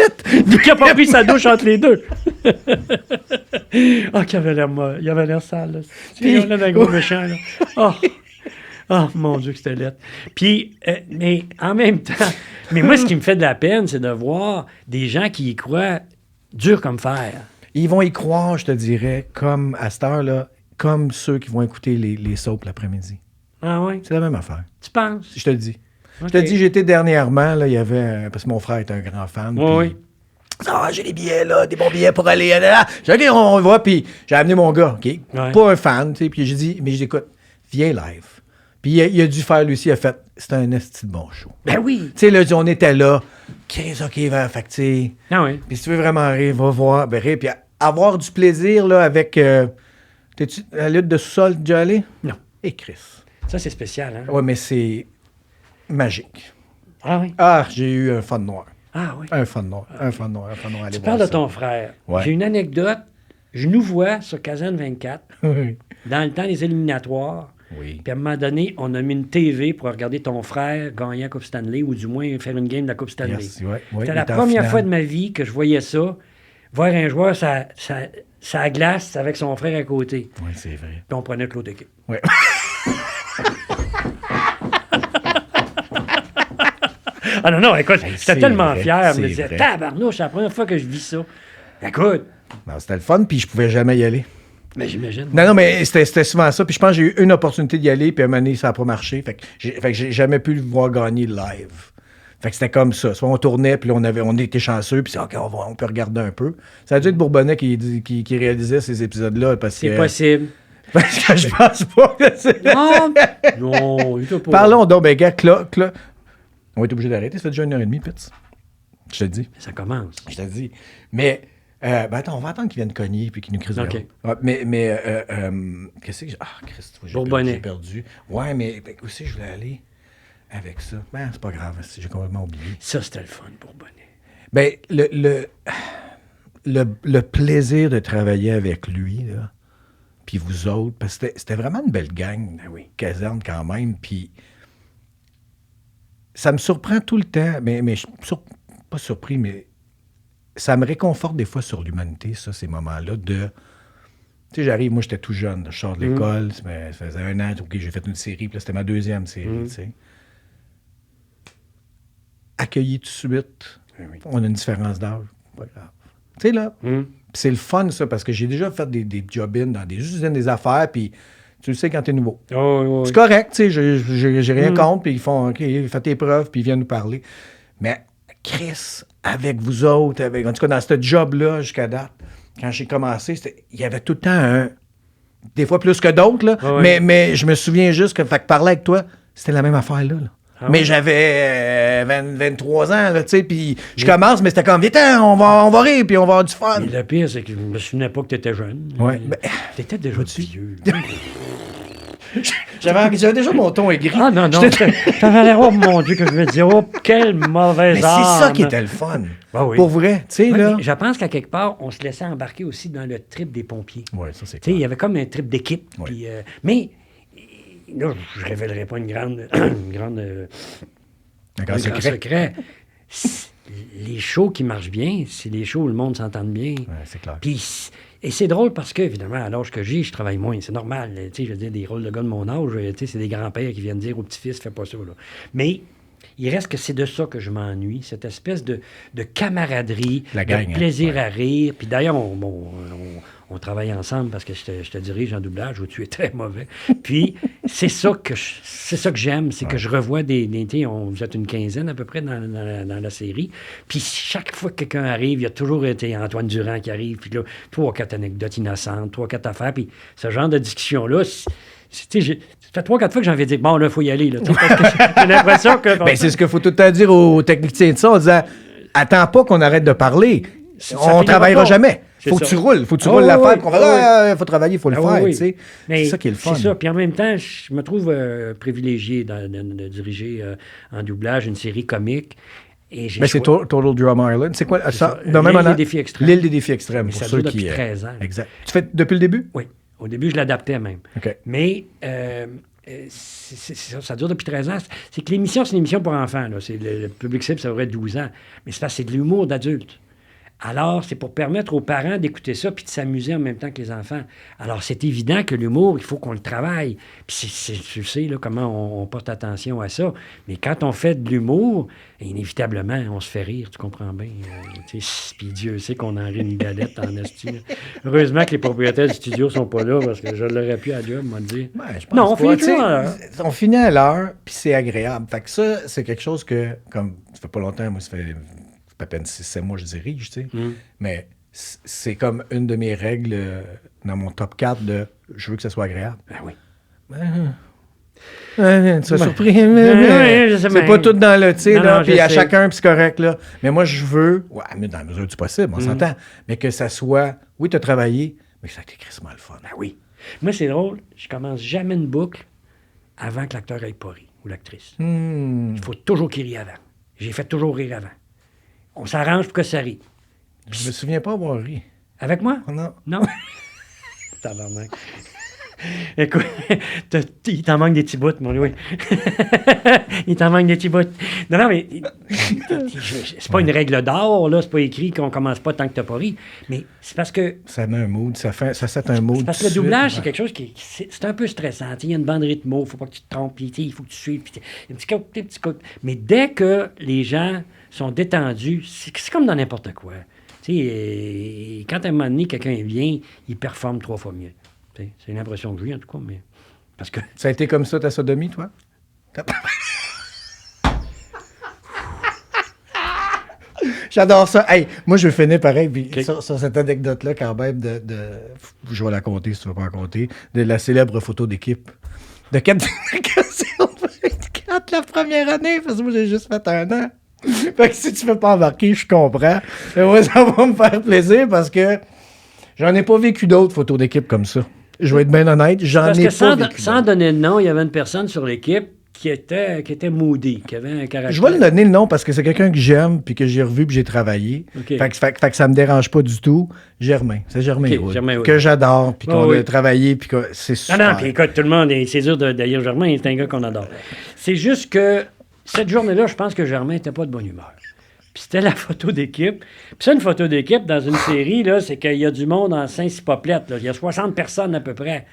Lui qui a pas pris sa douche entre les deux. Ah, qu'il avait l'air molle. Il avait l'air sale. Là. Il avait l'air d'un gros méchant. Là. Oh, mon Dieu, que c'était laid. Puis, mais en même temps, mais moi, ce qui me fait de la peine, c'est de voir des gens qui y croient dur comme fer. Ils vont y croire, je te dirais, comme à cette heure-là, comme ceux qui vont écouter les soaps l'après-midi. Ah oui? C'est la même affaire. Tu penses? Je te le dis. Okay. Je te le dis, j'étais dernièrement, là, il y avait... Parce que mon frère est un grand fan. Oui. Ah, j'ai des billets, là, des bons billets pour aller là. J'ai dit, OK, on va, puis j'ai amené mon gars, OK? Ouais. Pas un fan, tu sais, puis j'ai dit, mais je dis, écoute, viens live. Puis il a dû faire, lui aussi, il a fait, c'était un esti de bon show. Ben oui. Tu sais, là, on était là, 15, OK, fait que, tu sais... Ah oui. Puis si tu veux vraiment rire, va voir, ben rire, puis avoir du plaisir, là, avec... T'es-tu à la lutte de sous-sol déjà allé? Non. Et Chris. Ça, c'est spécial, hein? Ouais, mais c'est magique. Ah oui? Ah, j'ai eu un fun noir. Ah oui. Un fun noir. Un fun noir. Tu parles de ton frère. Ouais. J'ai une anecdote. Je nous vois sur Caserne 24, Oui. dans le temps des éliminatoires. Oui. Puis à un moment donné, on a mis une TV pour regarder ton frère gagner la Coupe Stanley, ou du moins faire une game de la Coupe Stanley. Yes, ouais, C'était il la était en première finale. fois de ma vie que je voyais ça. Voir un joueur, ça glace avec son frère à côté. Oui, c'est vrai. Puis on prenait Claude équipe. Ouais. Ah non, écoute, Hey, j'étais c'est tellement vrai, fier. Je c'est me disais, vrai. tabarnouche, c'est la première fois que je vis ça. Écoute, Non, c'était le fun, puis je pouvais jamais y aller. mais j'imagine. Non, mais c'était souvent ça. Puis je pense que j'ai eu une opportunité d'y aller, puis à un moment donné, ça n'a pas marché. Fait que j'ai jamais pu le voir gagner live. Fait que c'était comme ça. Soit on tournait, puis là, on était chanceux, puis c'est OK, on peut regarder un peu. Ça a dû être Bourbonnais qui réalisait ces épisodes-là. C'est possible. Parce que je pense pas que c'est... Non, il était pas. Parlons donc, ben, gars, on va être obligé d'arrêter. Ça fait déjà 1h30, Pitts. Je te le dis. Ça commence. Je te le dis. Mais, ben attends, on va attendre qu'ils viennent cogner puis qu'ils nous crisent OK. qu'est-ce que j'ai... Ah, Christ, Bourbonnais. j'ai perdu. Ouais, mais où c'est que je voulais aller avec ça? Ben, c'est pas grave, j'ai complètement oublié. Ça, c'était le fun, Bourbonnais. Ben, le plaisir de travailler avec lui, là, puis vous autres, parce que c'était vraiment une belle gang, caserne quand même, puis ça me surprend tout le temps, mais je suis pas surpris, mais ça me réconforte des fois sur l'humanité, ça, ces moments-là de... Tu sais, j'arrive, moi, j'étais tout jeune, je sors de l'école, ça faisait 1 an, OK, j'ai fait une série, puis là, c'était ma 2e série, tu sais. Accueilli tout de suite, on a une différence d'âge, pas grave. Tu sais, là, puis c'est le fun, ça, parce que j'ai déjà fait des job-ins dans des usines, des affaires, puis tu le sais quand t'es nouveau. C'est correct, tu sais, j'ai rien contre, puis ils font, OK, fais tes preuves, puis ils viennent nous parler. Mais Chris, avec vous autres, en tout cas, dans ce job-là, jusqu'à date, quand j'ai commencé, il y avait tout le temps des fois plus que d'autres, là, mais je me souviens juste que, parler avec toi, c'était la même affaire, là. Mais j'avais 23 ans, là, tu sais, puis je commence, mais c'était comme, viens, on va rire, puis on va avoir du fun. Mais le pire, c'est que je me souvenais pas que t'étais jeune. Ouais. T'étais déjà vieux. J'avais déjà mon ton aigri. Ah non, t'avais l'air, oh mon Dieu, que je vais dire, oh, quelle mauvaise âme. Mais c'est ça qui était le fun. Oui. Pour vrai, tu sais, là. Je pense qu'à quelque part, on se laissait embarquer aussi dans le trip des pompiers. Oui, ça, c'est clair. Il y avait comme un trip d'équipe. Ouais. Puis, mais, là, je ne révélerai pas un grand secret. Les shows qui marchent bien, c'est les shows où le monde s'entend bien. Oui, c'est clair. Puis, et c'est drôle parce que, évidemment, à l'âge que j'ai, je travaille moins. C'est normal. Tu sais, je veux dire, des rôles de gars de mon âge, tu sais, c'est des grands-pères qui viennent dire au petit-fils, fais pas ça, là. Mais il reste que c'est de ça que je m'ennuie, cette espèce de camaraderie, de plaisir à rire. Puis d'ailleurs, on travaille ensemble parce que je te dirige en doublage où tu es très mauvais. Puis c'est ça que j'aime, c'est que je revois vous êtes une quinzaine à peu près dans la série. Puis chaque fois que quelqu'un arrive, il y a toujours été Antoine Durand qui arrive, puis là, 3 ou 4 anecdotes innocentes, 3 ou 4 affaires. Puis ce genre de discussion-là, ça fait 3 ou 4 fois que j'ai envie de dire, bon, là, il faut y aller. Là, parce que j'ai l'impression que... Ben, c'est ce qu'il faut tout le temps dire aux techniciens de ça, en disant, attends pas qu'on arrête de parler. On ne travaillera jamais. Faut que tu roules l'affaire. Il faut travailler, il faut le faire. Tu sais. C'est ça qui est le fun. C'est ça. Puis en même temps, je me trouve privilégié de diriger en doublage une série comique. Mais c'est Total Drama Island. C'est quoi ça? L'île des défis extrêmes. L'île des défis extrêmes. Mais ça dure depuis 13 ans. Exact. Tu fais depuis le début? Oui. Au début, je l'adaptais même. OK. Mais ça dure depuis 13 ans. C'est que l'émission, c'est une émission pour enfants. Là. Le public cible, ça aurait 12 ans. Mais c'est parce que c'est de l'humour d'adulte. Alors, c'est pour permettre aux parents d'écouter ça puis de s'amuser en même temps que les enfants. Alors, c'est évident que l'humour, il faut qu'on le travaille. Puis tu sais là, comment on porte attention à ça. Mais quand on fait de l'humour, inévitablement, on se fait rire, tu comprends bien. Puis Dieu sait qu'on en rit une galette en esti. Heureusement que les propriétaires du studio sont pas là parce que je l'aurais pu à job, moi, dire. Ouais, je pense on finit à l'heure, puis c'est agréable. Fait que ça, c'est quelque chose que, comme ça fait pas longtemps, moi, ça fait à peine 6-7 mois, je dirige, tu sais. Mais c'est comme une de mes règles dans mon top 4 de je veux que ça soit agréable. Ben oui. Tu serais surpris. C'est pas tout dans le, tu sais, là, puis à chacun, puis c'est correct, là. Mais moi, je veux, mais dans la mesure du possible, on s'entend, mais que ça soit, oui, tu as travaillé, mais que ça a été crissement le fun. Ben oui. Moi, c'est drôle, je commence jamais une boucle avant que l'acteur ait pas ri, ou l'actrice. Il faut toujours qu'il rie avant. J'ai fait toujours rire avant. On s'arrange pour que ça rie. Je me souviens pas avoir ri. Avec moi? Non. Non? Tabarnak. Écoute, il t'en manque des petits bouts, mon Louis. Il t'en manque des petits bouts. Non, mais c'est pas une règle d'or, là. C'est pas écrit qu'on commence pas tant que t'as pas ri. Mais c'est parce que... Ça met un mood, ça set un mood. C'est parce que le doublage, c'est quelque chose qui... C'est un peu stressant. Il y a une bande rythmo, faut pas que tu te trompes, il faut que tu suives. Un petit coup. Mais dès que les gens sont détendus, c'est comme dans n'importe quoi. Quand à un moment donné, quelqu'un vient, il performe 3 fois mieux. C'est l'impression que j'ai, en tout cas, mais... Parce que... Ça a été comme ça, ta sodomie, toi? J'adore ça. Hey, moi, je vais finir pareil, puis sur cette anecdote-là, quand même, je vais la compter, si tu ne veux pas la compter, de la célèbre photo d'équipe de 4 la première année, parce que moi, j'ai juste fait 1 an. Fait que si tu ne veux pas embarquer, je comprends. Mais moi, ça va me faire plaisir, parce que j'en ai pas vécu d'autres photos d'équipe comme ça. Je vais être bien honnête, j'en ai pas vécu. Sans donner de nom, il y avait une personne sur l'équipe qui était moody, qui avait un caractère. Je vais le donner le nom parce que c'est quelqu'un que j'aime, puis que j'ai revu, puis j'ai travaillé. Okay. Fait que ça me dérange pas du tout. Germain. C'est Germain Wood. Germain Wood. Que j'adore, puis qu'on a travaillé, puis que c'est super. Non, puis écoute, tout le monde, c'est dur d'ailleurs Germain, c'est un gars qu'on adore. C'est juste que cette journée-là, je pense que Germain n'était pas de bonne humeur. Puis c'était la photo d'équipe. Puis ça, une photo d'équipe dans une série, là, c'est qu'il y a du monde en Saint-Cypoplette. Il y a 60 personnes à peu près.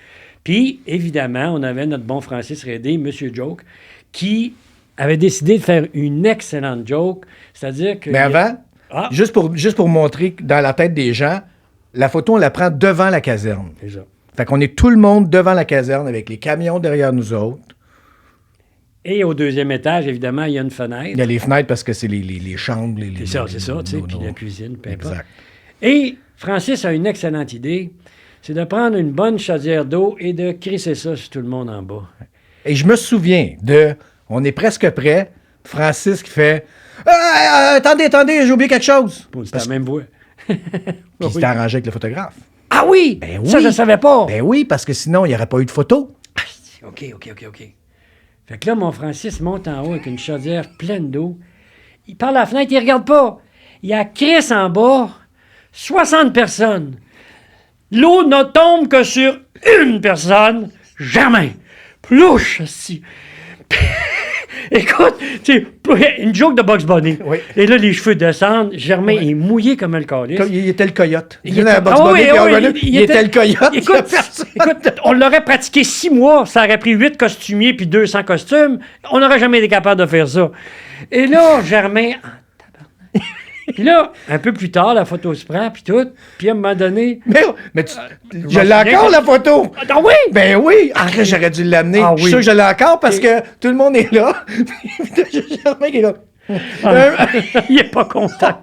Puis, évidemment, on avait notre bon Francis Rédé, Monsieur Joke, qui avait décidé de faire une excellente joke. C'est-à-dire que... Mais avant, juste pour montrer que dans la tête des gens, la photo, on la prend devant la caserne. C'est ça. Fait qu'on est tout le monde devant la caserne avec les camions derrière nous autres. Et au deuxième étage, évidemment, il y a une fenêtre. Il y a les fenêtres parce que c'est les chambres. C'est ça, tu sais, puis la cuisine, peu importe. Exact. Et Francis a une excellente idée, c'est de prendre une bonne chaudière d'eau et de crisser ça sur tout le monde en bas. Et je me souviens on est presque prêt, Francis qui fait attendez, j'ai oublié quelque chose. C'est la même voix. Puis il s'était arrangé avec le photographe. Ah oui! Ben oui! Ça, je ne savais pas. Ben oui, parce que sinon, il n'y aurait pas eu de photo. OK. Fait que là, mon Francis monte en haut avec une chaudière pleine d'eau. Il part à la fenêtre, il regarde pas. Il y a Chris en bas, 60 personnes. L'eau ne tombe que sur une personne, jamais. Plouche, si. Écoute, tu sais, une joke de Bugs Bunny. Oui. Et là, les cheveux descendent. Germain est mouillé comme le calice. Il était le coyote. Il était le coyote. Écoute, on l'aurait pratiqué 6 mois, ça aurait pris 8 costumiers puis 200 costumes. On n'aurait jamais été capable de faire ça. Et là, Germain... Puis là, un peu plus tard, la photo se prend, puis tout. Puis à un moment donné... Mais je l'ai encore, la photo! Ah oui? Ben oui! Arrête, j'aurais dû l'amener. Ah, je suis sûr que je l'ai encore parce que tout le monde est là. Germain qui est là. Il est pas content.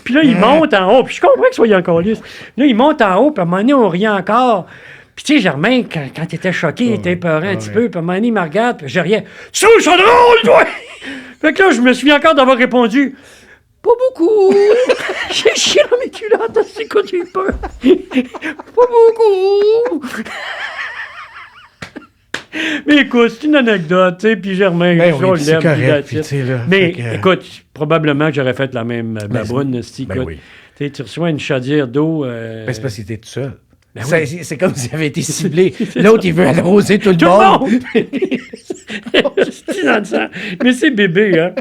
Puis là, il Hein? monte en haut. Puis je comprends qu'il soit encore lisse. Là, il monte en haut, puis à un moment donné, on rit encore. Puis tu sais, Germain, quand il était choqué, il était peurant un petit peu. Puis à un moment donné, il me regarde, puis je riais. Tu trouves ça drôle, toi? Fait que là, je me souviens encore d'avoir répondu... Pas beaucoup. J'ai chié dans mes culottes. C'est quoi, j'ai eu peur. Pas beaucoup. Mais écoute, c'est une anecdote, tu sais, puis Germain, Ben on oui, c'est l'aime, correct, puis puis tu sais, là, mais fait que- écoute, probablement que j'aurais fait la même baboune, si, ben écoute. oui. Tu sais, tu reçois une chaudière d'eau... Ben, c'est parce qu'il était tout seul. Ben C'est comme s'il avait été ciblé. L'autre, il veut arroser tout le Tout monde. le monde! C'est innocent. Mais c'est bébé, hein?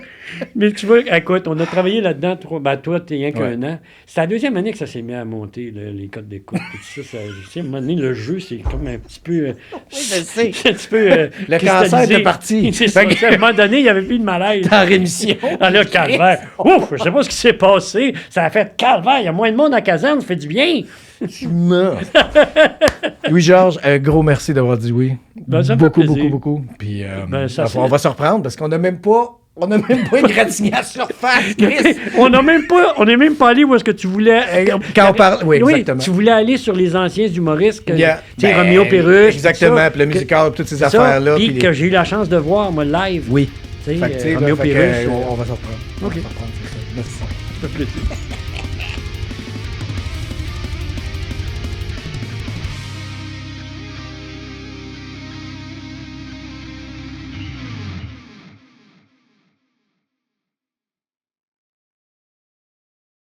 Mais tu vois, écoute, on a travaillé là-dedans, toi, t'es rien qu'un an. C'est la deuxième année que ça s'est mis à monter, les codes d'écoute. Puis ça, tu sais, à un moment donné, le jeu, c'est comme un petit peu... Oui, je sais. C'est un petit peu... Le cancer était parti. C'est ça. À un moment donné, il n'y avait plus de malaise. En rémission. Ah là, calvaire. Ouf, je sais pas ce qui s'est passé. Ça a fait calvaire. Il y a moins de monde à la caserne, ça fait du bien. Tu meurs. Louis-Georges, un gros merci d'avoir dit oui. Ben, ça me fait plaisir. Beaucoup. Puis Ben, ça, on va se reprendre parce qu'on n'a même pas une gratignasse sur face, Chris. On n'est même pas allé où est-ce que tu voulais... Quand on parle... Oui, exactement. Tu voulais aller sur les anciens humoristes, tu sais, Ben, Roméo Perruche. exactement, puis le musical, toutes ces affaires-là. Puis que j'ai eu la chance de voir, moi, live. Oui. Tu sais, Fait que, tu sais, Roméo là, fait que, Perruche. on va se reprendre. OK. On va se reprendre, c'est ça. Merci. Ça fait plaisir.